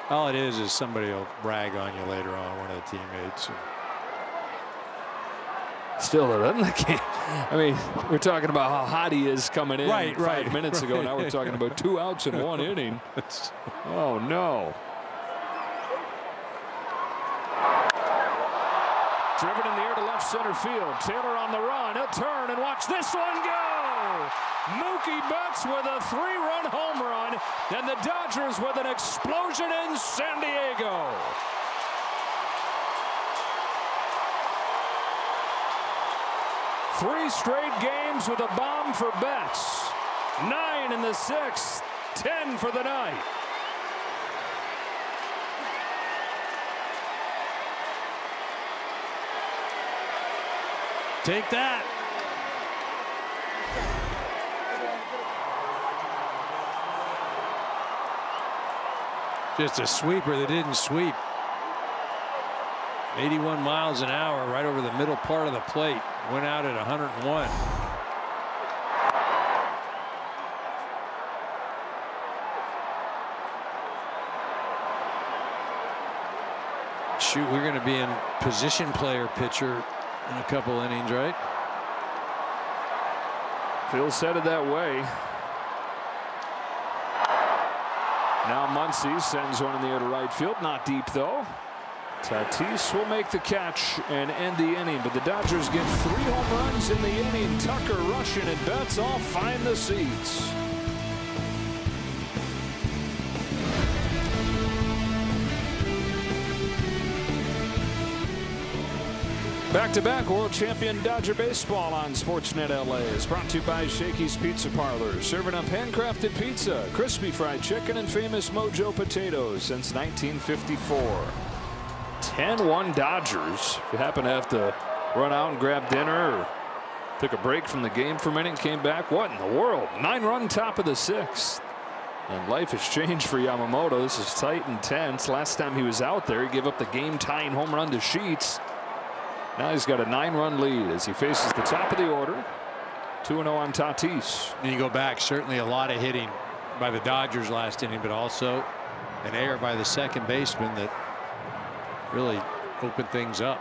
all it is somebody will brag on you later on, one of the teammates. Still, doesn't it? I mean, we're talking about how hot he is coming in 5 minutes ago. Now we're talking about 2 outs in 1 inning. Oh, no. Driven in the air to left center field. Taylor on the run. He'll turn and watch this one go. Mookie Betts with a 3-run home run, and the Dodgers with an explosion in San Diego. Three straight games with a bomb for Betts. 9 in the 6th, 10 for the night. Take that. Just a sweeper that didn't sweep. 81 miles an hour right over the middle part of the plate. Went out at 101. Shoot, we're going to be in position player pitcher in a couple innings, right? Feels headed that way. Now Muncy sends one in the air to right field. Not deep, though. Tatis will make the catch and end the inning, but the Dodgers get 3 home runs in the inning. Tucker, Russian, and Betts all find the seats. Back-to-back world champion Dodger baseball on Sportsnet LA is brought to you by Shakey's Pizza Parlor, serving up handcrafted pizza, crispy fried chicken, and famous Mojo potatoes since 1954. 10-1 Dodgers. If you happen to have to run out and grab dinner or took a break from the game for a minute and came back, what in the world? 9-run top of the 6th. And life has changed for Yamamoto. This is tight and tense. Last time he was out there, he gave up the game-tying home run to Sheets. Now he's got a 9-run lead as he faces the top of the order. 2-0 on Tatis. And you go back, certainly a lot of hitting by the Dodgers last inning, but also an error by the second baseman that really opened things up.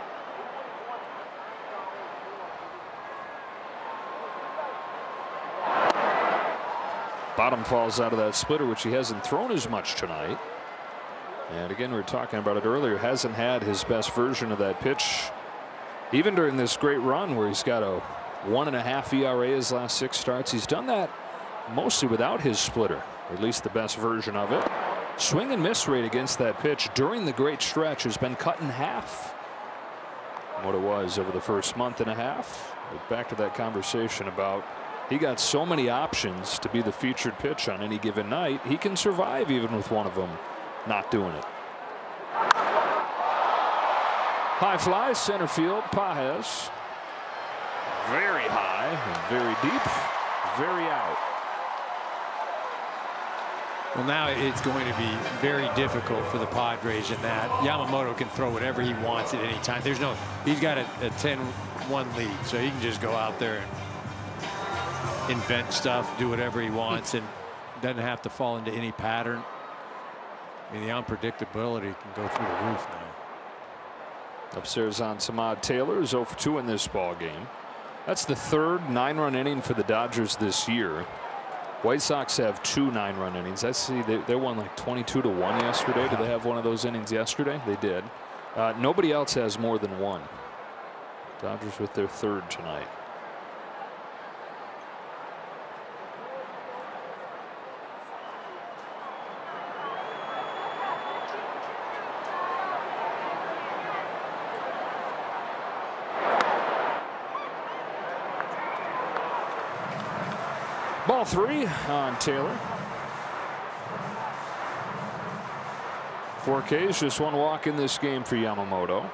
Bottom falls out of that splitter, which he hasn't thrown as much tonight. And again, we were talking about it earlier, hasn't had his best version of that pitch even during this great run where he's got a 1.5 ERA his last 6 starts. He's done that mostly without his splitter, or at least the best version of it. Swing and miss rate against that pitch during the great stretch has been cut in half from what it was over the first month and a half. But back to that conversation about he got so many options to be the featured pitch on any given night. He can survive even with one of them not doing it. High fly, center field, Pages. Very high and very deep, very out. Well, now it's going to be very difficult for the Padres in that Yamamoto can throw whatever he wants at any time. There's no, he's got a 10-1 lead, so he can just go out there and invent stuff, do whatever he wants, and doesn't have to fall into any pattern. I mean, the unpredictability can go through the roof now. Upstairs on Samad Taylor is 0 for 2 in this ball game. That's the 3rd 9-run inning for the Dodgers this year. White Sox have 2 9-run innings. I see they won like 22-1 yesterday. Did they have one of those innings yesterday? They did. Nobody else has more than 1. Dodgers with their 3rd tonight. Ball 3 on Taylor. 4 Ks, just 1 walk in this game for Yamamoto.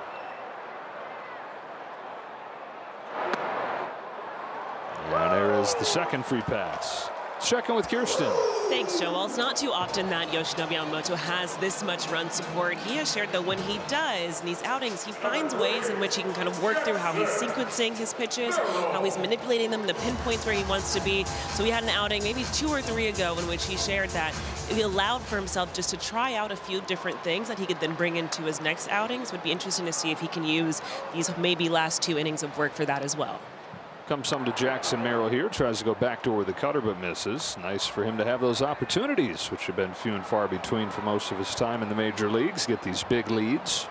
And there is the second free pass. Checking with Kirsten. Thanks, Joe. Well, it's not too often that Yoshinobu Yamamoto has this much run support. He has shared that when he does in these outings, he finds ways in which he can kind of work through how he's sequencing his pitches, how he's manipulating them, the pinpoints where he wants to be. So he had an outing maybe 2 or 3 ago in which he shared that he allowed for himself just to try out a few different things that he could then bring into his next outings. Would be interesting to see if he can use these maybe last 2 innings of work for that as well. Comes some to Jackson Merrill here. Tries to go backdoor with the cutter, but misses. Nice for him to have those opportunities, which have been few and far between for most of his time in the major leagues. Get these big leads.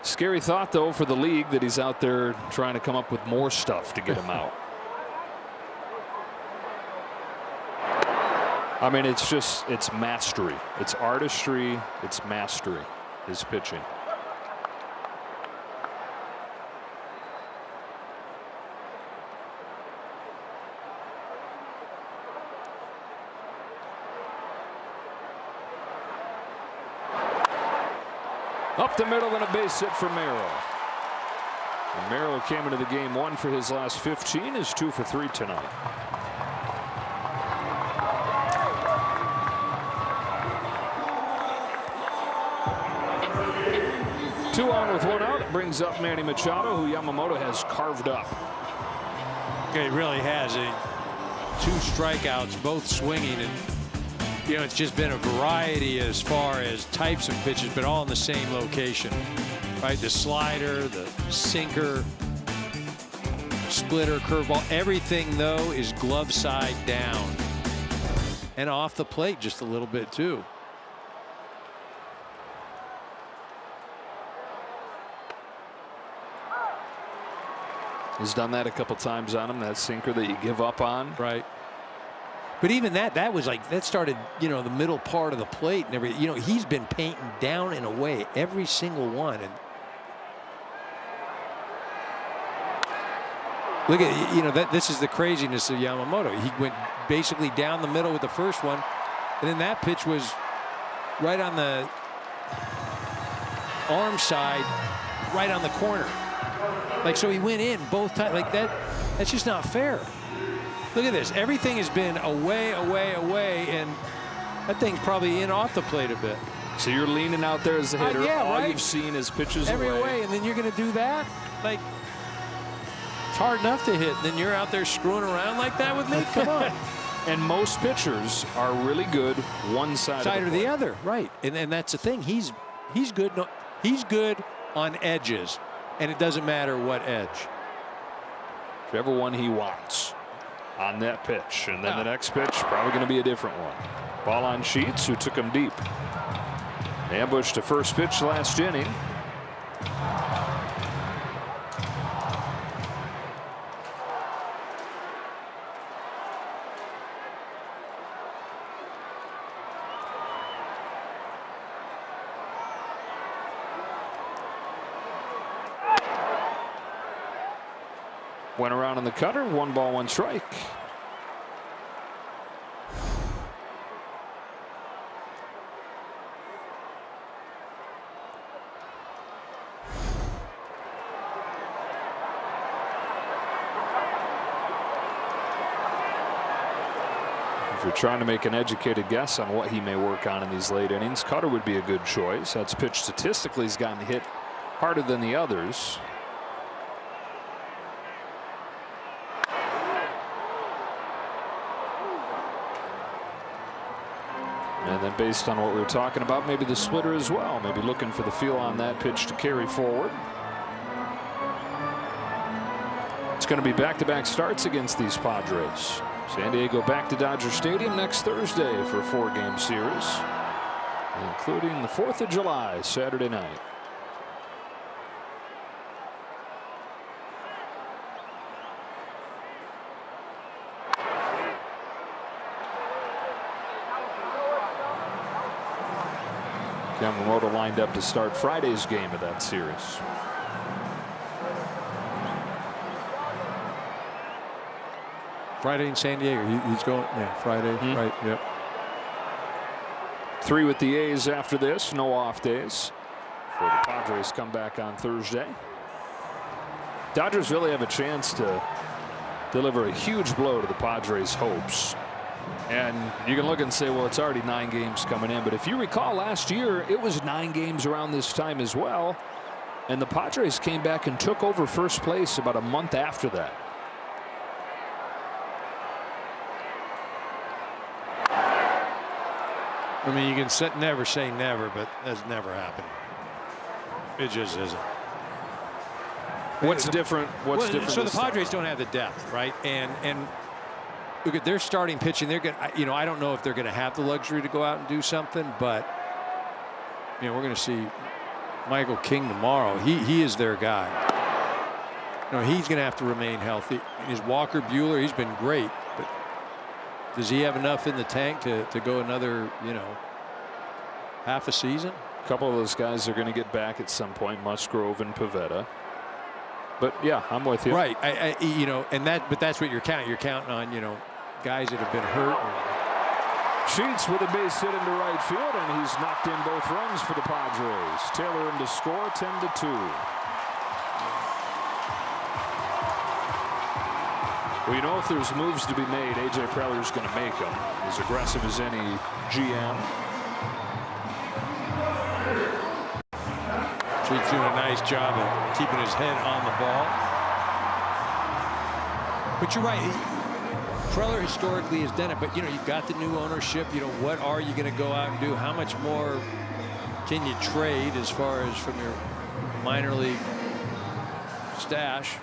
Scary thought, though, for the league that he's out there trying to come up with more stuff to get him out. I mean, it's mastery. It's artistry. It's mastery, his pitching. Up the middle and a base hit for Merrill. And Merrill came into the game 1 for his last 15, is 2 for 3 tonight. 2 on with 1 out. It brings up Manny Machado, who Yamamoto has carved up. Okay, it really has. 2 strikeouts, both swinging, and you know it's just been a variety as far as types of pitches, but all in the same location. Right, the slider, the sinker, splitter, curveball, everything though is glove side down and off the plate just a little bit too. He's done that a couple times on him, that sinker that you give up on. Right. But even that was like, that started, you know, the middle part of the plate and everything. You know, he's been painting down and away every single one. And look at, you know, this is the craziness of Yamamoto. He went basically down the middle with the first one, and then that pitch was right on the arm side, right on the corner. Like, so he went in both times. Like that's just not fair. Look at this. Everything has been away, away, away, and that thing's probably in off the plate a bit. So you're leaning out there as a hitter. Yeah, all right. you've seen is pitches every away. way, and then you're going to do that? Like, it's hard enough to hit. Then you're out there screwing around like that with me? Come on. And most pitchers are really good one side or the other, right? And that's the thing. He's good. No, he's good on edges, and it doesn't matter what edge. Whichever one he wants on that pitch, and then the next pitch probably going to be a different one. Ball on Sheets, who took him deep. Ambushed to first pitch last inning. Went around on the cutter, 1 ball, 1 strike. If you're trying to make an educated guess on what he may work on in these late innings, cutter would be a good choice. That's pitch statistically has gotten hit harder than the others. And then based on what we were talking about, maybe the splitter as well. Maybe looking for the feel on that pitch to carry forward. It's going to be back-to-back starts against these Padres. San Diego back to Dodger Stadium next Thursday for a 4-game series, including the 4th of July, Saturday night. Yamamoto lined up to start Friday's game of that series. Friday in San Diego. He's going, yeah, Friday, right, yep. 3 with the A's after this, no off days. For the Padres come back on Thursday. Dodgers really have a chance to deliver a huge blow to the Padres' hopes. And you can look and say, well, it's already 9 games coming in. But if you recall last year, it was 9 games around this time as well. And the Padres came back and took over first place about a month after that. I mean, you can never say never, but that's never happening. It just isn't. What's different? What's different? So the Padres don't have the depth, right? And look at their starting pitching. They're going, you know, I don't know if they're going to have the luxury to go out and do something, but you know, we're going to see Michael King tomorrow. He is their guy. You know, he's going to have to remain healthy. Is Walker Buehler? He's been great, but does he have enough in the tank to go another, you know, half a season? A couple of those guys are going to get back at some point, Musgrove and Pivetta. But yeah, I'm with you. Right. You know, but that's what you're counting. You're counting on, you know, guys that have been hurt. Sheets with a base hit into right field, and he's knocked in both runs for the Padres. Taylor in to score, 10-2. Well, you know, if there's moves to be made, A.J. Preller's going to make them. As aggressive as any GM. He's doing a nice job of keeping his head on the ball. But you're right. Preller historically has done it, but you know, you've got the new ownership. You know, what are you going to go out and do? How much more can you trade as far as from your minor league stash?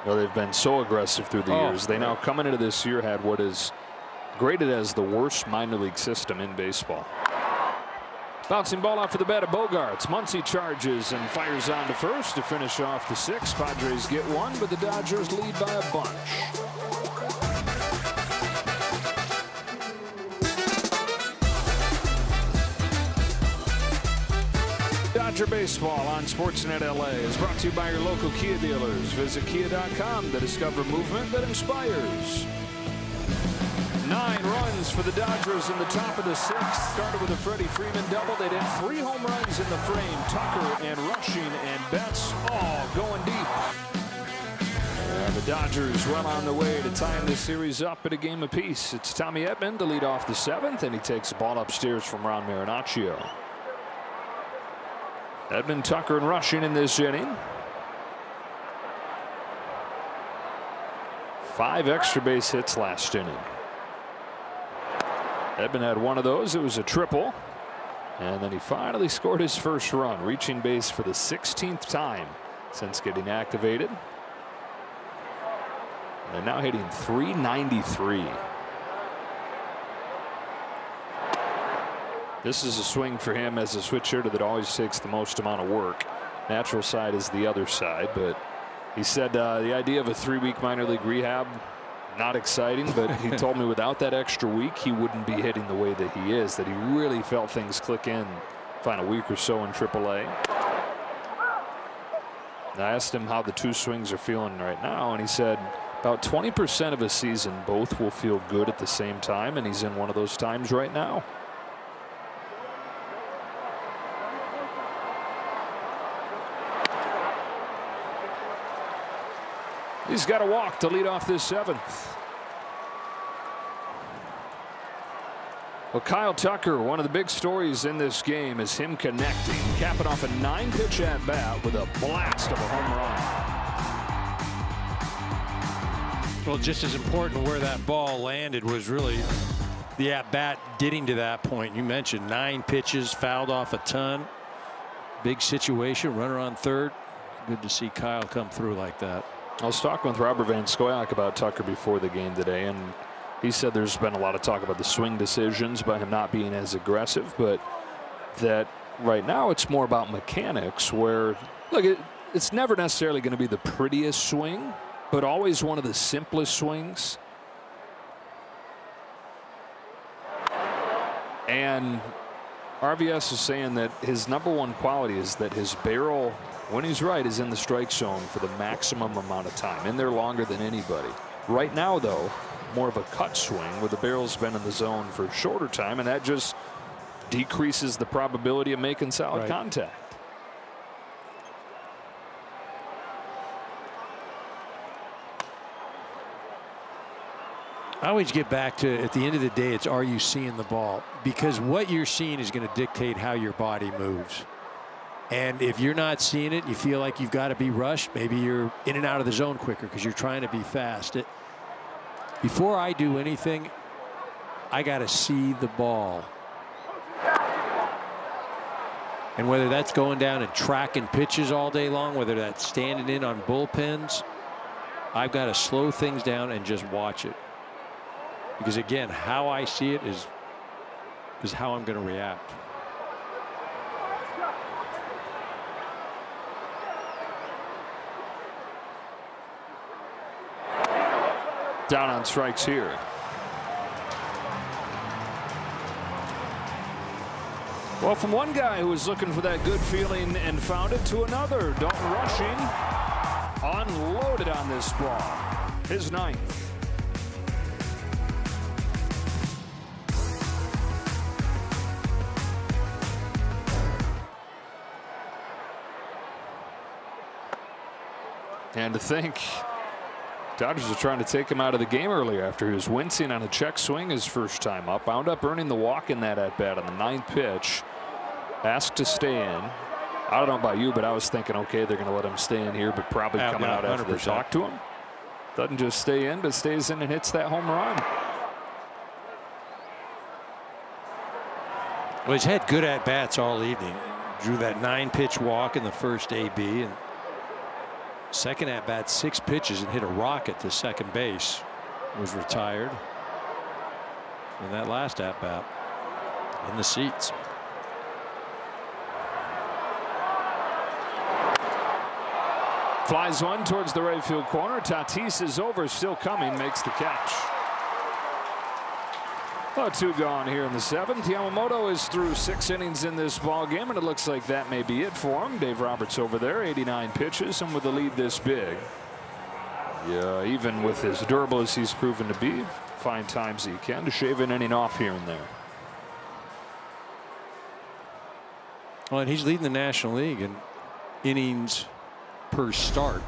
Well, they've been so aggressive through the years. They now, coming into this year, had what is graded as the worst minor league system in baseball. Bouncing ball off for the bat of Bogarts. Muncy charges and fires on to first to finish off the 6th. Padres get 1, but the Dodgers lead by a bunch. Dodger Baseball on Sportsnet LA is brought to you by your local Kia dealers. Visit Kia.com to discover movement that inspires. 9 runs for the Dodgers in the top of the 6th. Started with a Freddie Freeman double. They did 3 home runs in the frame. Tucker and Rushing and Betts all going deep. And the Dodgers well on their way to tying this series up at a game apiece. It's Tommy Edman to lead off the 7th, and he takes the ball upstairs from Ron Marinaccio. Edman, Tucker, and Rushing in this inning. 5 extra base hits last inning. Edman had one of those. It was a triple. And then he finally scored his first run, reaching base for the 16th time since getting activated. And now hitting .393. This is a swing for him as a switch hitter that always takes the most amount of work. Natural side is the other side, but he said the idea of a 3-week minor league rehab, not exciting, but he told me without that extra week he wouldn't be hitting the way that he is, that he really felt things click in final week or so in AAA. And I asked him how the 2 swings are feeling right now, and he said about 20% of a season both will feel good at the same time, and he's in one of those times right now. He's got a walk to lead off this 7th. Well, Kyle Tucker, one of the big stories in this game is him connecting, capping off a 9-pitch at bat with a blast of a home run. Well, just as important where that ball landed was really the at bat getting to that point. You mentioned 9 pitches, fouled off a ton. Big situation, runner on third. Good to see Kyle come through like that. I was talking with Robert Van Scoyoc about Tucker before the game today, and he said there's been a lot of talk about the swing decisions, by him not being as aggressive, but that right now it's more about mechanics where, look, it's never necessarily going to be the prettiest swing, but always one of the simplest swings. And RVS is saying that his #1 quality is that his barrel, when he's right, is in the strike zone for the maximum amount of time, in there longer than anybody. Right now, though, more of a cut swing where the barrel's been in the zone for a shorter time, and that just decreases the probability of making solid contact. I always get back to, at the end of the day, it's are you seeing the ball? Because what you're seeing is going to dictate how your body moves. And if you're not seeing it, you feel like you've got to be rushed. Maybe you're in and out of the zone quicker because you're trying to be fast. Before I do anything, I got to see the ball. And whether that's going down and tracking pitches all day long, whether that's standing in on bullpens, I've got to slow things down and just watch it. Because again, how I see it is how I'm going to react. Down on strikes here. Well, from one guy who was looking for that good feeling and found it to another, Dalton Rushing unloaded on this ball. His 9th. And to think, Dodgers are trying to take him out of the game earlier after he was wincing on a check swing his first time up. Wound up earning the walk in that at bat on the 9th pitch. asked to stay in. I don't know about you, but I was thinking, okay, they're going to let him stay in here, but probably coming out after they talk to him. Doesn't just stay in, but stays in and hits that home run. Well, he's had good at-bats all evening. Drew that 9-pitch walk in the first AB, and second at-bat 6 pitches and hit a rocket to second base. Was retired. And that last at-bat in the seats. Flies one towards the right field corner. Tatis is over, still coming, makes the catch. Oh, 2 gone here in the 7th. Yamamoto is through 6 innings in this ball game, and it looks like that may be it for him. Dave Roberts over there, 89 pitches, and with a lead this big. Yeah, even with as durable as he's proven to be, find times he can to shave an inning off here and there. Well, and he's leading the National League in innings per start.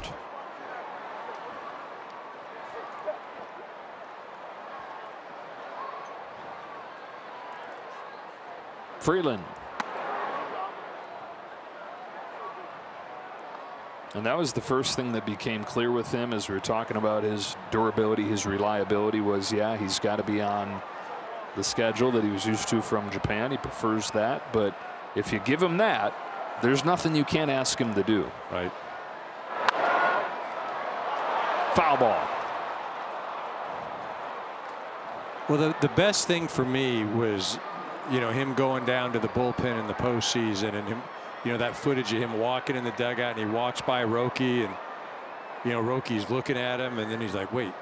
Freeland. And that was the first thing that became clear with him as we were talking about his durability, his reliability was, yeah, he's got to be on the schedule that he was used to from Japan. He prefers that. But if you give him that, there's nothing you can't ask him to do. Right. Foul ball. Well, the best thing for me was, him going down to the bullpen in the postseason, and him, that footage of him walking in the dugout, and he walks by Roki, and Roki's looking at him, and then he's like, wait,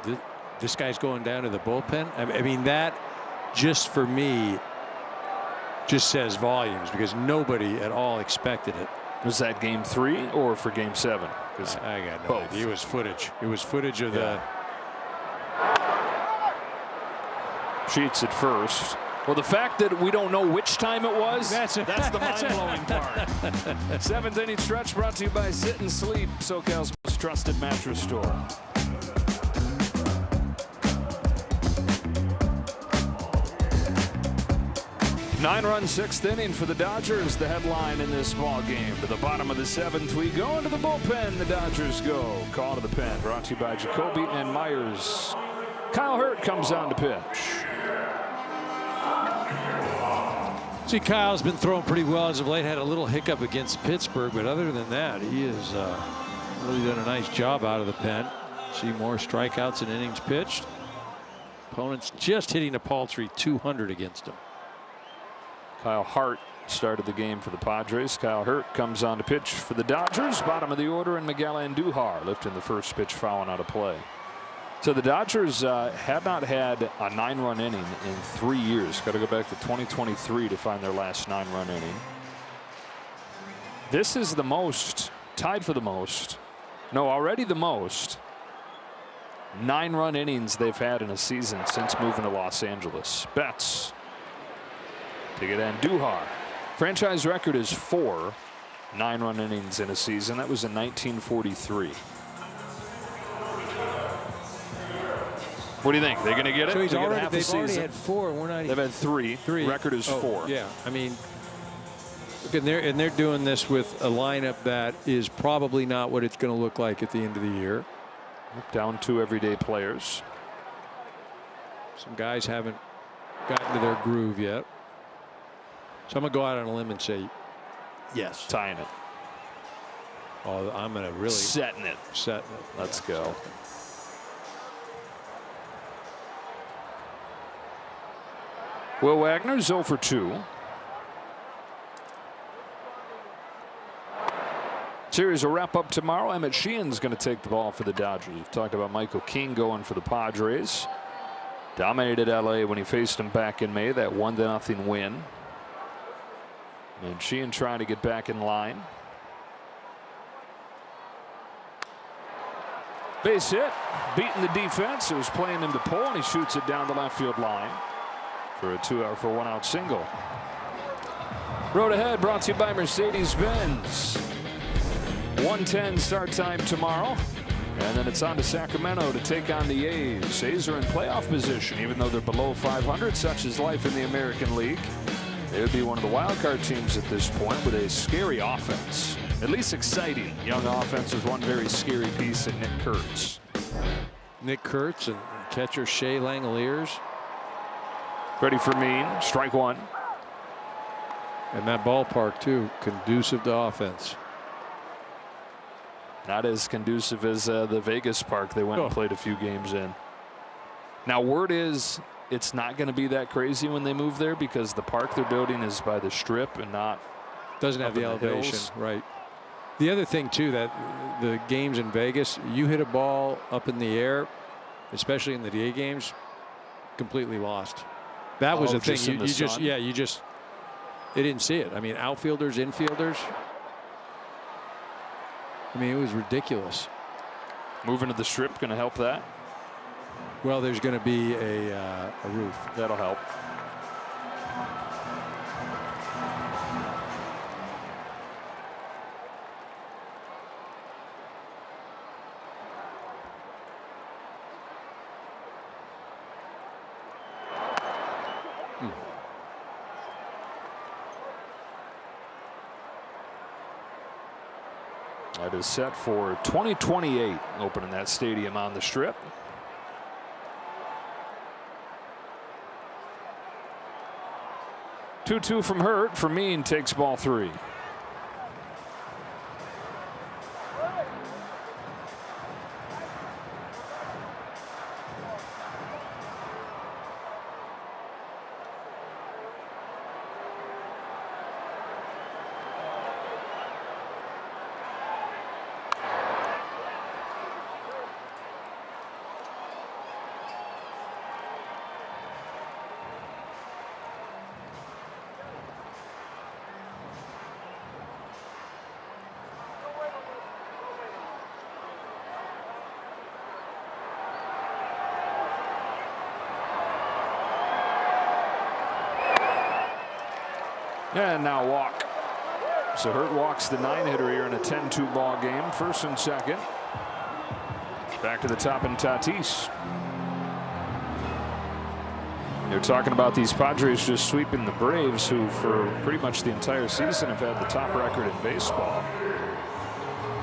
this guy's going down to the bullpen. I mean, that just for me just says volumes, because nobody at all expected it. Was that game 3 or for game 7? I got no idea. It was footage. It was footage of the Sheets at first. Well, the fact that we don't know which time it was, that's the mind-blowing part. 7th inning stretch brought to you by Sit and Sleep, SoCal's most trusted mattress store. Nine-run 6th inning for the Dodgers, the headline in this ball game. To the bottom of the 7th, we go into the bullpen. The Dodgers go. Call to the pen, brought to you by Jacoby and Myers. Kyle Hurt comes on to pitch. See, Kyle's been throwing pretty well as of late. Had a little hiccup against Pittsburgh, but other than that, he has really done a nice job out of the pen. See more strikeouts and innings pitched. Opponents just hitting a paltry 200 against him. Kyle Hart started the game for the Padres. Kyle Hurt comes on to pitch for the Dodgers. Bottom of the order, and Miguel Andujar lifting the first pitch, fouling out of play. So the Dodgers had not had a 9-run inning in 3 years. Got to go back to 2023 to find their last 9-run inning. This is the most, tied for the most, already the most 9-run innings they've had in a season since moving to Los Angeles. Betts to get Andujar. Franchise record is 4 9-run innings in a season. That was in 1943. What do you think? They're going to get it? So they've already had 4. We're not. They've had 3. Record is 4. Yeah, I mean, look, and they're doing this with a lineup that is probably not what it's going to look like at the end of the year. Down 2 everyday players. Some guys haven't gotten to their groove yet. So I'm going to go out on a limb and say yes. Tying it. Oh, I'm going to really. Setting it. Let's go. Will Wagner 0 for 2. Series will wrap up tomorrow. Emmett Sheehan's going to take the ball for the Dodgers. We've talked about Michael King going for the Padres. Dominated LA when he faced him back in May. That 1-0 win. And Sheehan trying to get back in line. Base hit. Beating the defense. It was playing him to pull, and he shoots it down the left field line for a 1-out single. Road Ahead brought to you by Mercedes-Benz. 1:10 start time tomorrow. And then it's on to Sacramento to take on the A's. A's are in playoff position, even though they're below 500. Such is life in the American League. They would be one of the wild card teams at this point with a scary offense. At least exciting young offense with one very scary piece in Nick Kurtz. Nick Kurtz and catcher Shea Langoliers. Ready for Mean. Strike one. And that ballpark, too, conducive to offense. Not as conducive as the Vegas park they went and played a few games in. Now, word is it's not going to be that crazy when they move there because the park they're building is by the Strip and not. Doesn't have the elevation, right. The other thing, too, that the games in Vegas, you hit a ball up in the air, especially in the day games, completely lost. That was the thing. You didn't see it. I mean, outfielders, infielders. I mean, it was ridiculous. Moving to the Strip going to help that? Well, there's going to be a roof. That'll help. That is set for 2028, opening that stadium on the Strip. 2-2 from Hurt. For Mean takes ball 3. And now walk. So Hurt walks the 9-hitter here in a 10-2 ball game. First and second. Back to the top in Tatis. They're talking about these Padres just sweeping the Braves, who for pretty much the entire season have had the top record in baseball.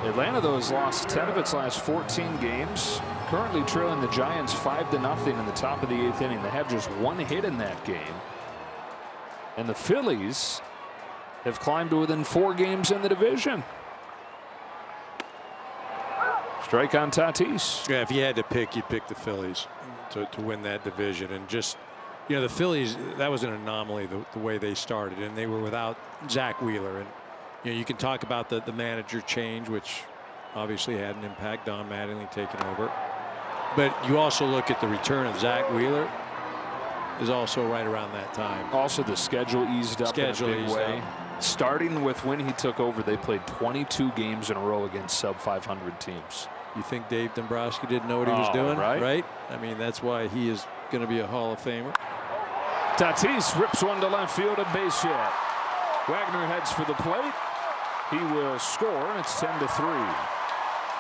Atlanta, though, has lost 10 of its last 14 games. Currently trailing the Giants 5-0 in the top of the 8th inning. They have just 1 hit in that game. And the Phillies have climbed to within 4 games in the division. Strike on Tatis. Yeah, if you had to pick, you'd pick the Phillies to win that division. And just, you know, the Phillies, that was an anomaly the way they started. And they were without Zach Wheeler. And, you know, you can talk about the manager change, which obviously had an impact. Don Mattingly taking over. But you also look at the return of Zach Wheeler. Is also right around that time. Also, the schedule eased up in a big way. Starting with when he took over, they played 22 games in a row against sub-500 teams. You think Dave Dombrowski didn't know what he was doing? Right? I mean, that's why he is going to be a Hall of Famer. Tatis rips one to left field, a base hit. Wagner heads for the plate. He will score, and it's 10-3.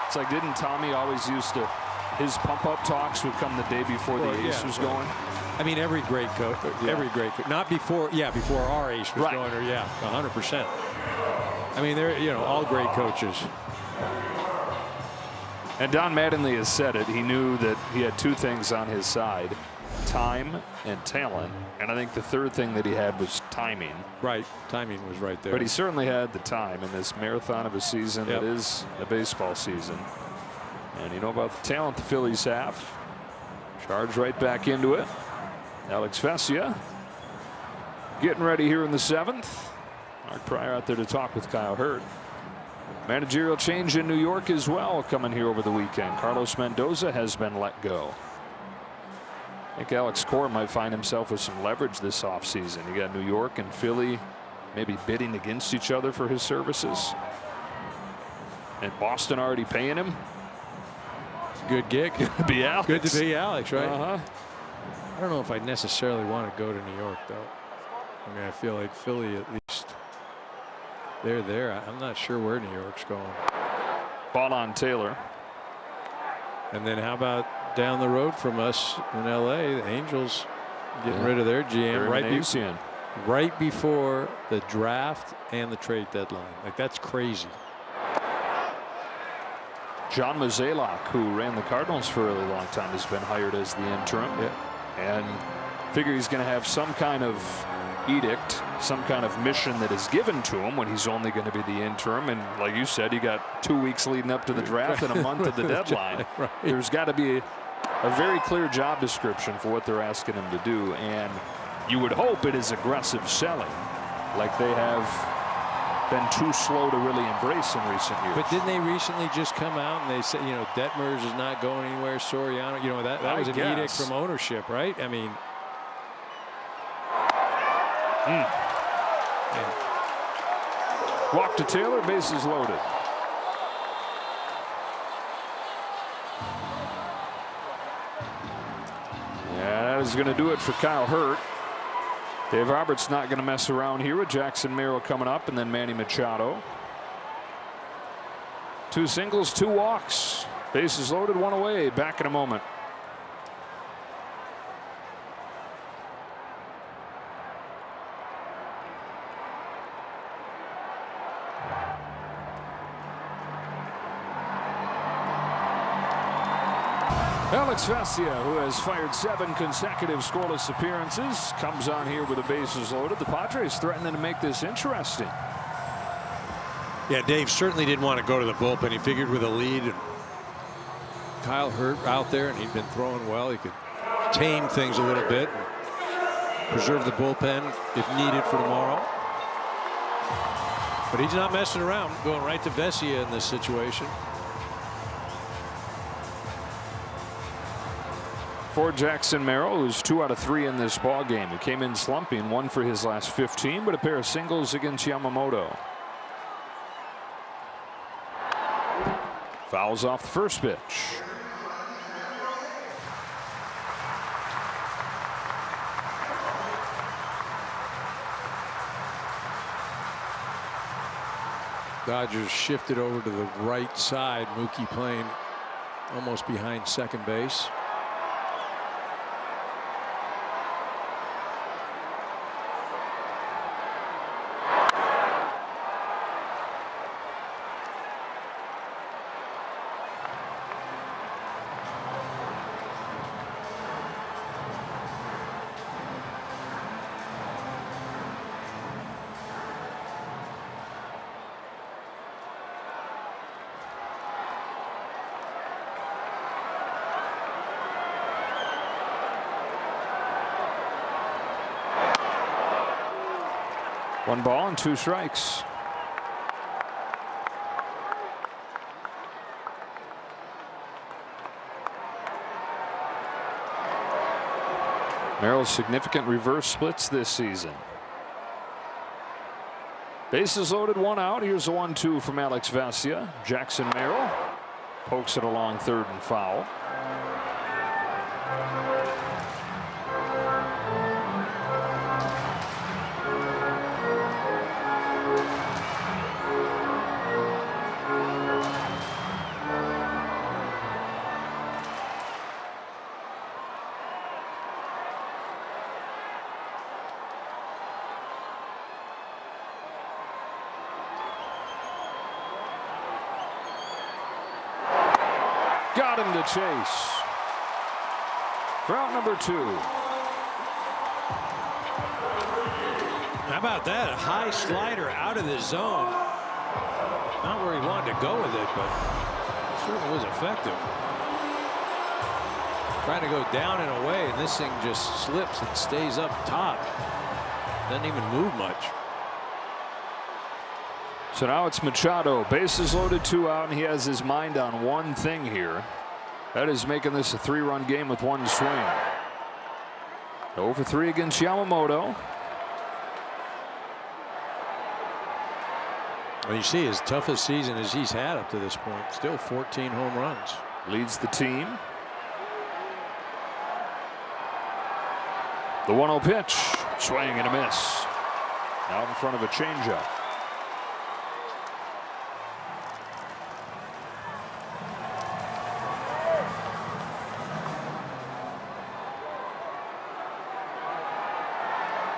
It's like, didn't Tommy always used to, his pump-up talks would come the day before the ace was going? I mean, every great coach, not before, before our ace was going, or 100%. I mean, they're, you know, all great coaches. And Don Mattingly has said it. He knew that he had 2 things on his side, time and talent. And I think the third thing that he had was timing. Right. Timing was right there. But he certainly had the time in this marathon of a season that is a baseball season. And you know about the talent the Phillies have. Charge right back into it. Alex Vesia getting ready here in the 7th. Mark Pryor out there to talk with Kyle Hurt. Managerial change in New York as well coming here over the weekend. Carlos Mendoza has been let go. I think Alex Cora might find himself with some leverage this offseason. You got New York and Philly maybe bidding against each other for his services. And Boston already paying him. It's a good gig. Good to be Alex. Good to be Alex, right? I don't know if I necessarily want to go to New York, though. I mean, I feel like Philly, at least, they're there. I'm not sure where New York's going. Ball on Taylor. And then how about down the road from us in L.A., the Angels getting rid of their GM right before the draft and the trade deadline. Like, that's crazy. John Mozeliak, who ran the Cardinals for a really long time, has been hired as the interim. And figure he's going to have some kind of edict, some kind of mission that is given to him when he's only going to be the interim. And like you said, you got 2 weeks leading up to the draft and a month of the deadline. Right. There's got to be a very clear job description for what they're asking him to do. And you would hope it is aggressive selling, like they have been too slow to really embrace in recent years. But didn't they recently just come out and they said, you know, Detmers is not going anywhere, Soriano, you know, that was an edict from ownership, right? I mean, walk to Taylor, bases loaded. Yeah, that is going to do it for Kyle Hurt. Dave Roberts not going to mess around here with Jackson Merrill coming up, and then Manny Machado. 2 singles, 2 walks. Bases loaded, 1 away. Back in a moment. Alex Vesia, who has fired 7 consecutive scoreless appearances, comes on here with the bases loaded. The Padres threatening to make this interesting. yeah, Dave certainly didn't want to go to the bullpen. He figured with a lead and Kyle Hurt out there, and he'd been throwing well, he could tame things a little bit and preserve the bullpen if needed for tomorrow. But he's not messing around, going right to Vesia in this situation. For Jackson Merrill, who's 2 out of 3 in this ball game. He came in slumping, 1 for his last 15, but a pair of singles against Yamamoto. Fouls off the first pitch. Dodgers shifted over to the right side. Mookie playing almost behind second base. One ball and 2 strikes. Merrill's significant reverse splits this season. Bases loaded, 1 out. Here's a 1-2 from Alex Vesia. Jackson Merrill pokes it along third and foul. Got him to chase. For out number 2. How about that? A high slider out of the zone. Not where he wanted to go with it, but it certainly was effective. Trying to go down and away, and this thing just slips and stays up top. Doesn't even move much. So now it's Machado. Bases loaded, 2 out, and he has his mind on one thing here. That is making this a 3-run game with 1 swing. 0 for 3 against Yamamoto. Well, you see his toughest season as he's had up to this point. Still 14 home runs. Leads the team. The 1-0 pitch. Swing and a miss. Out in front of a changeup.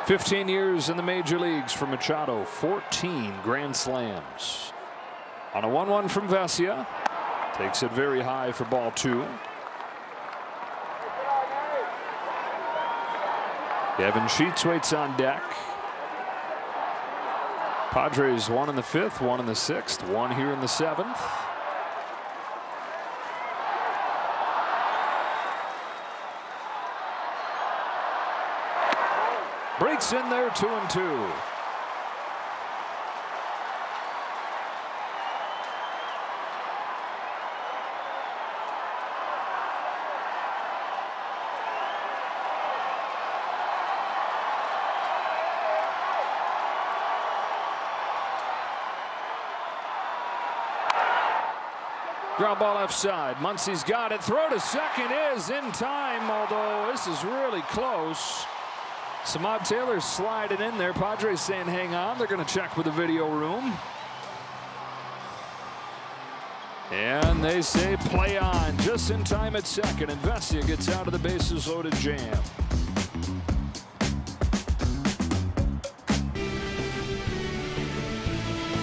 15 years in the major leagues for Machado, 14 grand slams. On a 1-1 from Vesia. Takes it very high for ball 2. Kevin Sheets waits on deck. Padres 1 in the 5th, 1 in the 6th, 1 here in the 7th. Breaks in there, 2-2. Ground ball left side. Muncy's got it. Throw to second is in time, although this is really close. Samad Taylor sliding in there. Padres saying hang on. They're going to check with the video room. And they say play on. Just in time at second. And Vesia gets out of the bases loaded jam.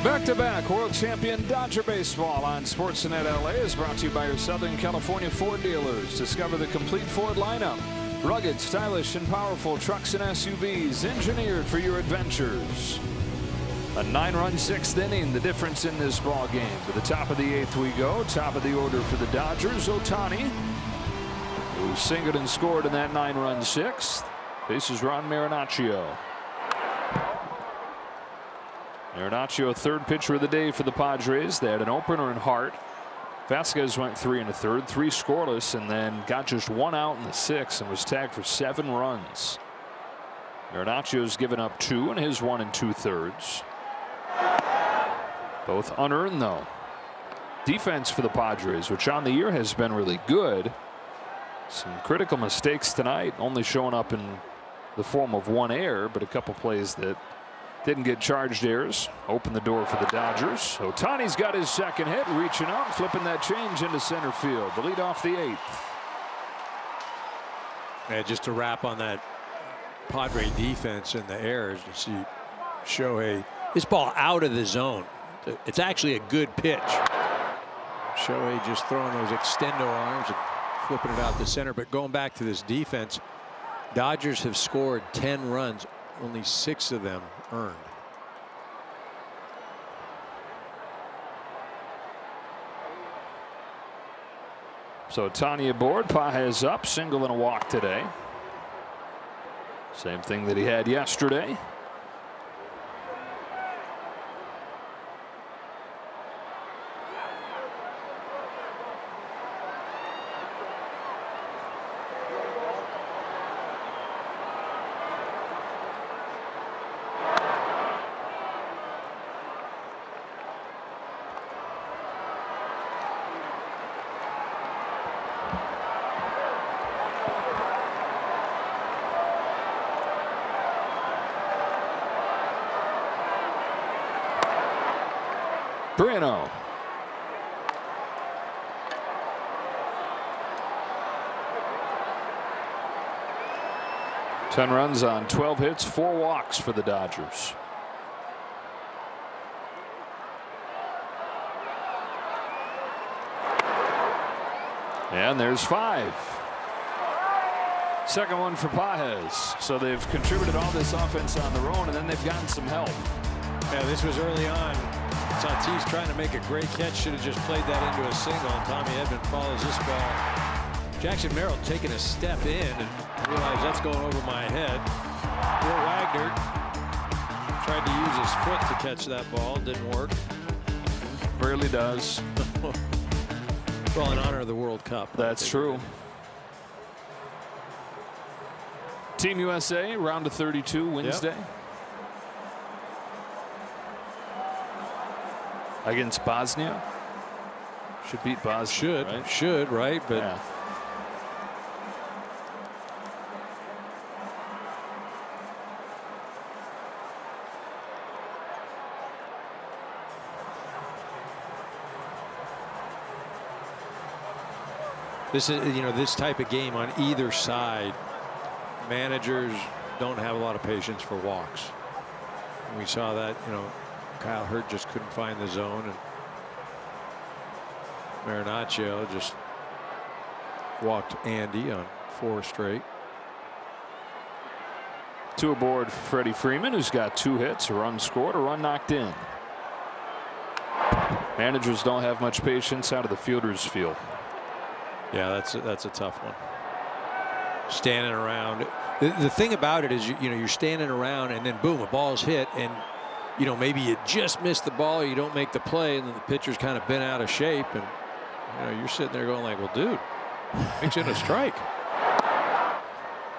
Back-to-back world champion Dodger baseball on Sportsnet LA is brought to you by your Southern California Ford dealers. Discover the complete Ford lineup. Rugged, stylish, and powerful trucks and SUVs engineered for your adventures. A 9-run 6th inning, the difference in this ball game. To the top of the 8th we go. Top of the order for the Dodgers, Ohtani, who singled and scored in that 9-run 6th. Faces Ron Marinaccio. Marinaccio, third pitcher of the day for the Padres. They had an opener in Hart. Vasquez went 3 1/3, 3 scoreless, and then got just 1 out in the 6th and was tagged for 7 runs. Marinaccio's given up 2 in his 1 2/3. Both unearned though. Defense for the Padres, which on the year has been really good. Some critical mistakes tonight, only showing up in the form of 1 error, but a couple plays that didn't get charged errors. Open the door for the Dodgers. Ohtani's got his second hit, reaching out, flipping that change into center field. The lead off the 8th. Yeah, just to wrap on that Padre defense and the errors, you see Shohei, this ball out of the zone. It's actually a good pitch. Shohei just throwing those extendo arms and flipping it out the center. But going back to this defense, Dodgers have scored 10 runs, only 6 of them earned. So Ohtani aboard. Pages up, single and a walk today. Same thing that he had yesterday. Bruno. Ten runs on 12 hits, 4 walks for the Dodgers. And there's 5. Second one for Pages. So they've contributed all this offense on their own, and then they've gotten some help. Yeah, this was early on. Tatis trying to make a great catch, should have just played that into a single, and Tommy Edman follows this ball. Jackson Merrill taking a step in and realized that's going over my head. Will Wagner tried to use his foot to catch that ball, didn't work. Rarely does. Well, in honor of the World Cup. That's true. Team USA round of 32 Wednesday. Yep. Against Bosnia. Should beat Bosnia. Should, right? But yeah. This is, this type of game on either side. Managers don't have a lot of patience for walks. And we saw that, you know, Kyle Hurt just couldn't find the zone, and Marinaccio just walked Andy on 4 straight. 2 aboard for Freddie Freeman, who's got 2 hits, a run scored, a run knocked in. Managers don't have much patience out of the fielders field. Yeah, that's a tough one. Standing around. The thing about it is, you know, you're standing around and then boom, a ball's hit, and you know, maybe you just missed the ball, you don't make the play, and then the pitcher's kind of been out of shape, and you know, you're sitting there going like, well, dude, makes it a strike.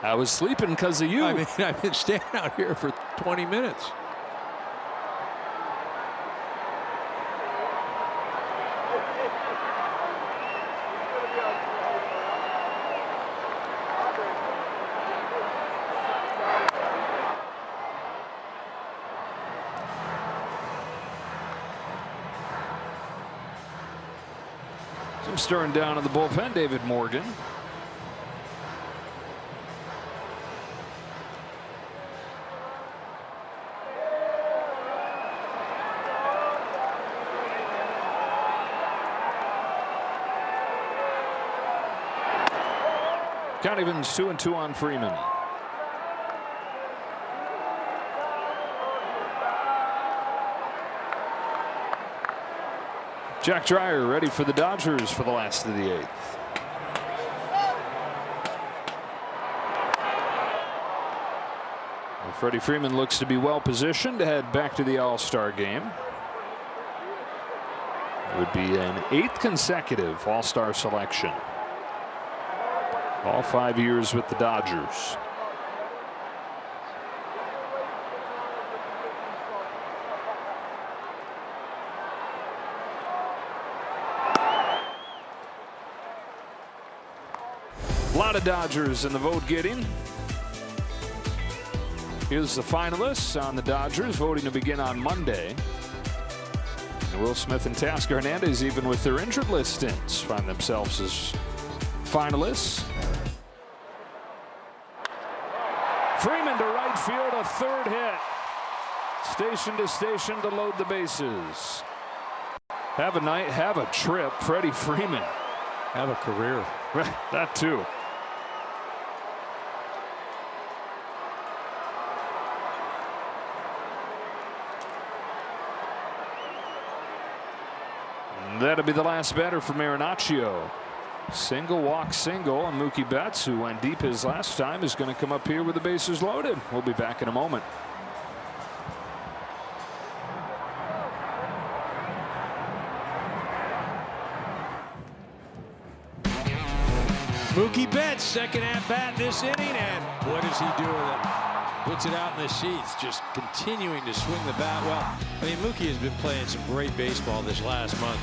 I was sleeping because of you. I mean, I've been standing out here for 20 minutes. Some stirring down in the bullpen. David Morgan. Count evens 2-2 on Freeman. Jack Dreyer ready for the Dodgers for the last of the 8th. Well, Freddie Freeman looks to be well positioned to head back to the All-Star game. It would be an 8th consecutive All-Star selection. All 5 years with the Dodgers. A lot of Dodgers in the vote getting. Here's the finalists on the Dodgers, voting to begin on Monday. And Will Smith and Tasker Hernandez, even with their injured list stints, find themselves as finalists. Freeman to right field, a 3rd hit. Station to station to load the bases. Have a night, have a trip, Freddie Freeman. Have a career. That too. And that'll be the last batter for Marinaccio. Single, walk, single, and Mookie Betts, who went deep his last time, is going to come up here with the bases loaded. We'll be back in a moment. Mookie Betts, second at bat this inning, and what does he do with it? Puts it out in the seats, just continuing to swing the bat well. I mean, Mookie has been playing some great baseball this last month.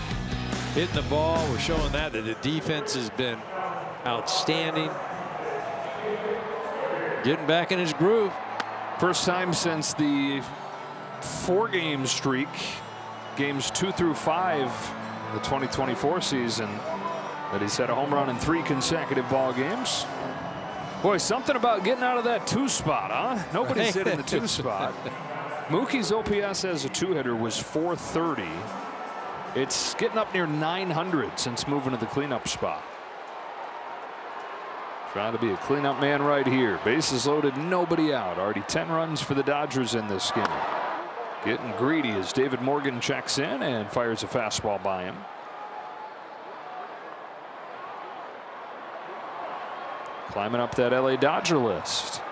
Hitting the ball, we're showing that the defense has been outstanding. Getting back in his groove. First time since the 4-game streak, games 2 through 5, the 2024 season, that he's had a home run in 3 consecutive ball games. Boy, something about getting out of that 2 spot, huh? Nobody's hitting the 2 spot. Mookie's OPS as a 2-hitter was .430. It's getting up near 900 since moving to the cleanup spot. Trying to be a cleanup man right here. Bases loaded, nobody out. Already 10 runs for the Dodgers in this game. Getting greedy as David Morgan checks in and fires a fastball by him. Climbing up that LA Dodger list.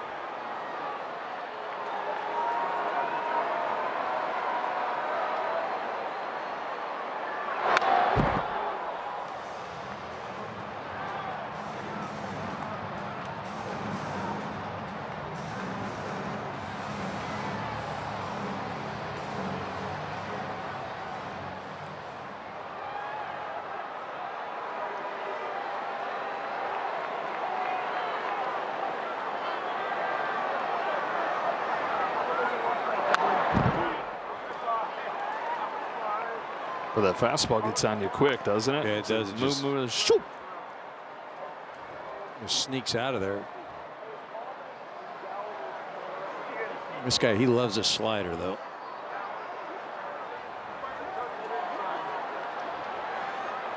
Well, that fastball gets on you quick, doesn't it? Yeah, it does. It just shoot. It sneaks out of there. This guy, he loves a slider, though.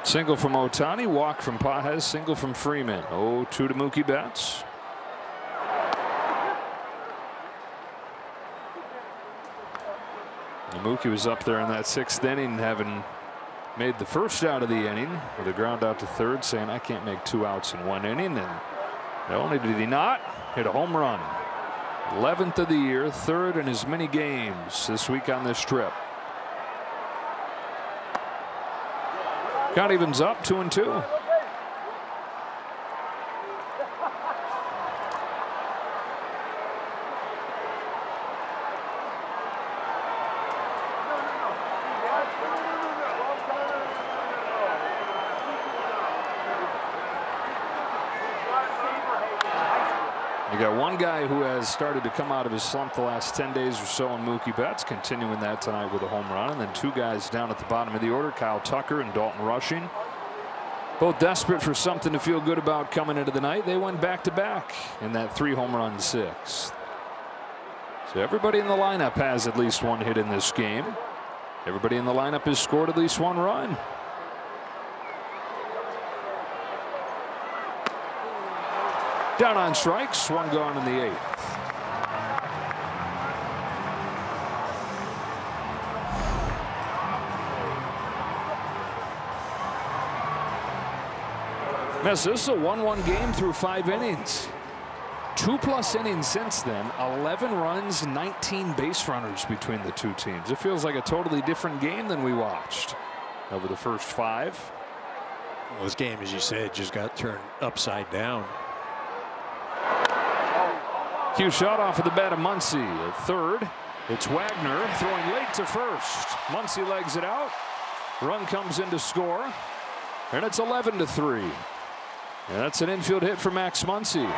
Single from Ohtani, walk from Pajes, single from Freeman. 0-2 to Mookie Betts. And Mookie was up there in that 6th inning, having made the first out of the inning with a ground out to third, saying I can't make 2 outs in 1 inning. And not only did he not hit a home run, 11th of the year, 3rd in as many games this week on this trip. Count evens up 2-2. You got one guy who has started to come out of his slump the last 10 days or so on Mookie Betts, continuing that tonight with a home run. And then 2 guys down at the bottom of the order, Kyle Tucker and Dalton Rushing. Both desperate for something to feel good about coming into the night. They went back-to-back in that 3-home-run 6th. So everybody in the lineup has at least 1 hit in this game. Everybody in the lineup has scored at least 1 run. Down on strikes, 1 gone in the 8th. This is a 1-1 game through 5 innings. 2+ innings since then. 11 runs, 19 base runners between the 2 teams. It feels like a totally different game than we watched over the first 5. Well, this game, as you said, just got turned upside down. Cue shot off of the bat of Muncy at third. It's Wagner throwing late to first. Muncy legs it out. Run comes in to score. And it's 11-3. And that's an infield hit for Max Muncy.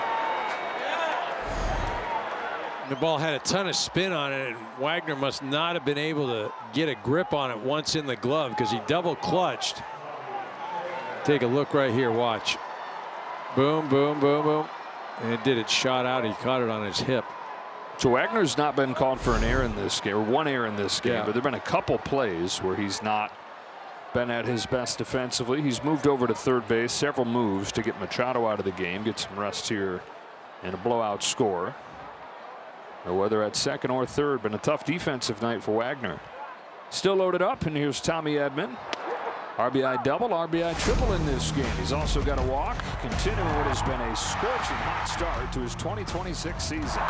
The ball had a ton of spin on it, and Wagner must not have been able to get a grip on it once in the glove because he double clutched. Take a look right here. Watch. Boom, boom, boom, boom. And it did. It shot out. He caught it on his hip. So Wagner's not been called for an error in this game, or 1 error in this game, Yeah. but there have been a couple plays where he's not been at his best defensively. He's moved over to third base, several moves to get Machado out of the game, get some rest here, and a blowout score. Or whether at second or third, been a tough defensive night for Wagner. Still loaded up, and here's Tommy Edman. RBI double, RBI triple in this game. He's also got a walk, continuing what has been a scorching hot start to his 2026 season.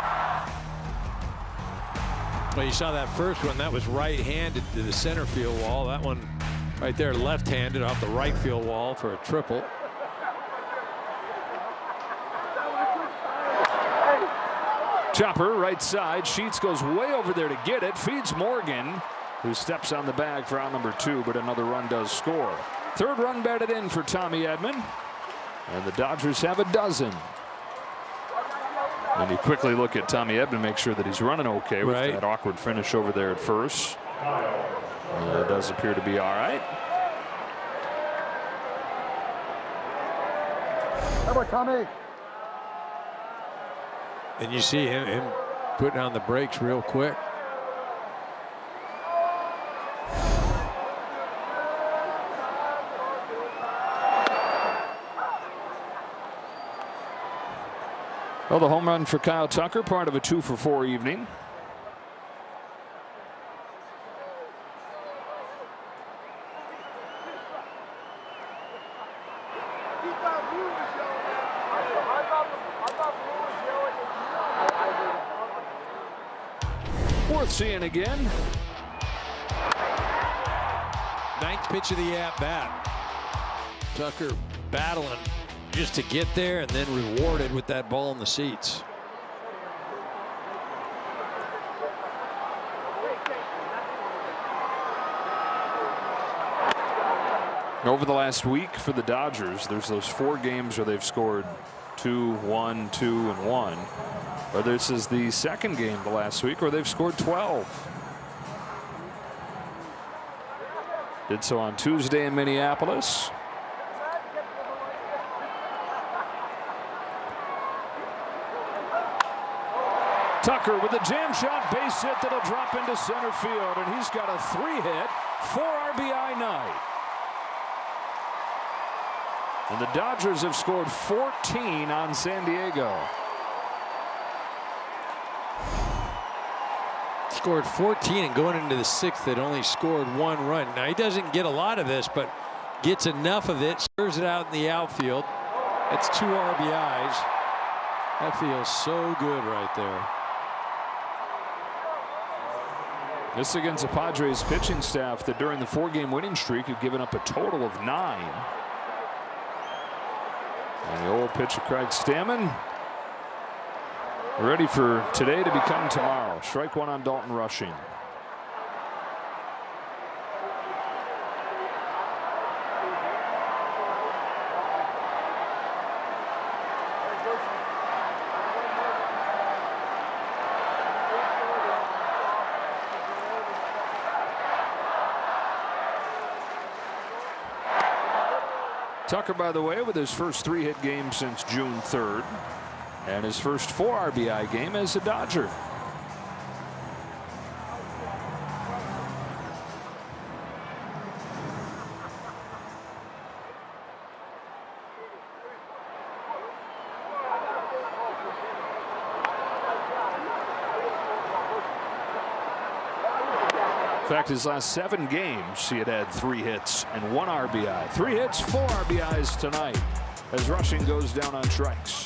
Well, you saw that first one. That was right-handed to the center field wall. That one right there left-handed off the right field wall for a triple. Chopper right side. Sheets goes way over there to get it. Feeds Morgan, who steps on the bag for out number 2, but another run does score. 3rd run batted in for Tommy Edman, and the Dodgers have a dozen. And you quickly look at Tommy Edman, make sure that he's running okay with that awkward finish over there at first. It does appear to be all right. How about Tommy? And you see him putting on the brakes real quick. Well, the home run for Kyle Tucker, part of a 2-for-4 evening. Worth seeing again. 9th pitch of the at-bat. Tucker battling just to get there and then rewarded with that ball in the seats. Over the last week for the Dodgers, there's those 4 games where they've scored 2, 1, 2, and 1. But this is the 2nd game the last week where they've scored 12. Did so on Tuesday in Minneapolis. Tucker with a jam shot base hit that'll drop into center field, and he's got a 3-hit, 4 RBI night. And the Dodgers have scored 14 on San Diego. Scored 14, and going into the 6th, they'd only scored 1 run. Now, he doesn't get a lot of this, but gets enough of it, serves it out in the outfield. That's 2 RBIs. That feels so good right there. This against the Padres pitching staff that during the 4-game winning streak had given up a total of 9. And the old pitcher Craig Stammen ready for today to become tomorrow. Strike 1 on Dalton Rushing. Tucker, by the way, with his first 3-hit game since June 3rd, and his first 4 RBI game as a Dodger. In fact, his last 7 games, he had 3 hits and 1 RBI. 3 hits, 4 RBIs tonight as Rushing goes down on strikes.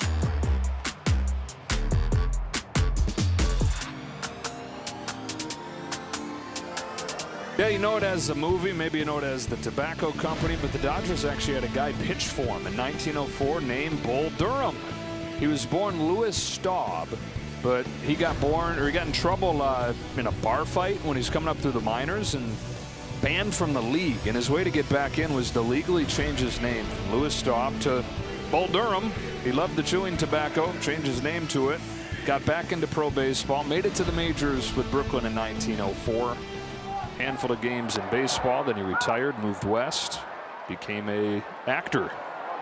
Yeah, you know it as a movie, maybe you know it as the tobacco company, but the Dodgers actually had a guy pitch for him in 1904 named Bull Durham. He was born Louis Staub, but he got in trouble in a bar fight when he's coming up through the minors and banned from the league. And his way to get back in was to legally change his name from Louis Staub to Bull Durham. He loved the chewing tobacco, changed his name to it, got back into pro baseball, made it to the majors with Brooklyn in 1904. Handful of games in baseball, then he retired, moved west, became a actor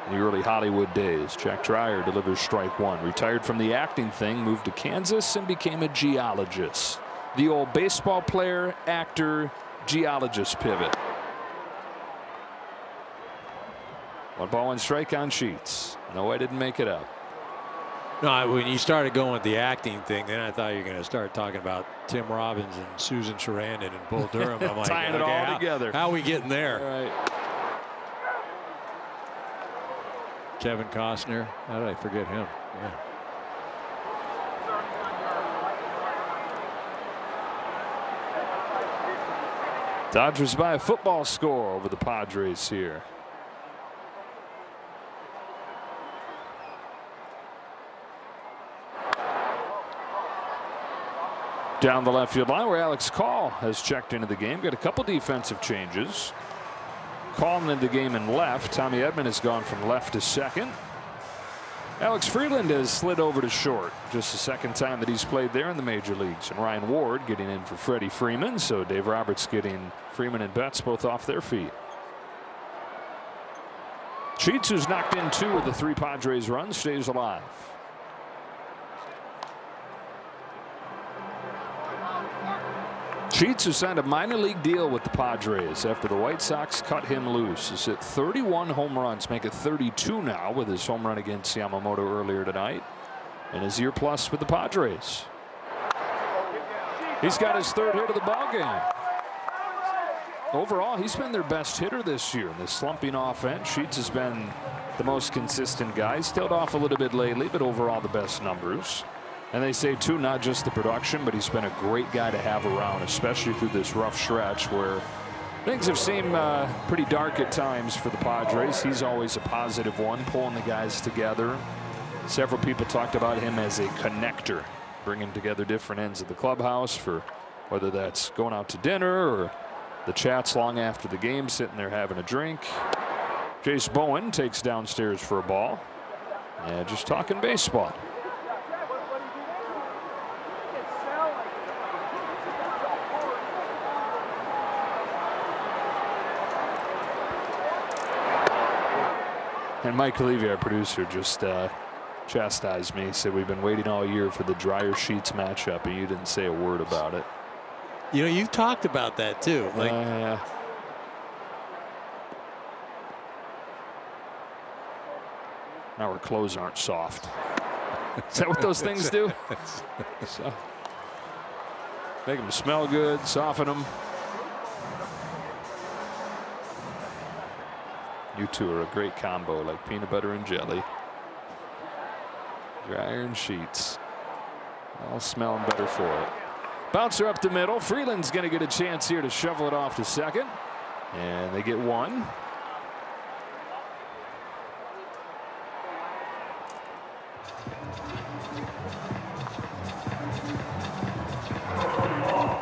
in the early Hollywood days. Jack Dreyer delivers strike 1. Retired from the acting thing, moved to Kansas, and became a geologist. The old baseball player, actor, geologist pivot. 1 ball, 1 strike on Sheets. No, I didn't make it up. No, when you started going with the acting thing, then I thought you were going to start talking about Tim Robbins and Susan Sarandon and Bull Durham. I'm like, tying it all together. How are we getting there? All right. Kevin Costner. How did I forget him? Yeah. Dodgers by a football score over the Padres here. Down the left field line where Alex Call has checked into the game. Got a couple defensive changes. Calling into the game in left. Tommy Edman has gone from left to second. Alex Freeland has slid over to short. Just the second time that he's played there in the major leagues. And Ryan Ward getting in for Freddie Freeman. So Dave Roberts getting Freeman and Betts both off their feet. Sheets, who's knocked in 2 of the 3 Padres runs, stays alive. Sheets, who signed a minor league deal with the Padres after the White Sox cut him loose, is at 31 home runs, make it 32 now with his home run against Yamamoto earlier tonight, and his year plus with the Padres. He's got his 3rd hit of the ballgame. Overall, he's been their best hitter this year in this slumping offense. Sheets has been the most consistent guy. He's tailed off a little bit lately, but overall the best numbers. And they say, too, not just the production, but he's been a great guy to have around, especially through this rough stretch where things have seemed pretty dark at times for the Padres. He's always a positive one, pulling the guys together. Several people talked about him as a connector, bringing together different ends of the clubhouse for whether that's going out to dinner or the chats long after the game, sitting there having a drink. Jace Bowen takes downstairs for a ball. And just talking baseball. And Mike Levy, our producer, just chastised me. He said, we've been waiting all year for the dryer sheets matchup, and you didn't say a word about it. You know, you've talked about that too. Like, yeah. Now our clothes aren't soft. Is that what those things do? So, make them smell good, soften them. You two are a great combo, like peanut butter and jelly. Dryer and sheets. All smelling better for it. Bouncer up the middle. Freeland's going to get a chance here to shovel it off to second. And they get one.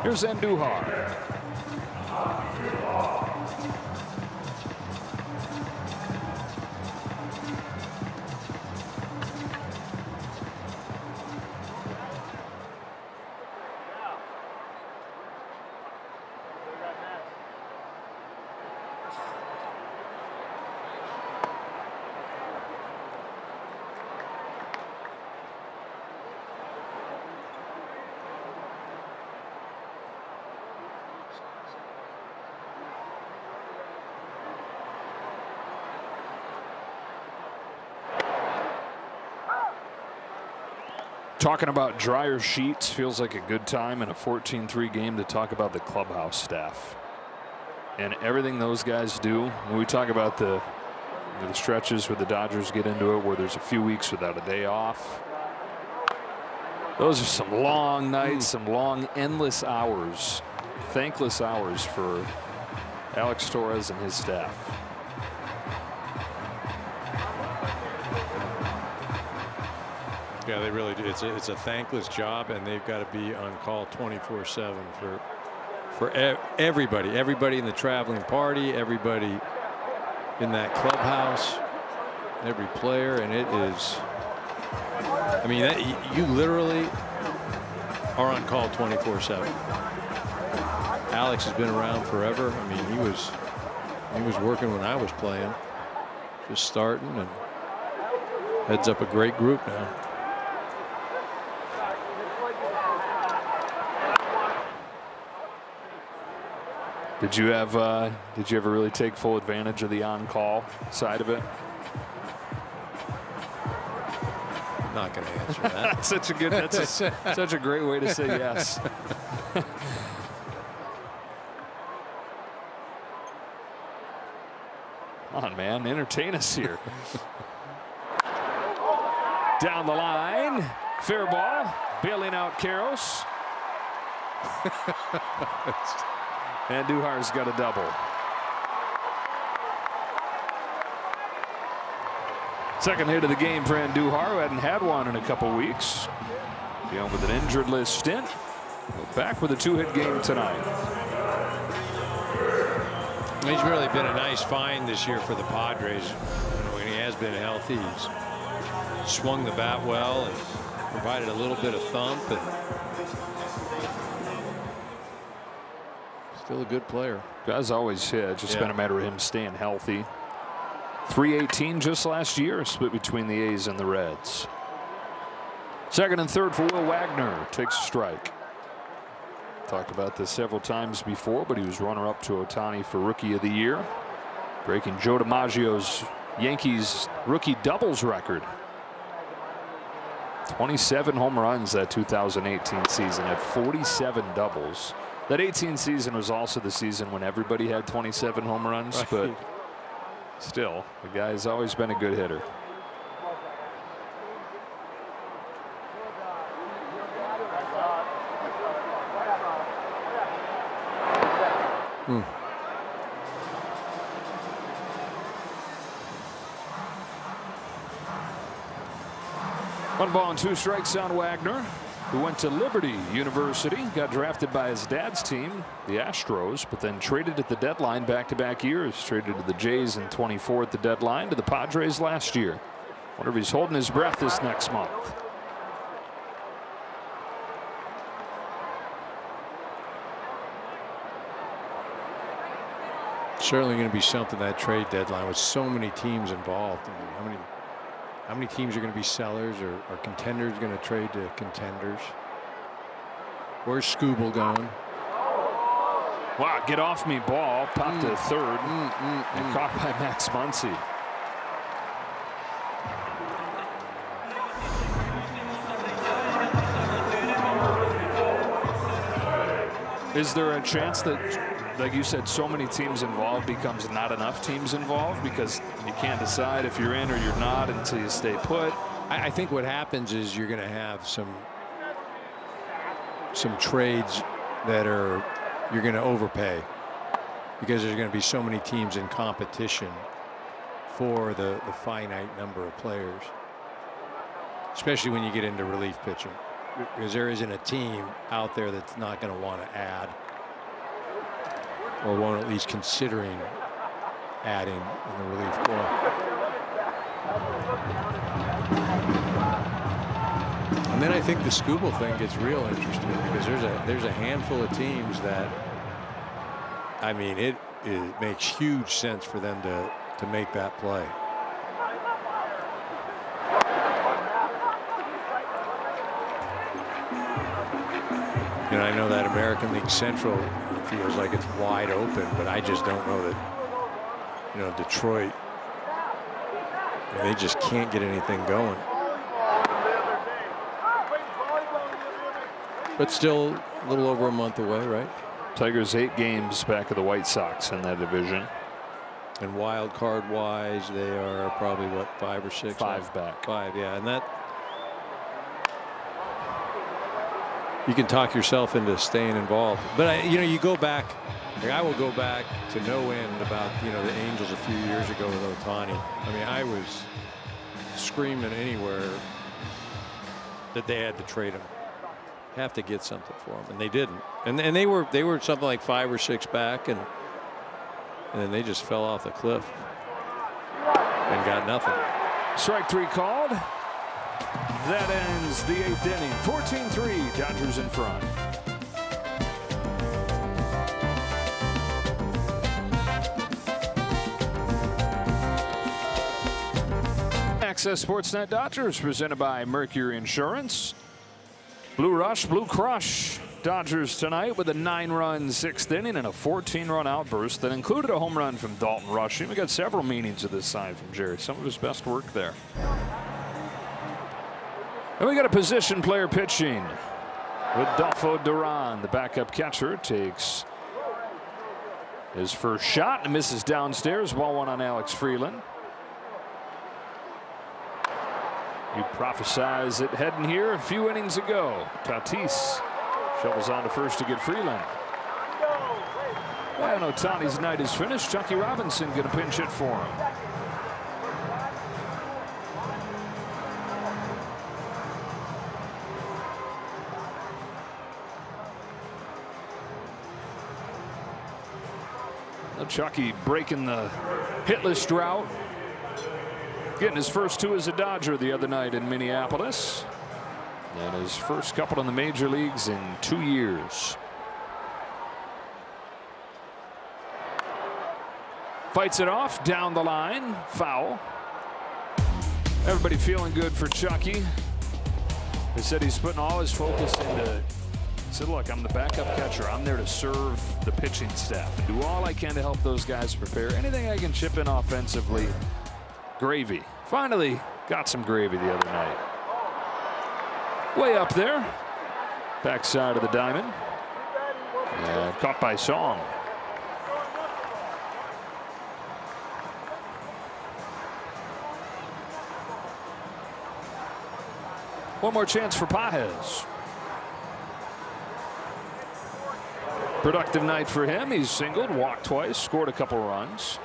Here's Andujar. Talking about dryer sheets feels like a good time in a 14-3 game to talk about the clubhouse staff and everything those guys do. When we talk about the stretches where the Dodgers get into it, where there's a few weeks without a day off, those are some long nights, some long, endless hours, thankless hours for Alex Torres and his staff. yeah, they really do. It's a thankless job, and they've got to be on call 24/7 for everybody in the traveling party, everybody in that clubhouse, every player, and it is. I mean, you literally are on call 24/7. Alex has been around forever. I mean, he was working when I was playing, just starting, and heads up a great group now. Did you ever really take full advantage of the on-call side of it? I'm not going to answer that. Such a great way to say yes. Come on, man, entertain us here. Down the line, fair ball, bailing out Karros. Andujar's got a double. Second hit of the game for Andujar, who hadn't had one in a couple weeks. Dealing with an injured list stint. Back with a two-hit game tonight. He's really been a nice find this year for the Padres. When he has been healthy, he's swung the bat well and provided a little bit of thump, and still a good player. Guys always hit. It's just been a matter of him staying healthy. 318 just last year, split between the A's and the Reds. Second and third for Will Wagner. Takes a strike. Talked about this several times before, but he was runner-up to Ohtani for Rookie of the Year, breaking Joe DiMaggio's Yankees rookie doubles record. 27 home runs that 2018 season, had 47 doubles. That 18 season was also the season when everybody had 27 home runs, right. But still, the guy's always been a good hitter. One ball and two strikes on Wagner, who went to Liberty University, got drafted by his dad's team, the Astros, but then traded at the deadline back-to-back years. Traded to the Jays in 24 at the deadline, to the Padres last year. Wonder if he's holding his breath this next month. Certainly going to be something, that trade deadline with so many teams involved. I mean, How many teams are going to be sellers, or are contenders going to trade to contenders? Where's Scooble going? Wow, get off me ball. Popped to third and caught by Max Muncy. Is there a chance that, like you said, so many teams involved becomes not enough teams involved because you can't decide if you're in or you're not until you stay put? I think what happens is you're going to have some trades that you're going to overpay because there's going to be so many teams in competition for the finite number of players, especially when you get into relief pitching, because there isn't a team out there that's not going to want to add or won't at least considering adding in the relief corps. And then I think the Scooble thing gets real interesting because there's a handful of teams that, I mean, it makes huge sense for them to make that play. You know, I know that American League Central feels like it's wide open, but I just don't know that, you know, Detroit, they just can't get anything going. But still a little over a month away, right? Tigers 8 games back of the White Sox in that division. And wild card wise, they are probably what, 5 or 6? 5 back. 5, yeah. And that, you can talk yourself into staying involved. But you know, you go back, like I will go back to no end about, you know, the Angels a few years ago with Ohtani. I mean, I was screaming anywhere that they had to trade him. Have to get something for him, and they didn't. And they were something like 5 or 6 back, and then they just fell off the cliff and got nothing. Strike 3 called. That ends the 8th inning. 14-3, Dodgers in front. Access Sportsnet Dodgers presented by Mercury Insurance. Blue Rush, Blue Crush. Dodgers tonight with a 9-run 6th inning and a 14-run outburst that included a home run from Dalton Rushing. We got several meanings of this side from Jerry. Some of his best work there. And we got a position player pitching. Rodolfo Duran, the backup catcher, takes his first shot and misses downstairs. Ball 1 on Alex Freeland. You prophesied it heading here a few innings ago. Tatis shovels on to first to get Freeland. And Ohtani's night is finished. Chucky Robinson going to pinch hit for him. Chucky breaking the hitless drought. Getting his first 2 as a Dodger the other night in Minneapolis. And his first couple in the major leagues in 2 years. Fights it off down the line. Foul. Everybody feeling good for Chucky. They said he's putting all his focus into. He said, look, I'm the backup catcher. I'm there to serve the pitching staff and do all I can to help those guys prepare. Anything I can chip in offensively. Gravy. Finally got some gravy the other night. Way up there. Backside of the diamond. And caught by Song. One more chance for Pages. Productive night for him. He's singled, walked twice, scored a couple runs.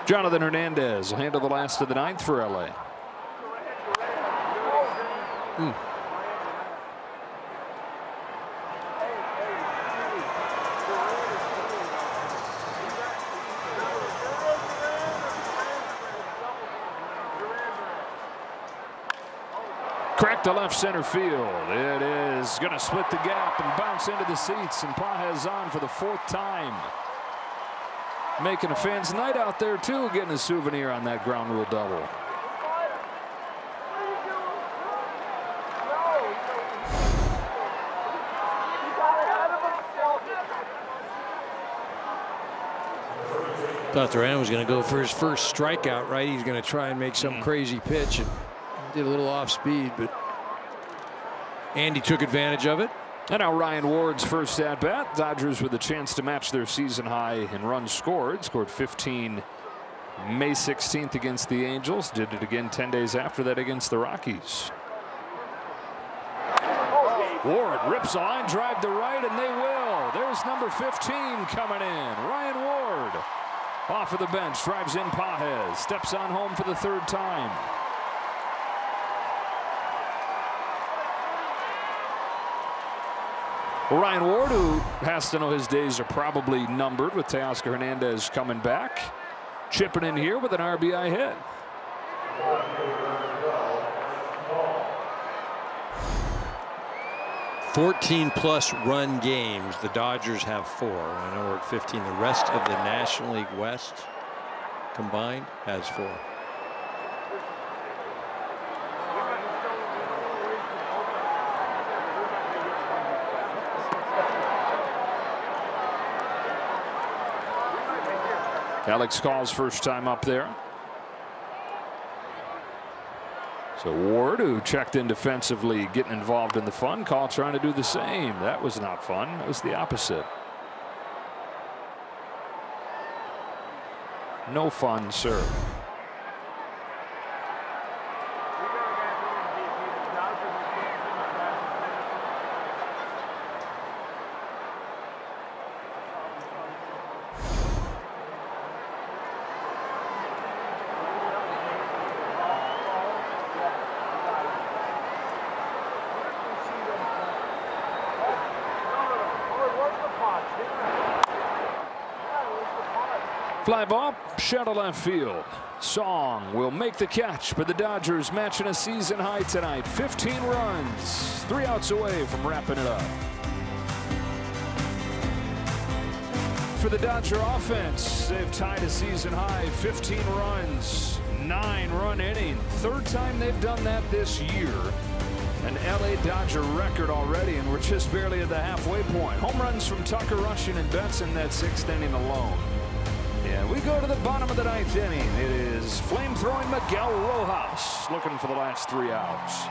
Jonathan Hernandez will handle the last of the 9th for LA. Cracked to left center field. It is going to split the gap and bounce into the seats, and Pages on for the 4th time. Making a fan's night out there, too, getting a souvenir on that ground rule double. Thought Duran was going to go for his first strikeout, right? He's going to try and make some crazy pitch, and did a little off speed, but Andy took advantage of it. And now Ryan Ward's first at bat. Dodgers with a chance to match their season high in runs scored. Scored 15 May 16th against the Angels. Did it again 10 days after that against the Rockies. Ward rips a line drive to right, and they will. There's number 15 coming in. Ryan Ward off of the bench, drives in Pages, steps on home for the 3rd time. Ryan Ward, who has to know his days are probably numbered with Teoscar Hernandez coming back, chipping in here with an RBI hit. +14 run games. The Dodgers have 4. I know we're at 15. The rest of the National League West combined has 4. Alex Call's first time up there. So Ward, who checked in defensively, getting involved in the fun. Call trying to do the same. That was not fun. That was the opposite. No fun, sir. Fly ball, shuttle left field. Song will make the catch, but the Dodgers matching a season high tonight. 15 runs, 3 outs away from wrapping it up. For the Dodger offense, they've tied a season high, 15 runs, 9-run inning. 3rd time they've done that this year. An LA Dodger record already, and we're just barely at the halfway point. Home runs from Tucker, Rushing, and Benson that 6th inning alone. Yeah, we go to the bottom of the 9th inning. It is flame-throwing Miguel Rojas looking for the last 3 outs.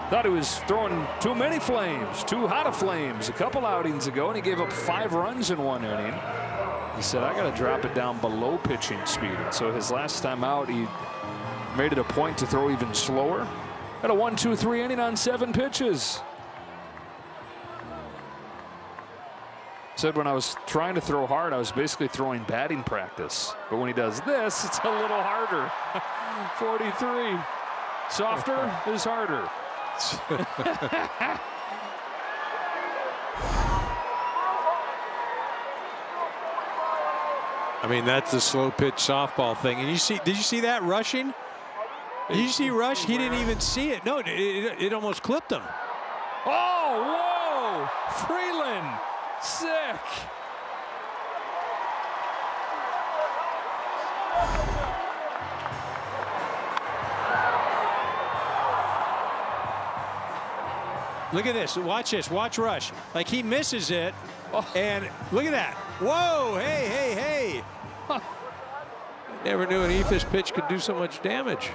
Thought he was throwing too many flames, too hot of flames a couple outings ago, and he gave up 5 runs in 1 inning. He said, I got to drop it down below pitching speed. And so his last time out, he made it a point to throw even slower. Had a 1-2-3 inning on 7 pitches. Said when I was trying to throw hard, I was basically throwing batting practice. But when he does this, it's a little harder. 43. Softer is harder. I mean, that's the slow pitch softball thing. And did you see that Rushing? Did you see Rush? He didn't even see it. No, it almost clipped him. Oh, whoa! Freeland. Sick. Look at this. Watch this. Watch Rush. Like he misses it. And look at that. Whoa. Hey, hey, hey. Huh. Never knew an eephus pitch could do so much damage.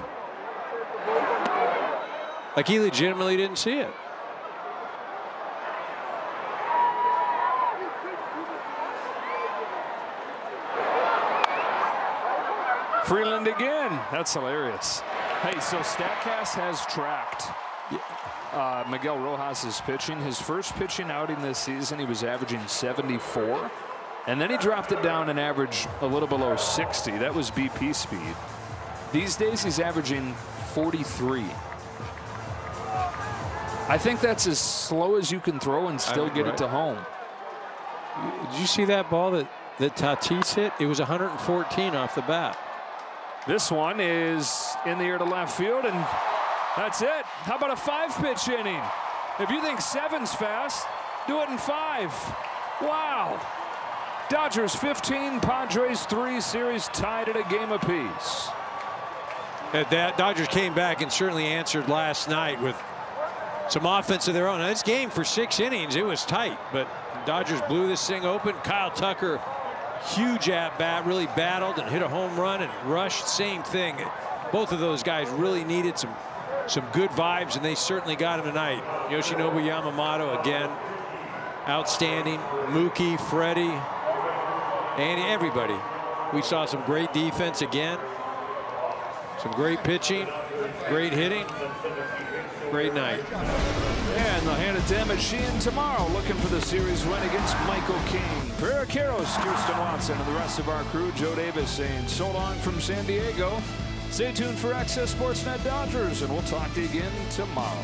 Like he legitimately didn't see it. Freeland again. That's hilarious. Hey, so StatCast has tracked Miguel Rojas' pitching. His first pitching outing this season, he was averaging 74. And then he dropped it down and averaged a little below 60. That was BP speed. These days, he's averaging 43. I think that's as slow as you can throw and still get it to home. Did you see that ball that Tatis hit? It was 114 off the bat. This one is in the air to left field, and That's it. How about a 5-pitch inning? If you think 7's fast, do it in 5. Wow. Dodgers 15, Padres 3, series tied at a game apiece. Dodgers came back and certainly answered last night with some offense of their own. Now, this game for 6 innings, it was tight, but Dodgers blew this thing open. Kyle Tucker, huge at bat, really battled and hit a home run and rushed. Same thing. Both of those guys really needed some good vibes, and they certainly got him tonight. Yoshinobu Yamamoto again, outstanding. Mookie, Freddie, Andy, everybody. We saw some great defense again. Some great pitching, great hitting, great night. And they'll hand it to Emmett Sheehan tomorrow, looking for the series win against Michael King. For Eric Karros, Kirsten Watson, and the rest of our crew, Joe Davis saying so long from San Diego. Stay tuned for Access Sportsnet Dodgers, and we'll talk to you again tomorrow.